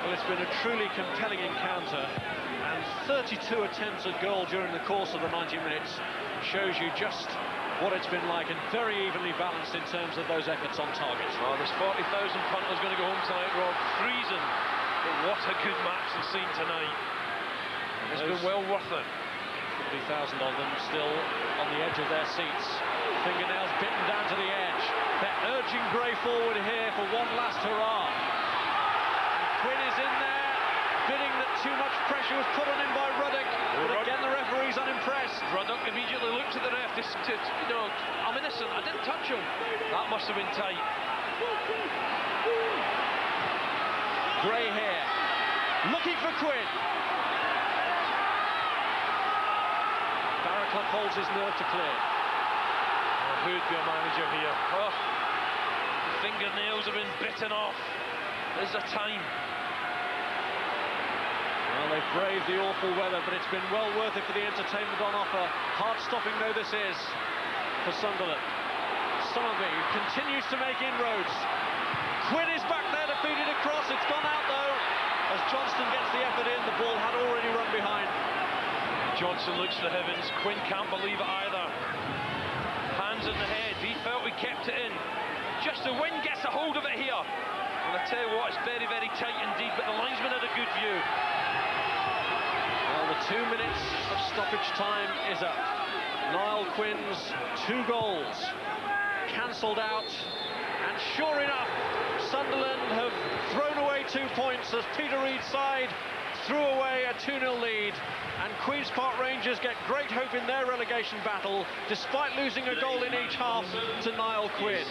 Well, it's been a truly compelling encounter, and 32 attempts at goal during the course of the 90 minutes shows you just what it's been like, and very evenly balanced in terms of those efforts on target. Well, there's 40,000 punters going to go home tonight, Rob, freezing. But what a good match we've seen tonight. It's been well worth it. 50,000 of them still on the edge of their seats, fingernails bitten down to the edge. They're urging Gray forward here for one last hurrah. Quinn is in there, bidding that too much pressure was put on him by Ruddock, but again the referee's unimpressed. Ruddock immediately looks at the ref, you know, I'm innocent, I didn't touch him. That must have been tight. Gray here, looking for Quinn. Barraclough holds his nerve to clear. Oh, who'd be a manager here? Oh, the fingernails have been bitten off. There's the time. Well, they've braved the awful weather, but it's been well worth it for the entertainment on offer. Heart-stopping though this is for Sunderland. Somerby continues to make inroads. Quinn is back there to feed it across. It's gone out though. As Johnston gets the effort in, the ball had already run behind. Johnson looks to the heavens. Quinn can't believe it either. Hands in the head. He felt he kept it in. Just the wind gets a hold of it here. And I tell you what, it's very, very tight indeed, but the linesman had a good view. Well, the 2 minutes of stoppage time is up. Niall Quinn's 2 goals cancelled out. And sure enough, Sunderland have thrown away 2 points as Peter Reid's side threw away a 2-0 lead. And Queen's Park Rangers get great hope in their relegation battle, despite losing a goal in each half to Niall Quinn.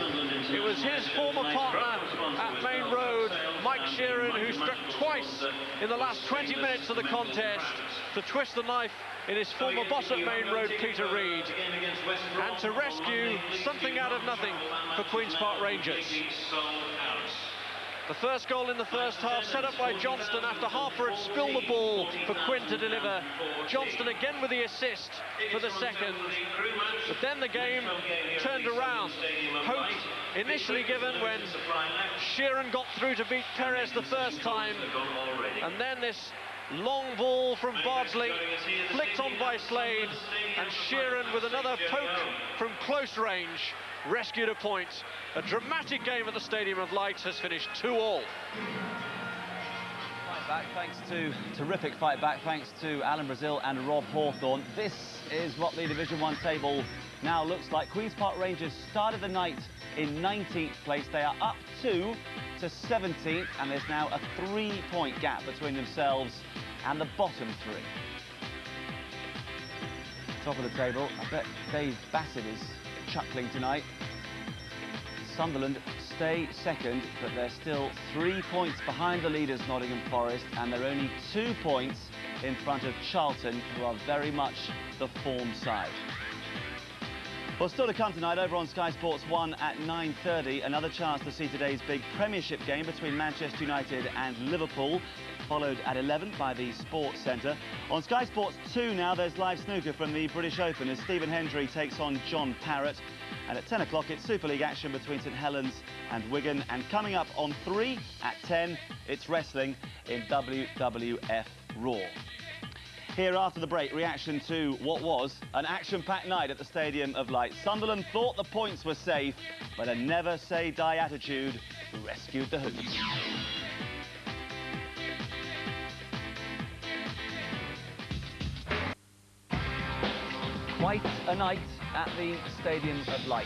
It was his former partner at Main Road, Mike Sheeran, who struck twice in the last 20 minutes of the contest to twist the knife in his former boss at Main Road, Peter Reid, and to rescue something out of nothing for Queen's Park Rangers. The first goal in the first half set up by Johnston after Harper had spilled the ball for Quinn to deliver. Johnston again with the assist for the second. But then the game turned around. Hope initially given when Sheeran got through to beat Perez the first time. And then this long ball from Bardsley, flicked on by Slade, and Sheeran with another poke from close range rescued a point. A dramatic game at the Stadium of Light has finished 2-2. Fight back, thanks to terrific fight back, thanks to Alan Brazil and Rob Hawthorne. This is what the Division 1 table now looks like. Queen's Park Rangers started the night in 19th place. They are up 2 to 17th, and there's now a 3-point gap between themselves and the bottom 3. Top of the table, I bet Dave Bassett is chuckling tonight. Sunderland stay second, but they're still 3 points behind the leaders, Nottingham Forest, and they're only 2 points in front of Charlton, who are very much the form side. Well, still to come tonight over on Sky Sports 1 at 9:30. Another chance to see today's big Premiership game between Manchester United and Liverpool, followed at 11 by the Sports Centre. On Sky Sports 2 now, there's live snooker from the British Open as Stephen Hendry takes on John Parrott. And at 10 o'clock, it's Super League action between St Helens and Wigan. And coming up on 3 at 10, it's wrestling in WWF Raw. Here after the break, reaction to what was an action-packed night at the Stadium of Light. Sunderland thought the points were safe, but a never-say-die attitude rescued the Hoopers. Quite a night at the Stadium of Light,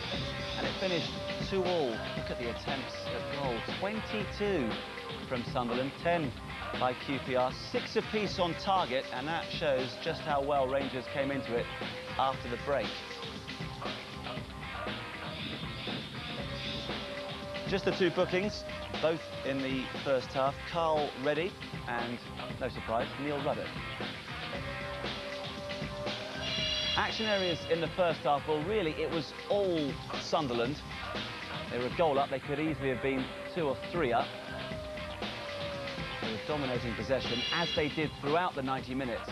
and it finished 2-2. Look at the attempts at goal. 22 from Sunderland, 10 by QPR, 6 apiece on target, and that shows just how well Rangers came into it after the break. Just the 2 bookings, both in the first half. Carl Reddy and, no surprise, Neil Ruddock. Action areas in the first half, well, really, it was all Sunderland. They were a goal up. They could easily have been 2 or 3 up. They were dominating possession, as they did throughout the 90 minutes.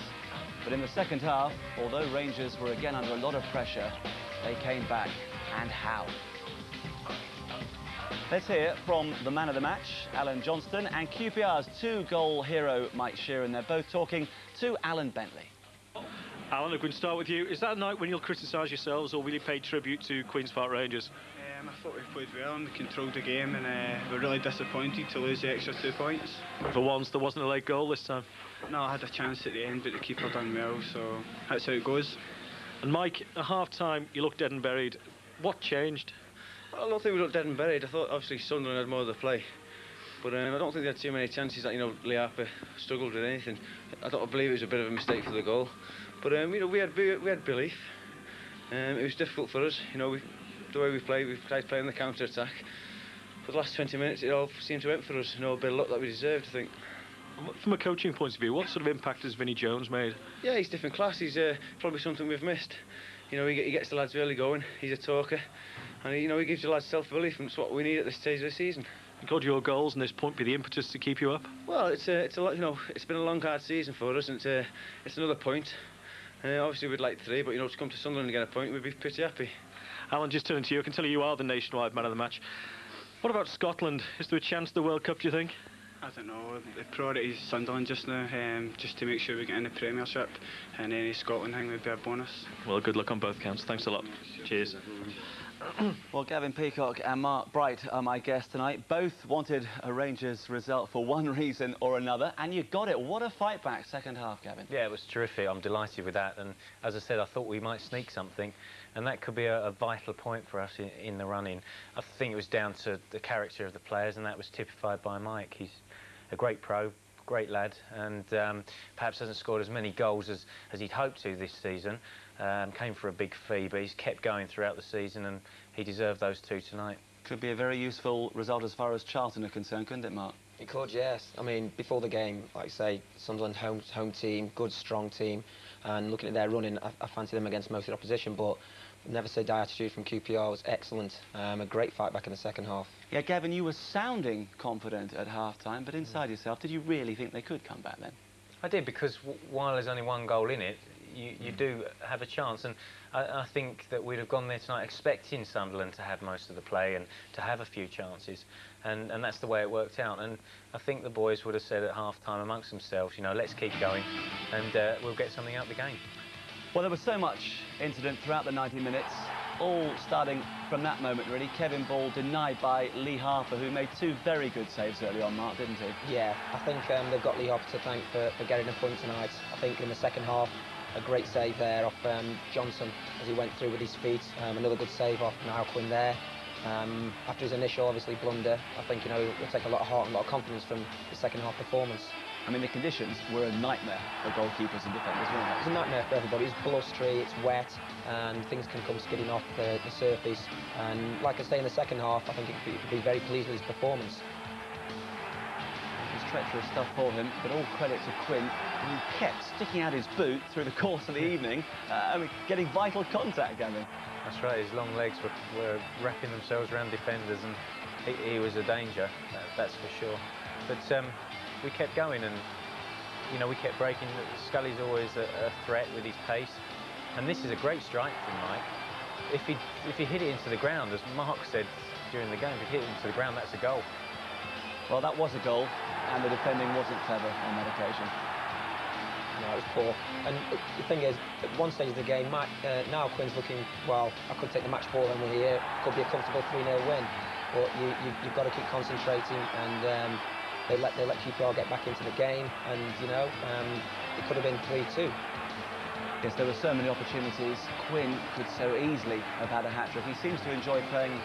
But in the second half, although Rangers were again under a lot of pressure, they came back, and how? Let's hear from the man of the match, Alan Johnston, and QPR's 2-goal hero, Mike Sheeran. They're both talking to Alan Bentley. Alan, I'm going to start with you. Is that a night when you'll criticise yourselves, or will you pay tribute to Queen's Park Rangers? I thought we played well and controlled the game, and we're really disappointed to lose the extra 2 points. For once, there wasn't a late goal this time. No, I had a chance at the end, but the keeper done well, so that's how it goes. And Mike, at half-time, you looked dead and buried. What changed? I don't think we looked dead and buried. I thought, obviously, Sunderland had more of the play. But I don't think they had too many chances that, Liapa struggled with anything. I believe it was a bit of a mistake for the goal. But, we had belief. It was difficult for us, you know, the way we tried playing the counter-attack. For the last 20 minutes, it all seemed to end for us, you know, a bit of luck that we deserved, I think. From a coaching point of view, what sort of impact has Vinnie Jones made? Yeah, he's different class. He's probably something we've missed. You know, he gets the lads really going. He's a talker, and you know, he gives the lads self-belief, and it's what we need at this stage of the season. Could your goals and this point be the impetus to keep you up? Well, it's a lot. You know, it's been a long, hard season for us, and it's another point. Obviously, we'd like 3, but you know, to come to Sunderland and get a point, we'd be pretty happy. Alan, just turning to you, I can tell you are the nationwide man of the match. What about Scotland? Is there a chance the World Cup, do you think? I don't know. The priority is Sunderland just now, just to make sure we get in the Premiership, and any Scotland thing would be a bonus. Well, good luck on both counts. Thanks a lot. Cheers. Well, Gavin Peacock and Mark Bright are my guests tonight. Both wanted a Rangers result for one reason or another, and you got it. What a fight back second half, Gavin. Yeah, it was terrific. I'm delighted with that. And as I said, I thought we might sneak something, and that could be a vital point for us in the run-in. I think it was down to the character of the players, and that was typified by Mike. He's a great pro, great lad, and perhaps hasn't scored as many goals as he'd hoped to this season. Came for a big fee, but he's kept going throughout the season, and he deserved those 2 tonight. Could be a very useful result as far as Charlton are concerned, couldn't it, Mark? It could, yes. I mean, before the game, like I say, Sunderland home team, good, strong team, and looking at their running, I fancy them against most of the opposition, but never say die attitude from QPR was excellent. A great fight back in the second half. Yeah, Gavin, you were sounding confident at half-time, but inside yourself, did you really think they could come back then? I did, because while there's only 1 goal in it, you do have a chance, and I think that we'd have gone there tonight expecting Sunderland to have most of the play and to have a few chances, and that's the way it worked out. And I think the boys would have said at half-time amongst themselves, you know, let's keep going, and we'll get something out of the game. Well, there was so much incident throughout the 90 minutes, all starting from that moment, really. Kevin Ball denied by Lee Harper, who made 2 very good saves early on, Mark, didn't he? Yeah, I think they've got Lee Harper to thank for getting a point tonight. I think in the second half, a great save there off Johnson as he went through with his feet. Another good save off Niall Quinn there. After his initial, obviously, blunder, I think, you know, he'll take a lot of heart and a lot of confidence from the second half performance. I mean, the conditions were a nightmare for goalkeepers and defenders, weren't they? It's a nightmare for everybody. It's blustery, it's wet, and things can come skidding off the surface. And like I say, in the second half, I think he could be very pleased with his performance. It was treacherous stuff for him, but all credit to Quinn, who kept sticking out his boot through the course of the evening, getting vital contact, Gavin. That's right, his long legs were wrapping themselves around defenders, and he was a danger, that's for sure. But we kept going, and you know, we kept breaking. Scully's always a threat with his pace, and this is a great strike from Mike. If he hit it into the ground, as Mark said during the game, if he hit it into the ground, that's a goal. Well, that was a goal, and the defending wasn't clever on that occasion. No, it was poor. And the thing is, at one stage of the game, now Quinn's looking, well, I could take the match ball and we're here. Could be a comfortable 3-0 win, but you've got to keep concentrating, and they let QPR get back into the game, and you know, it could have been 3-2. Yes, there were so many opportunities. Quinn could so easily have had a hat-trick. He seems to enjoy playing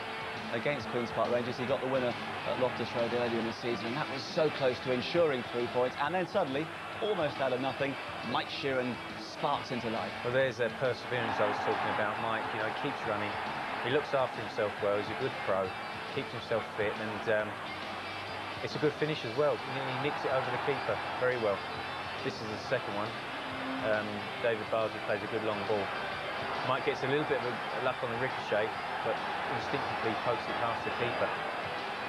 against Queen's Park Rangers. He got the winner at Loftus Road earlier in the season, and that was so close to ensuring 3 points. And then suddenly, almost out of nothing, Mike Sheeran sparks into life. Well, there's a perseverance I was talking about. Mike, you know, he keeps running. He looks after himself well. He's a good pro. Keeps himself fit, and it's a good finish as well. He nicks it over the keeper very well. This is the second one. David Barsley plays a good long ball. Mike gets a little bit of luck on the ricochet, but instinctively pokes it past the keeper.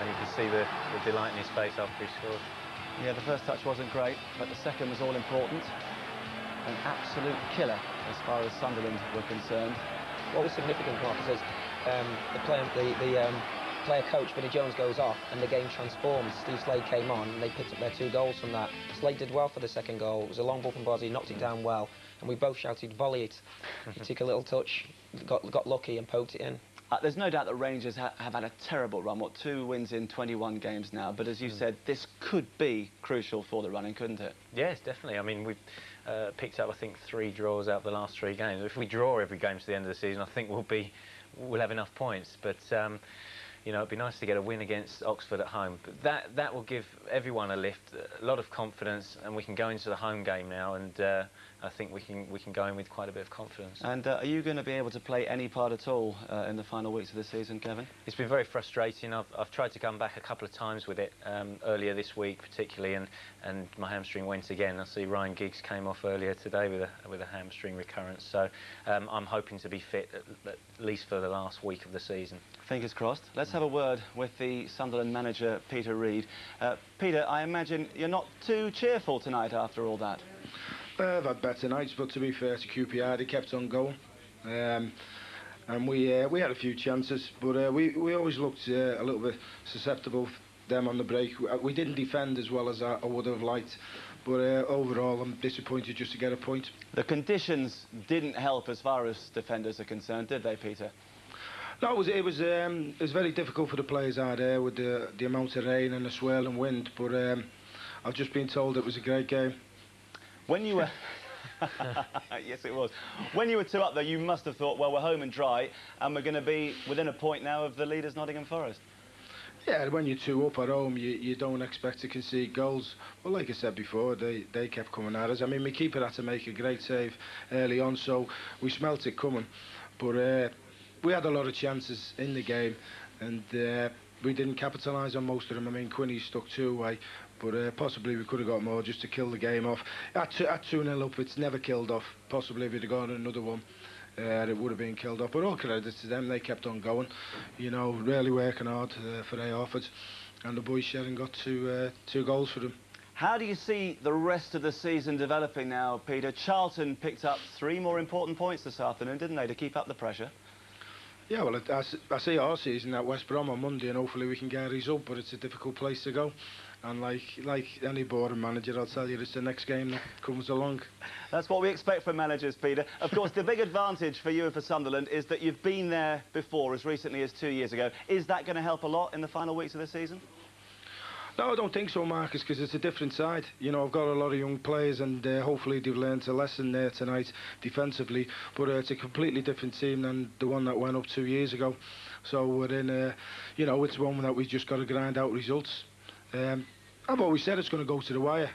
And you can see the delight in his face after he scored. Yeah, the first touch wasn't great, but the second was all important. An absolute killer as far as Sunderland were concerned. What was significant, Mark, is the player coach, Vinnie Jones, goes off and the game transformed. Steve Slade came on and they picked up their 2 goals from that. Slade did well for the second goal. It was a long ball from Barsley, he knocked it down well, and we both shouted, volley it. He took a little touch, got lucky and poked it in. There's no doubt that Rangers have had a terrible run. 2 wins in 21 games now, but as you said, this could be crucial for the running, couldn't it? Yes, definitely. I mean, we've picked up, I think, 3 draws out of the last 3 games. If we draw every game to the end of the season, I think we'll have enough points. But you know, it'd be nice to get a win against Oxford at home. But that will give everyone a lift, a lot of confidence, and we can go into the home game now and I think we can go in with quite a bit of confidence. And are you going to be able to play any part at all in the final weeks of the season, Kevin? It's been very frustrating. I've tried to come back a couple of times with it earlier this week, particularly, and my hamstring went again. I see Ryan Giggs came off earlier today with a hamstring recurrence. So I'm hoping to be fit at least for the last week of the season. Fingers crossed. Let's have a word with the Sunderland manager, Peter Reid. Peter, I imagine you're not too cheerful tonight after all that. I've had better nights, but to be fair to QPR, they kept on going. And we had a few chances, but we always looked a little bit susceptible to them on the break. We didn't defend as well as I would have liked, but overall I'm disappointed just to get a point. The conditions didn't help as far as defenders are concerned, did they, Peter? No, it was very difficult for the players out there with the amount of rain and the swirling wind, but I've just been told it was a great game. When you were... yes, it was. When you were 2 up there, you must have thought, well, we're home and dry, and we're going to be within a point now of the leaders, Nottingham Forest. Yeah, when you're 2 up at home, you don't expect to concede goals. But like I said before, they kept coming at us. I mean, my keeper had to make a great save early on, so we smelt it coming. But we had a lot of chances in the game, and we didn't capitalise on most of them. I mean, Quinny stuck 2 away, but possibly we could have got more just to kill the game off. At 2-0 up, it's never killed off. Possibly if we'd have gone another one, it would have been killed off. But all credit to them, they kept on going. You know, really working hard for their efforts, and the boys sharing got 2 goals for them. How do you see the rest of the season developing now, Peter? Charlton picked up 3 more important points this afternoon, didn't they, to keep up the pressure? Yeah, well, I see our season at West Brom on Monday, and hopefully we can get a result, but it's a difficult place to go. And like any boring manager, I'll tell you, it's the next game that comes along. That's what we expect from managers, Peter. Of course, the big advantage for you and for Sunderland is that you've been there before, as recently as 2 years ago. Is that going to help a lot in the final weeks of the season? No, I don't think so, Marcus, because it's a different side. You know, I've got a lot of young players, and hopefully they've learned a lesson there tonight defensively. But it's a completely different team than the one that went up 2 years ago. So we're in, you know, it's one that we've just got to grind out results. I've always said it's going to go to the wire.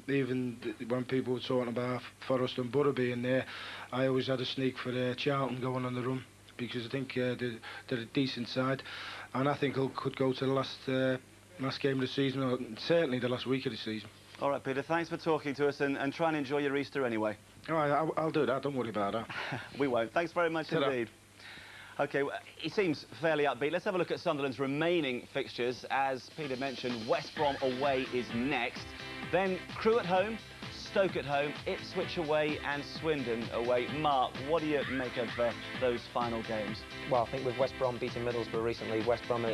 Even when people were talking about Forest and Borough being there, I always had a sneak for Charlton going on the run, because I think they're a decent side, and I think it could go to the last game of the season, or certainly the last week of the season. All right, Peter, thanks for talking to us, and try and enjoy your Easter anyway. All right, I'll do that, don't worry about that. We won't. Thanks very much indeed. OK, well, he seems fairly upbeat. Let's have a look at Sunderland's remaining fixtures. As Peter mentioned, West Brom away is next. Then Crewe at home, Stoke at home, Ipswich away and Swindon away. Mark, what do you make of those final games? Well, I think with West Brom beating Middlesbrough recently, West Brom,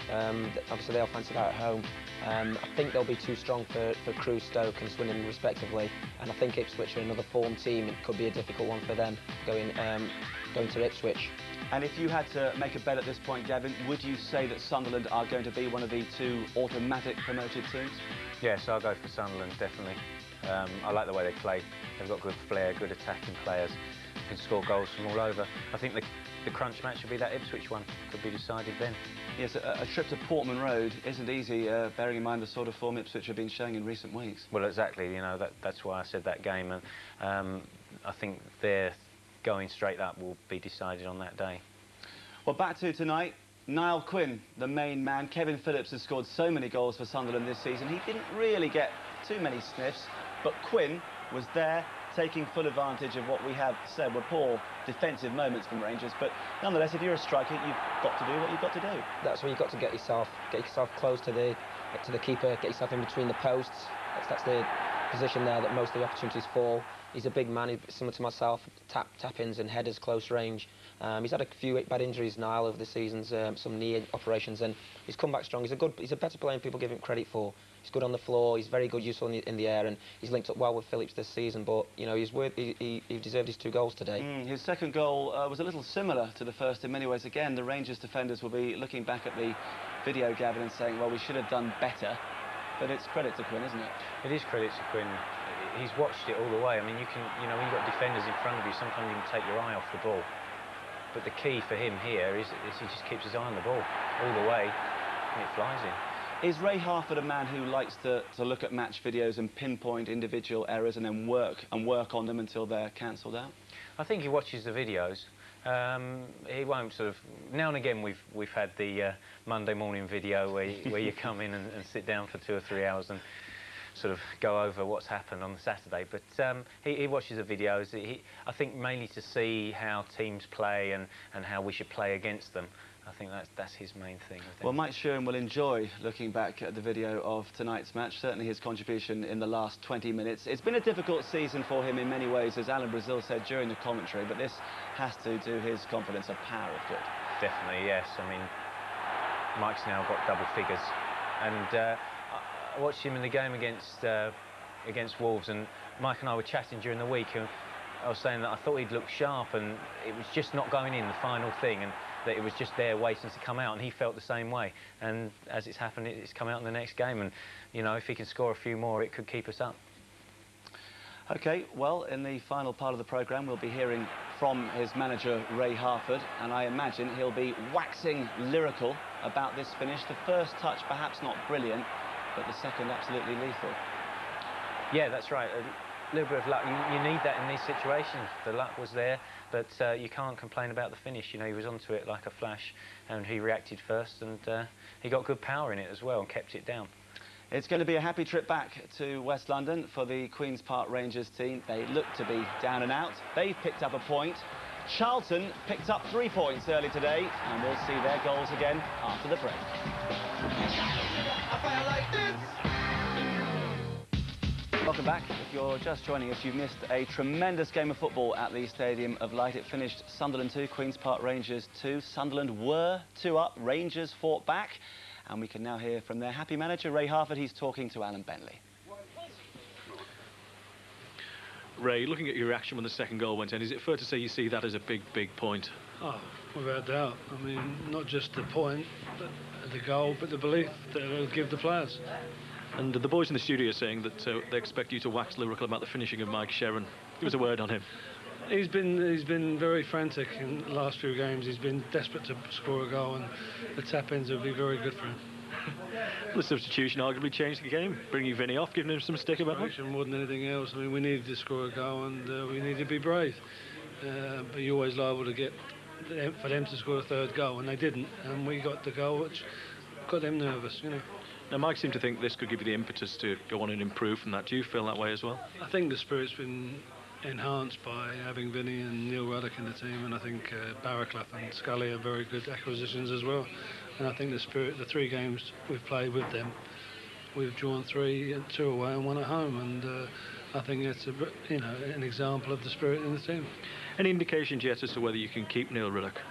obviously they'll fancy that at home. I think they'll be too strong for Crewe, Stoke and Swindon respectively. And I think Ipswich are another form team. It could be a difficult one for them going to Ipswich. And if you had to make a bet at this point, Gavin, would you say that Sunderland are going to be one of the 2 automatic promoted teams? Yes, I'll go for Sunderland, definitely. I like the way they play. They've got good flair, good attacking players, can score goals from all over. I think the crunch match will be that Ipswich one. Could be decided then. Yes, a trip to Portman Road isn't easy, bearing in mind the sort of form Ipswich have been showing in recent weeks. Well, exactly. You know, that's why I said that game. And I think their going straight up will be decided on that day. Well, back to tonight. Niall Quinn, the main man. Kevin Phillips has scored so many goals for Sunderland this season. He didn't really get too many sniffs, but Quinn was there, taking full advantage of what we have said were poor defensive moments from Rangers. But nonetheless, if you're a striker, you've got to do what you've got to do. That's where you've got to get yourself close to the keeper, get yourself in between the posts. That's the position there that most of the opportunities fall. He's a big man, he's similar to myself, tap-ins and headers close range. He's had a few bad injuries, Niall, over the seasons, some knee operations, and he's come back strong. He's a better player than people give him credit for. He's good on the floor, he's very good, useful in the air, and he's linked up well with Phillips this season, but, you know, he deserved his 2 goals today. His second goal was a little similar to the first in many ways. Again, the Rangers defenders will be looking back at the video, Gavin, and saying, well, we should have done better. But it's credit to Quinn, isn't it? It is credit to Quinn. He's watched it all the way. I mean, you know, when you've got defenders in front of you, sometimes you can take your eye off the ball. But the key for him here is he just keeps his eye on the ball all the way, and it flies in. Is Ray Harford a man who likes to look at match videos and pinpoint individual errors and then work on them until they're cancelled out? I think he watches the videos. He won't sort of... Now and again we've had the Monday morning video where you come in and sit down for 2 or 3 hours and sort of go over what's happened on the Saturday. But he watches the videos. I think mainly to see how teams play and how we should play against them. I think that's his main thing. I think. Well, Mike Sheeran will enjoy looking back at the video of tonight's match, certainly his contribution in the last 20 minutes. It's been a difficult season for him in many ways, as Alan Brazil said during the commentary, but this has to do his confidence a power of good. Definitely, yes. I mean, Mike's now got double figures. And I watched him in the game against Wolves, and Mike and I were chatting during the week, and I was saying that I thought he'd look sharp, and it was just not going in, the final thing, and that it was just there waiting to come out, and he felt the same way. And as it's happened, it's come out in the next game, and you know, if he can score a few more, it could keep us up. OK, well, in the final part of the programme, we'll be hearing from his manager, Ray Harford, and I imagine he'll be waxing lyrical about this finish. The first touch, perhaps not brilliant, but the second, absolutely lethal. Yeah, that's right. A little bit of luck. You need that in these situations. The luck was there, but you can't complain about the finish. You know, he was onto it like a flash, and he reacted first, and he got good power in it as well and kept it down. It's going to be a happy trip back to West London for the Queen's Park Rangers team. They look to be down and out. They've picked up a point. Charlton picked up 3 points early today, and we'll see their goals again after the break. Welcome back. If you're just joining us, you've missed a tremendous game of football at the Stadium of Light. It finished Sunderland 2, Queen's Park Rangers 2. Sunderland were 2 up, Rangers fought back, and we can now hear from their happy manager, Ray Harford. He's talking to Alan Bentley. Ray, looking at your reaction when the second goal went in, is it fair to say you see that as a big, big point? Oh, without doubt. I mean, not just the point, but the goal, but the belief that it'll give the players. And the boys in the studio are saying that they expect you to wax lyrical about the finishing of Mike Sheeran. Give us a word on him. He's been very frantic in the last few games. He's been desperate to score a goal, and the tap-ins will be very good for him. The substitution arguably changed the game, bringing Vinny off, giving him some stick about it. More than anything else. I mean, we needed to score a goal, and we needed to be brave. But you're always liable to get for them to score a third goal, and they didn't. And we got the goal, which got them nervous, you know. Now, Mike seemed to think this could give you the impetus to go on and improve from that. Do you feel that way as well? I think the spirit's been enhanced by having Vinny and Neil Ruddock in the team, and I think Barraclough and Scully are very good acquisitions as well. And I think the spirit, the 3 games we've played with them, we've drawn 3, 2 away and 1 at home, and I think it's an example of the spirit in the team. Any indications yet as to whether you can keep Neil Ruddock?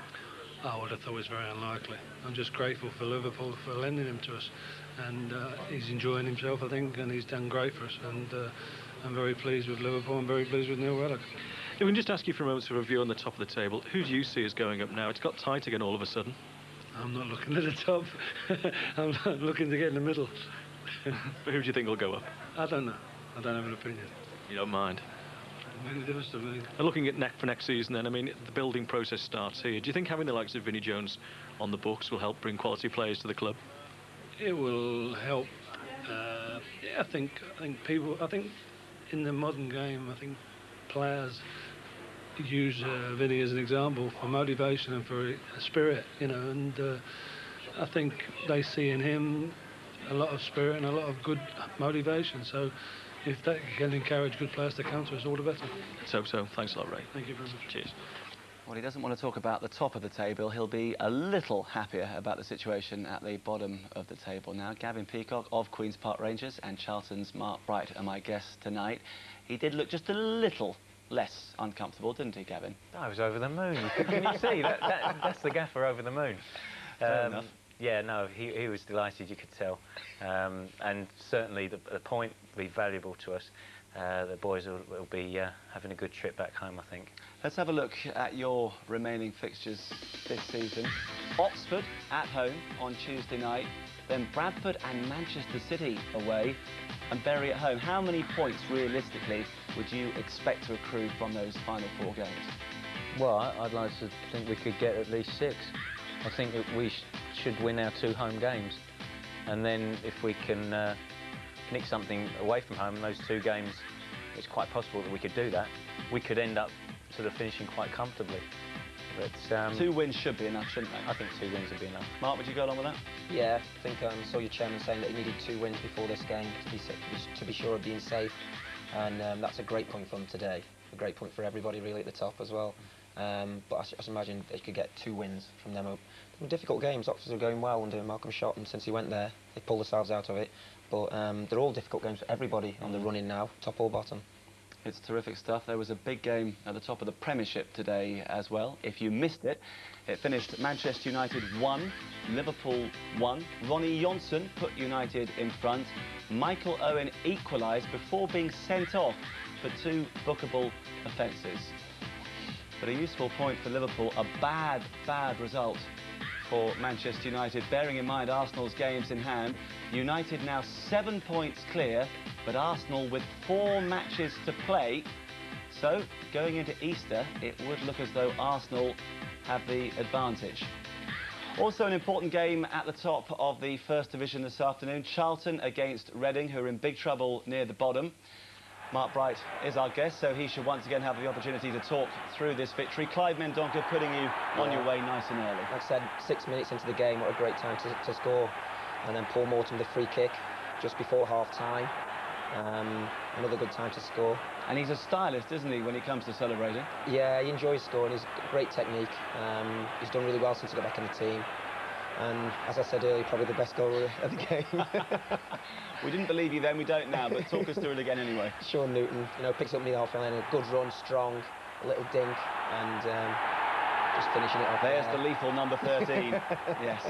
I would have thought it's very unlikely. I'm just grateful for Liverpool for lending him to us, and he's enjoying himself, I think, and he's done great for us, and I'm very pleased with Liverpool and very pleased with Neil Ruddock. If we can just ask you for a moment for a view on the top of the table, who do you see as going up now? It's got tight again all of a sudden. I'm not looking at the top. I'm looking to get in the middle. But who do you think will go up? I don't know. I don't have an opinion. You don't mind? It difference to me. And looking at for next season then, I mean, the building process starts here. Do you think having the likes of Vinnie Jones on the books will help bring quality players to the club? It will help. Yeah, I think in the modern game, I think players use Vinnie as an example for motivation and for spirit, you know, and I think they see in him a lot of spirit and a lot of good motivation. So if that can encourage good players to come to us, all the better. Let's hope so. Thanks a lot, Ray. Thank you very much. Cheers. Well, he doesn't want to talk about the top of the table. He'll be a little happier about the situation at the bottom of the table now. Gavin Peacock of Queen's Park Rangers and Charlton's Mark Bright are my guests tonight. He did look just a little less uncomfortable, didn't he, Gavin? I was over the moon. Can you see? That's the gaffer over the moon. Fair enough. Yeah, no, he was delighted, you could tell. And certainly the point will be valuable to us. The boys will be having a good trip back home, I think. Let's have a look at your remaining fixtures this season. Oxford at home on Tuesday night, then Bradford and Manchester City away, and Bury at home. How many points, realistically, would you expect to accrue from those final 4 games? Well, I'd like to think we could get at least 6. I think that we should win our 2 home games. and then if we can nick something away from home in those 2 games, it's quite possible that we could do that. We could end up sort of finishing quite comfortably. But 2 wins should be enough, shouldn't they? I think 2 wins would be enough. Mark, would you go along with that? Yeah, I think I saw your chairman saying that he needed 2 wins before this game to be sure of being safe, and that's a great point from today. A great point for everybody really at the top as well. But I just imagine they could get 2 wins from them. They were difficult games. Oxford are going well under Malcolm Shotton since he went there. They pulled themselves out of it. But they're all difficult games for everybody on the run-in now, top or bottom. It's terrific stuff. There was a big game at the top of the Premiership today as well. If you missed it, it finished Manchester United 1, Liverpool 1. Ronnie Johnson put United in front. Michael Owen equalised before being sent off for 2 bookable offences. But a useful point for Liverpool, a bad result for Manchester United, bearing in mind Arsenal's games in hand. United now 7 points clear, but Arsenal with 4 matches to play. So, going into Easter, it would look as though Arsenal have the advantage. Also an important game at the top of the First Division this afternoon. Charlton against Reading, who are in big trouble near the bottom. Mark Bright is our guest, so he should once again have the opportunity to talk through this victory. Clive Mendonca putting you on your way nice and early. Like I said, 6 minutes into the game, what a great time to score. And then Paul Morton with a free kick just before half-time. Another good time to score. And he's a stylist, isn't he, when it comes to celebrating? Yeah, he enjoys scoring. He's got great technique. He's done really well since he got back in the team. And as I said earlier, probably the best goal of the game. We didn't believe you then, we don't now, but talk us through it again anyway. Sean Newton, picks up near the half-line, a good run, strong, a little dink, and just finishing it off. There's the lethal number 13. Yes.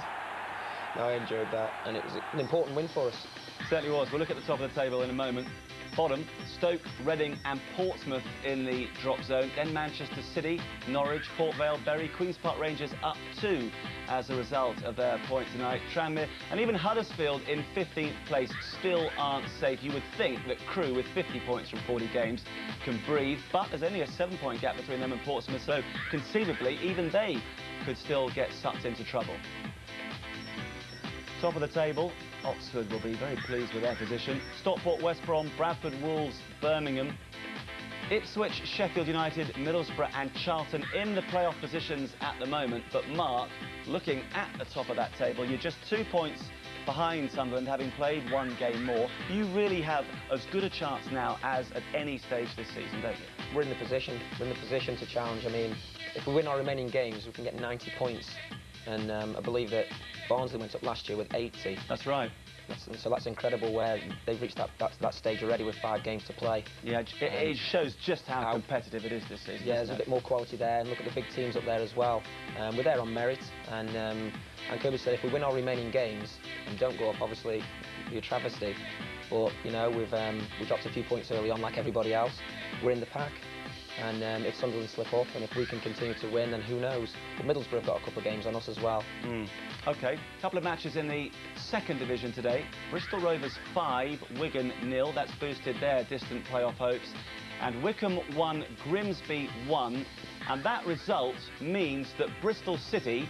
No, I enjoyed that, and it was an important win for us. Certainly was. We'll look at the top of the table in a moment. Bottom, Stoke, Reading and Portsmouth in the drop zone. Then Manchester City, Norwich, Port Vale, Bury, Queen's Park Rangers up 2 as a result of their point tonight. Tranmere and even Huddersfield in 15th place still aren't safe. You would think that Crewe, with 50 points from 40 games, can breathe, but there's only a 7-point gap between them and Portsmouth, so conceivably even they could still get sucked into trouble. Top of the table, Oxford will be very pleased with their position. Stockport, West Brom, Bradford, Wolves, Birmingham. Ipswich, Sheffield United, Middlesbrough and Charlton in the playoff positions at the moment. But Mark, looking at the top of that table, you're just 2 points behind Sunderland, having played 1 game more. You really have as good a chance now as at any stage this season, don't you? We're in the position to challenge. I mean, if we win our remaining games, we can get 90 points. And I believe that Barnsley went up last year with 80. That's right. So that's incredible where they've reached that stage already with 5 games to play. Yeah, it shows just how competitive it is this season. Yeah, there's a bit more quality there, and look at the big teams up there as well. We're there on merit, and Kirby said if we win our remaining games and don't go up, obviously it'll be a travesty. But we dropped a few points early on like everybody else. We're in the pack. And if Sunderland slip up, and if we can continue to win, then who knows? But Middlesbrough have got a couple of games on us as well. OK, a couple of matches in the second division today. Bristol Rovers 5, Wigan 0. That's boosted their distant playoff hopes. And Wycombe 1, Grimsby 1. And that result means that Bristol City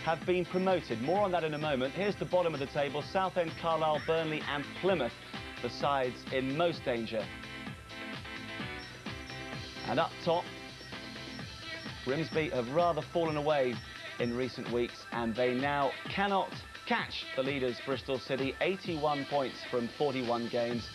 have been promoted. More on that in a moment. Here's the bottom of the table. Southend, Carlisle, Burnley and Plymouth, the sides in most danger. And up top, Grimsby have rather fallen away in recent weeks, and they now cannot catch the leaders Bristol City, 81 points from 41 games.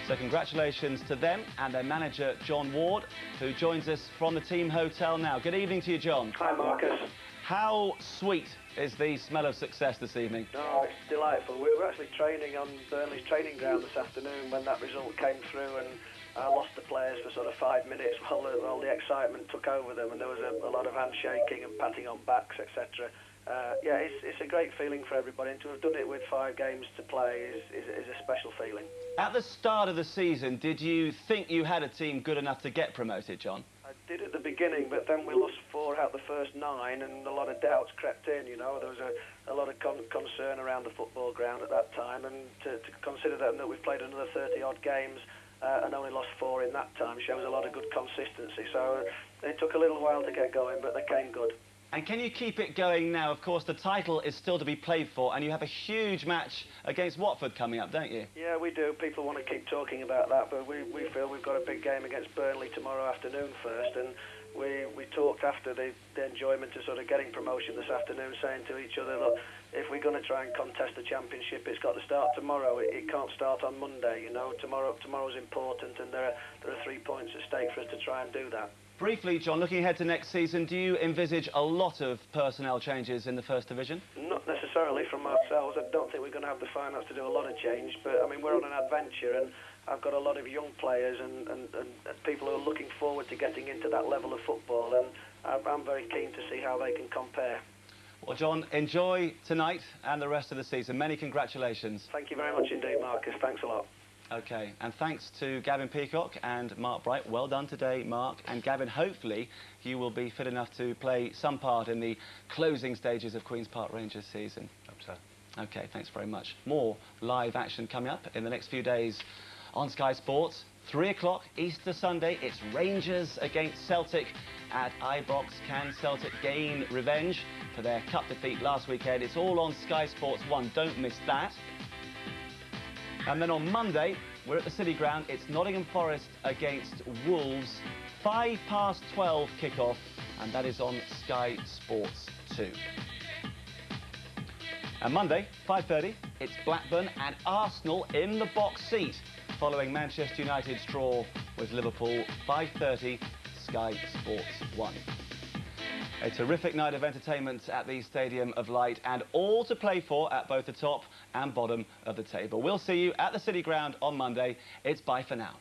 So congratulations to them and their manager John Ward, who joins us from the team hotel now. Good evening to you, John. Hi, Marcus. How sweet is the smell of success this evening? No, it's delightful. We were actually training on Burnley's training ground this afternoon when that result came through, and I lost the players for sort of 5 minutes while the excitement took over them, and there was a lot of handshaking and patting on backs, etc. Yeah, it's a great feeling for everybody, and to have done it with 5 games to play is a special feeling. At the start of the season, did you think you had a team good enough to get promoted, John? I did at the beginning, but then we lost 4 out of the first 9, and a lot of doubts crept in. There was a lot of concern around the football ground at that time, and to consider that we've played another 30-odd games and only lost 4 in that time shows a lot of good consistency. So it took a little while to get going, but they came good. And can you keep it going now? Of course, the title is still to be played for, and you have a huge match against Watford coming up, don't you? Yeah, we do. People want to keep talking about that, but we feel we've got a big game against Burnley tomorrow afternoon first, and we talked after the enjoyment of sort of getting promotion this afternoon, saying to each other, look, if we're going to try and contest the Championship, it's got to start tomorrow. It can't start on Monday, you know. Tomorrow's important, and there are 3 points at stake for us to try and do that. Briefly, John, looking ahead to next season, do you envisage a lot of personnel changes in the First Division? Not necessarily from ourselves. I don't think we're going to have the finance to do a lot of change, but I mean, we're on an adventure, and I've got a lot of young players and people who are looking forward to getting into that level of football, and I'm very keen to see how they can compare. Well, John, enjoy tonight and the rest of the season. Many congratulations. Thank you very much indeed, Marcus. Thanks a lot. OK, and thanks to Gavin Peacock and Mark Bright. Well done today, Mark. And Gavin, hopefully you will be fit enough to play some part in the closing stages of Queen's Park Rangers season. Hope so. OK, thanks very much. More live action coming up in the next few days on Sky Sports. 3 o'clock, Easter Sunday. It's Rangers against Celtic at Ibrox. Can Celtic gain revenge for their cup defeat last weekend? It's all on Sky Sports 1. Don't miss that. And then on Monday, we're at the City Ground. It's Nottingham Forest against Wolves. 12:05 kickoff, and that is on Sky Sports 2. And Monday, 5:30, it's Blackburn and Arsenal in the box seat, following Manchester United's draw with Liverpool. 5:30, Sky Sports 1. A terrific night of entertainment at the Stadium of Light, and all to play for at both the top and bottom of the table. We'll see you at the City Ground on Monday. It's bye for now.